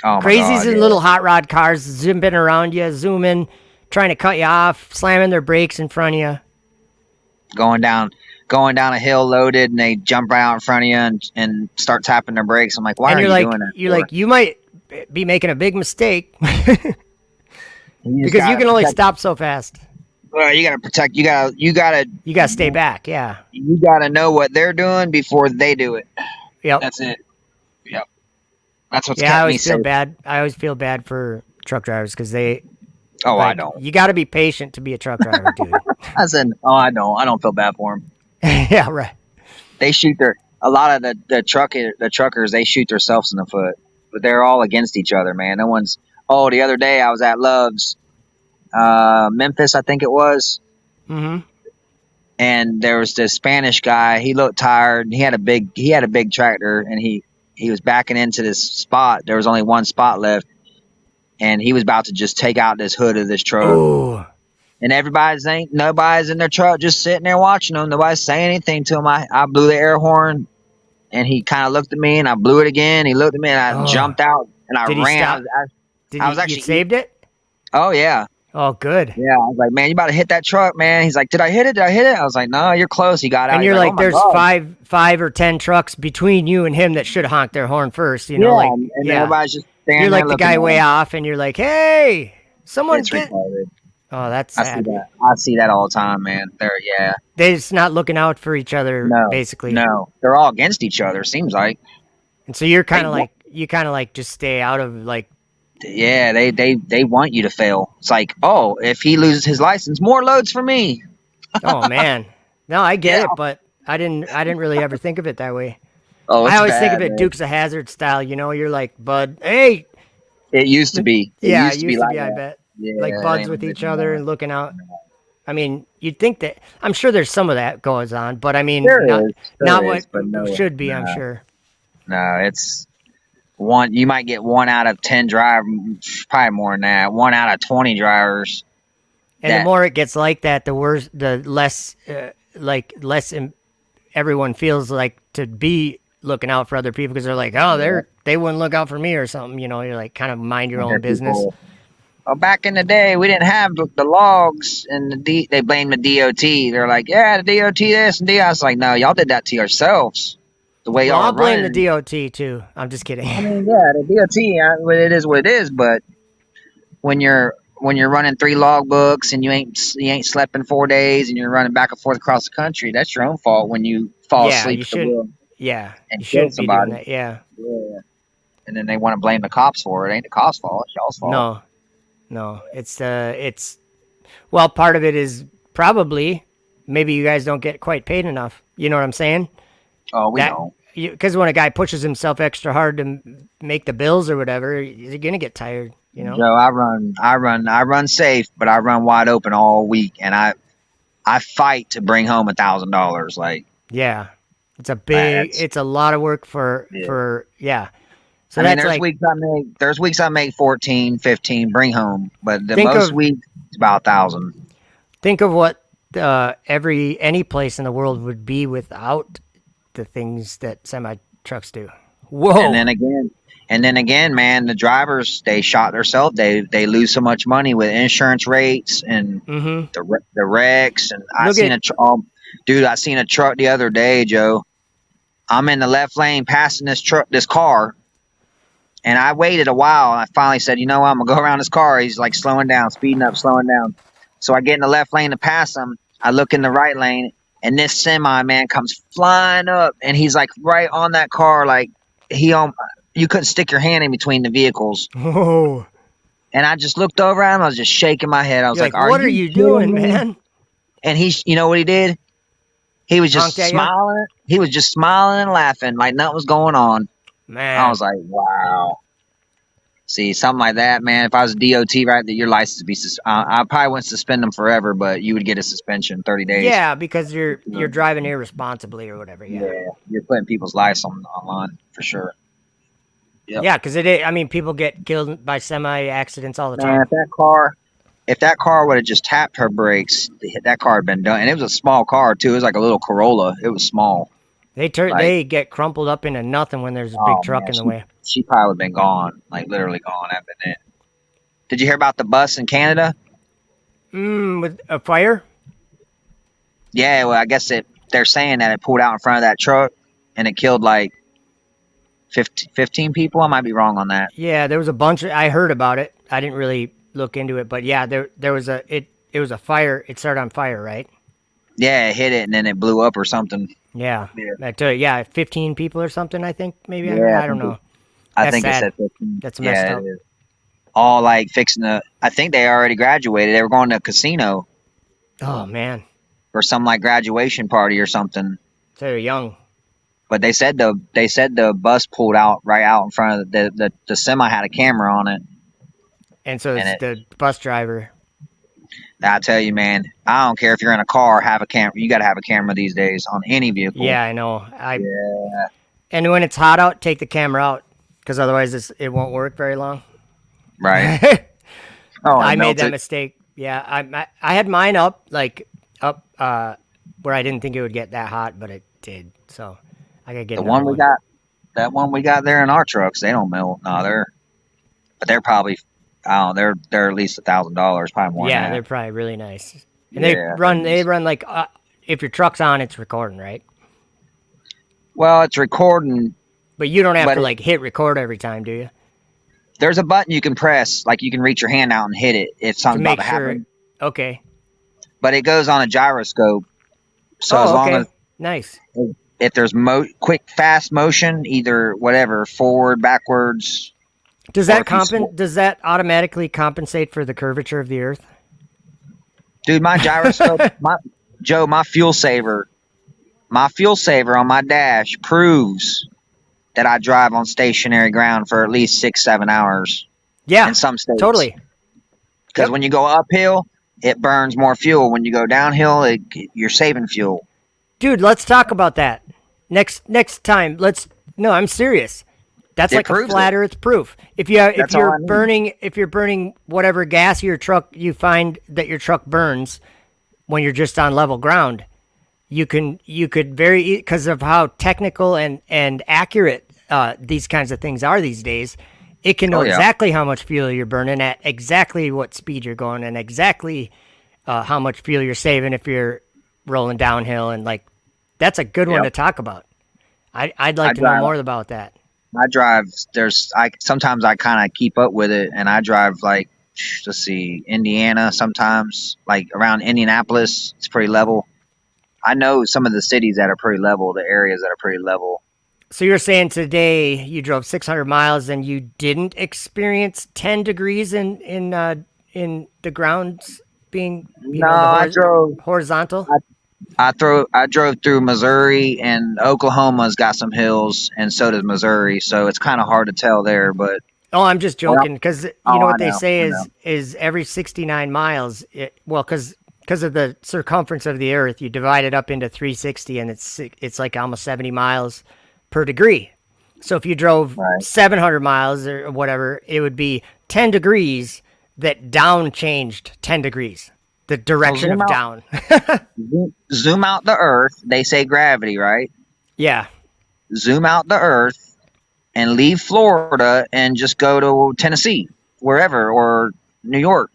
oh my Crazies God, in yeah. little hot rod cars zipping around you, zooming, trying to cut you off, slamming their brakes in front of you. going down a hill loaded, and they jump right out in front of you and start tapping their brakes. I'm like, why And are you're you like, doing that? you're like, you might be making a big mistake You because you can only stop so fast. You gotta protect. You gotta You got to stay back. Yeah. you gotta know what they're doing before they do it. Yep. That's it. Yep. That's what's Yeah, I kept me always feel safe. bad. I always feel bad for truck drivers because they. Oh, I like, don't. You got to be patient to be a truck driver, dude. I said, oh, I don't. I don't feel bad for them. Yeah, right. They shoot a lot of the truckers. They shoot themselves in the foot, but they're all against each other, man. No one's. Oh, the other day I was at Love's, Memphis, I think it was. Mm-hmm. And there was this Spanish guy. He looked tired. He had a big tractor, and he was backing into this spot. There was only one spot left, and he was about to just take out this hood of this truck. Oh. And nobody's in their truck, just sitting there watching them. Nobody's saying anything to him. I blew the air horn, and he kind of looked at me, and I blew it again. He looked at me, and I jumped out, and I Did he ran. stop? I was actually you saved it? Oh yeah. Oh, good. Yeah, I was like, man, you about to hit that truck, man. He's like, did I hit it? I was like, no, you're close. He got out. And He's you're like, oh my there's God. five or 10 trucks between you and him that should honk their horn first. You know, Yeah, like and everybody's just standing you're there like the looking guy at way him. off, and you're like, hey, someone It's get. retarded. Oh, that's I see sad. that. I see that all the time, man. Yeah. They're just not looking out for each other, No, basically. No, they're all against each other. Seems like. And so you're kind of They like just stay out of like. Yeah, they want you to fail. It's like, oh, if he loses his license, more loads for me. Oh man, no, I get Yeah. it, but I didn't really ever think of it that way. Oh, it's I always think bad, of it man. Dukes of Hazzard style. You know, you're like, bud, hey, It used to be. yeah, used to be like I that. bet, Yeah, like it buds ain't with each anymore. other and looking out. I mean, you'd think that. I'm sure there's some of that goes on, but I mean, There not is, what but no, should be. I'm no. sure. No, it's one. You might get 1 out of 10 drivers, probably more than that. 1 out of 20 drivers. And the more it gets like that, the worse, the less, everyone feels like to be looking out for other people because they're like, oh, they wouldn't look out for me or something. You know, you're like kind of mind your own business. Well, back in the day, we didn't have the logs, and they blame the DOT. They're like, yeah, the DOT this and I was like, no, y'all did that to yourselves. The way Well, y'all I'll blame running. the DOT too. I'm just kidding. I mean, yeah, the DOT, it is what it is. But when you're running 3 log books and you ain't slept in 4 days and you're running back and forth across the country, that's your own fault when you fall Yeah, asleep you at the shouldn't- wheel Yeah, and you kill shouldn't be doing somebody. that. Yeah. Yeah. And then they want to blame the cops for it. It ain't the cops' fault. It's y'all's fault. No. It's well, part of it is probably maybe you guys don't get quite paid enough. You know what I'm saying? Oh, we don't. Because when a guy pushes himself extra hard to make the bills or whatever, you're gonna get tired. You know. Joe, I run safe, but I run wide open all week, and I fight to bring home $1,000. Like, Yeah, it's it's a lot of work for. So I mean, that's there's weeks I make 14, 15, bring home, but Think most of- weeks it's about 1,000. think of what any place in the world would be without the things that semi trucks do. Whoa. And then again, man, the drivers, they shot themselves. They lose so much money with insurance rates and the wrecks. And I seen a truck the other day, Joe. I'm in the left lane passing this car, and I waited a while. And I finally said, you know what, I'm gonna go around this car. He's like slowing down, speeding up, slowing down. So I get in the left lane to pass him. I look in the right lane, and this semi man comes flying up, and he's like right on that car, like you couldn't stick your hand in between the vehicles. Whoa. And I just looked over at him. I was just shaking my head. I was like, what are you doing, man? And you know what he did? He was just smiling. He was just smiling and laughing like nothing was going on. Man. I was like, wow. See, something like that, man. If I was a DOT, right, that your license would be I probably wouldn't suspend them forever, but you would get a suspension 30 days. Yeah, because you're driving irresponsibly or whatever. Yeah, you're putting people's lives online for sure. Yep. Yeah, because people get killed by semi accidents all the time. Man, if that car would have just tapped her brakes, that car had been done. And it was a small car too. It was like a little Corolla. It was small. They get crumpled up into nothing when there's a big truck in the way. She probably would have been gone, like literally gone. That been it. Did you hear about the bus in Canada? With a fire? Yeah, well, I guess they're saying that it pulled out in front of that truck and it killed like 15 people. I might be wrong on that. Yeah, there was a bunch. I heard about it. I didn't really look into it, but yeah, there was it was a fire. It started on fire, right? Yeah, it hit it and then it blew up or something. Yeah. 15 people or something. I think maybe. Yeah, I don't know. I think it said 15. That's messed up. All like fixing I think they already graduated. They were going to a casino. Oh man. Or some like graduation party or something. So they're young. But they said the bus pulled out right out in front of the semi had a camera on it. And so the bus driver. I tell you, man, I don't care if you're in a car, have a camera. You got to have a camera these days on any vehicle. Yeah, I know. And when it's hot out, take the camera out because otherwise it won't work very long. Right. I made that mistake. Yeah, I had mine up where I didn't think it would get that hot, but it did. So I gotta get the one we got. That one we got there in our trucks, they don't melt. No, they're probably. I don't know, they're at least $1,000, probably more. Yeah, they're probably really nice. And they run like if your truck's on, it's recording, right? Well, it's recording, but you don't have to like hit record every time, do you? There's a button you can press, like you can reach your hand out and hit it if something's about to happen. Okay. But it goes on a gyroscope, so as long as nice. If there's quick, fast motion, either whatever, forward, backwards. Does that automatically compensate for the curvature of the Earth? Dude, my gyroscope, my fuel saver on my dash proves that I drive on stationary ground for at least 6-7 hours. Yeah, in some states, totally. Because when you go uphill, it burns more fuel. When you go downhill, you're saving fuel. Dude, let's talk about that next time. No, I'm serious. That's like a flat Earth proof. If you're burning whatever gas your truck, you find that your truck burns when you're just on level ground, you could because of how technical and accurate these kinds of things are these days. It can know exactly how much fuel you're burning at exactly what speed you're going and exactly how much fuel you're saving if you're rolling downhill, and like that's a good one to talk about. I'd like to know more about that. I drive. Sometimes I kind of keep up with it, and I drive like, let's see, Indiana. Sometimes like around Indianapolis, it's pretty level. I know some of the cities that are pretty level, the areas that are pretty level. So you're saying today you drove 600 miles and you didn't experience 10 degrees in the grounds being I drove horizontal. I drove through Missouri, and Oklahoma's got some hills, and so does Missouri. So it's kind of hard to tell there. But I'm just joking because what they say is every 69 miles. Because of the circumference of the Earth, you divide it up into 360, and it's like almost 70 miles per degree. So if you drove 700 miles or whatever, it would be 10 degrees that down changed 10 degrees. The direction zoom of out. down. Zoom out the Earth. They say gravity, right? Yeah. Zoom out the Earth and leave Florida and just go to Tennessee, wherever, or New York.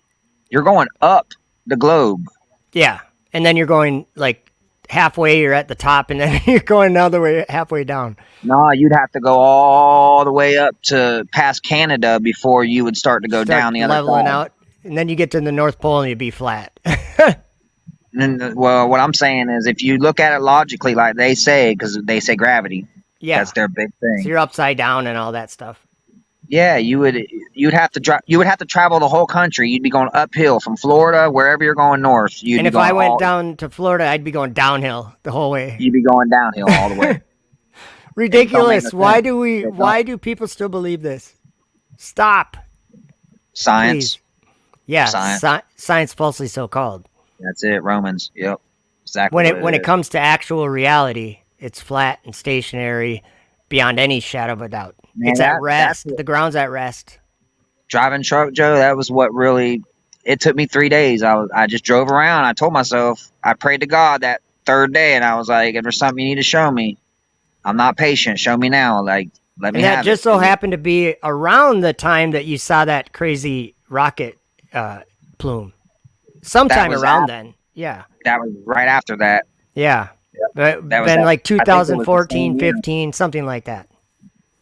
You're going up the globe. Yeah. And then you're going like halfway, you're at the top, and then you're going another way halfway down. No, you'd have to go all the way up to past Canada before you would start to go down the other leveling side. out. And then you get to the North Pole and you'd be flat. And then, well, what I'm saying is, if you look at it logically, like they say, because they say gravity, Yeah. that's their big thing. So you're upside down and all that stuff. Yeah, you'd have to travel the whole country. You'd be going uphill from Florida, wherever you're going north. And if I went down to Florida, I'd be going downhill the whole way. You'd be going downhill all the way. Ridiculous. Why Why do people still believe this? Stop. Science. Please. Yeah, Science. science falsely so called. That's it. Romans. Yep. Exactly. When it comes to actual reality, it's flat and stationary beyond any shadow of a doubt. Man, it's at rest. that's The ground's at rest. driving truck, Joe, that was what really. It took me 3 days. I just drove around. I told myself, I prayed to God that third day, and I was like, if there's something you need to show me, I'm not patient. Show me now. Like, let me And have that just it. so happened to be around the time that you saw that crazy rocket plume. Sometime was around after- then. Yeah. That was right after that. Yeah. But That was then that- like I think it was the 2014, same year. 15, something like that.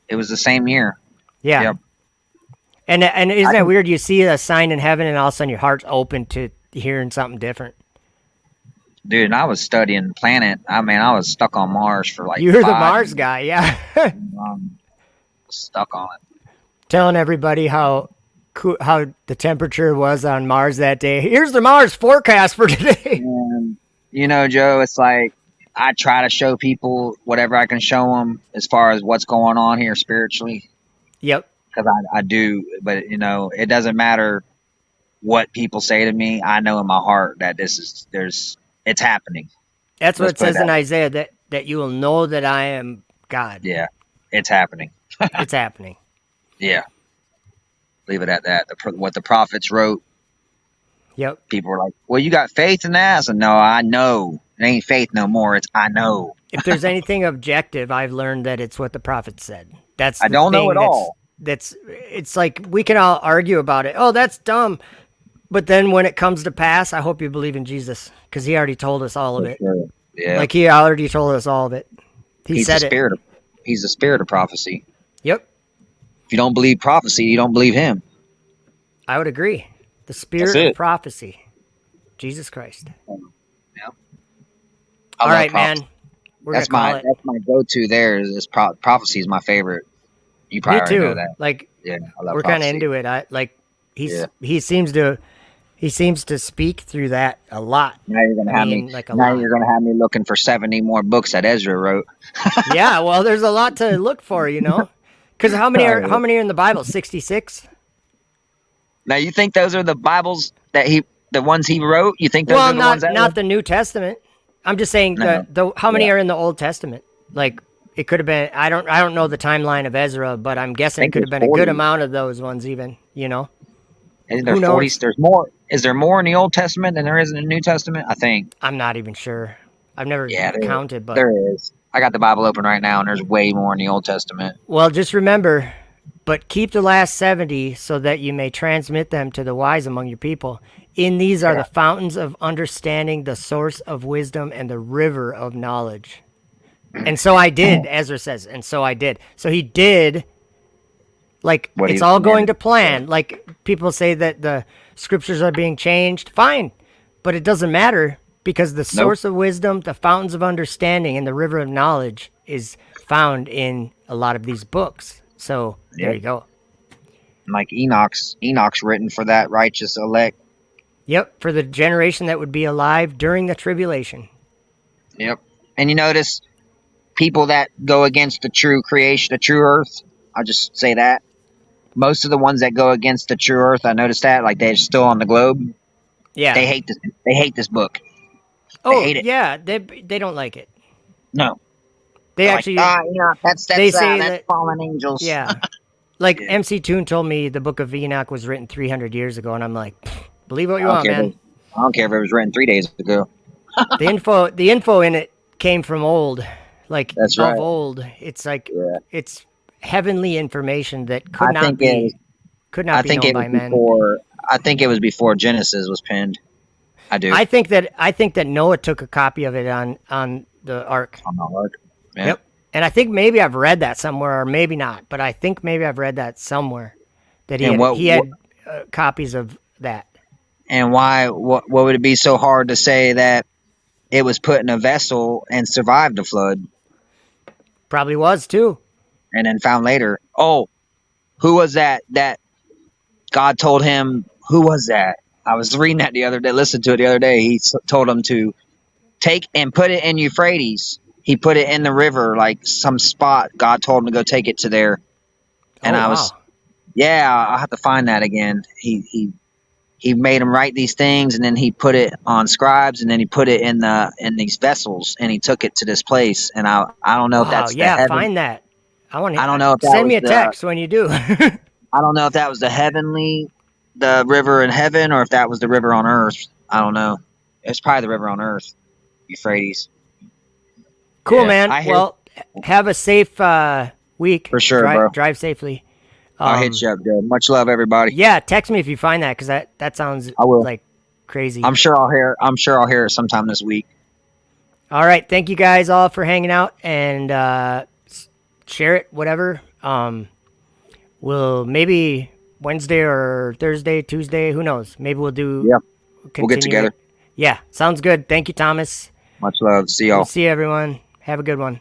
It was the same year. Yeah. Yep. And isn't that weird? You see a sign in heaven and all of a sudden your heart's open to hearing something different. Dude, and I was studying planet. I mean, I was stuck on Mars for like. You're the 5 Mars years. guy, yeah. Stuck on it. Telling everybody how the temperature was on Mars that day. Here's the Mars forecast for today. And, you know, Joe, it's like I try to show people whatever I can show them as far as what's going on here spiritually, Yep. because I do. But you know, it doesn't matter what people say to me. I know in my heart that it's happening. That's what Let's it put it says in that way. Isaiah, that you will know that I am God. Yeah, it's happening. It's happening. Yeah, leave it at that. What the prophets wrote. Yep. People were like, "Well, you got faith in that?" I said, "No, I know. It ain't faith no more. It's I know." If there's anything objective, I've learned that it's what the prophet said. That's I the don't know thing it all. It's like we can all argue about it. Oh, that's dumb. But then when it comes to pass, I hope you believe in Jesus because he already told us all of it. Sure. Yeah, Like he already told us all of it. he's said the spirit. He's the spirit of prophecy. Yep. If you don't believe prophecy, you don't believe him. I would agree. The spirit That's of it. prophecy. Jesus Christ. I All love right, prophecy. man. We're That's gonna call my it. that's my go-to. There is prophecy is my favorite. You probably Me already too. know that. Like Yeah, I love we're kind of prophecy. into it. Yeah. He seems to speak through that a lot. Now you're gonna have mean, me. like a Now lot. you're gonna have me looking for 70 more books that Ezra wrote. Yeah, well, there's a lot to look for, you know. Because how many are in the Bible? 66. Now you think those are the Bibles that the ones he wrote? You think those Well, are the ones that not the New Testament. I'm just saying No. how many are in the Old Testament? Like it could have been. I don't know the timeline of Ezra, but I'm guessing it think could have there's been a good 40. amount of those ones, even. You know. Isn't there who knows? 40? There's more. Is there more in the Old Testament than there is in the New Testament? I think. I'm not even sure. I've never Yeah, counted, but there is. I got the Bible open right now, and there's way more in the Old Testament. well, just remember, but keep the last 70 so that you may transmit them to the wise among your people. In these are Yeah. the fountains of understanding, the source of wisdom, and the river of knowledge. And so I did, Ezra says, and so I did. So he did, like, What it's he all going commanded. to plan. Like, people say that the scriptures are being changed. Fine. But it doesn't matter because the source of wisdom, the fountains of understanding, and the river of knowledge is found in a lot of these books. So there Yep. you go. Like Enoch's written for that righteous elect. Yep, for the generation that would be alive during the tribulation. Yep. And you notice people that go against the true creation, the true earth. I'll just say that. Most of the ones that go against the true earth, I noticed that, like they're still on the globe. Yeah. They hate this. They hate this book. oh, hate it. yeah, they don't like it. No. They They're actually, like, that's they say that's that- fallen angels. yeah. Like Yeah. MC Toon told me the book of Enoch was written 300 years ago, and I'm like, believe what you want, Okay, man. I don't care if it was written 3 days ago. The info in it came from old, like That's of right. old. It's like Yeah. it's heavenly information that I think it. could I not be think known it was by men. before. I think it was before Genesis was penned. I do. I think that Noah took a copy of it on the ark. On my word. Yeah. Yep. And I think maybe I've read that somewhere, or maybe not. But I think maybe I've read that somewhere that And he had copies of that. And why? What would it be so hard to say that it was put in a vessel and survived the flood, Probably was too. and then found later? Oh, who was that? That God told him. Who was that? I was reading that the other day. Listened to it the other day. He told him to take and put it in Euphrates. He put it in the river, like some spot. God told him to go take it to there. And Oh, I was, wow. yeah, I'll have to find that again. He made him write these things, and then he put it on scribes, and then he put it in these vessels, and he took it to this place. And I don't know if Wow. that's the Yeah. heaven. Find that. I don't know if that Send was me a the. text when you do. I don't know if that was the river in heaven, or if that was the river on earth. I don't know. It's probably the river on earth, Euphrates. Cool, Yeah, man. I hear- Well, have a safe week. For sure, bro. Drive safely. I'll hit you up, dude. Much love, everybody. Yeah, text me if you find that, because that sounds I will. like crazy. I'm sure I'll hear it sometime this week. All right, thank you guys all for hanging out, and share it, whatever. We'll maybe Wednesday or Thursday, Tuesday, who knows? Maybe we'll do. Yeah, we'll get continue together. it. Yeah, sounds good. Thank you, Thomas. Much love. See y'all. We'll see you, everyone. Have a good one.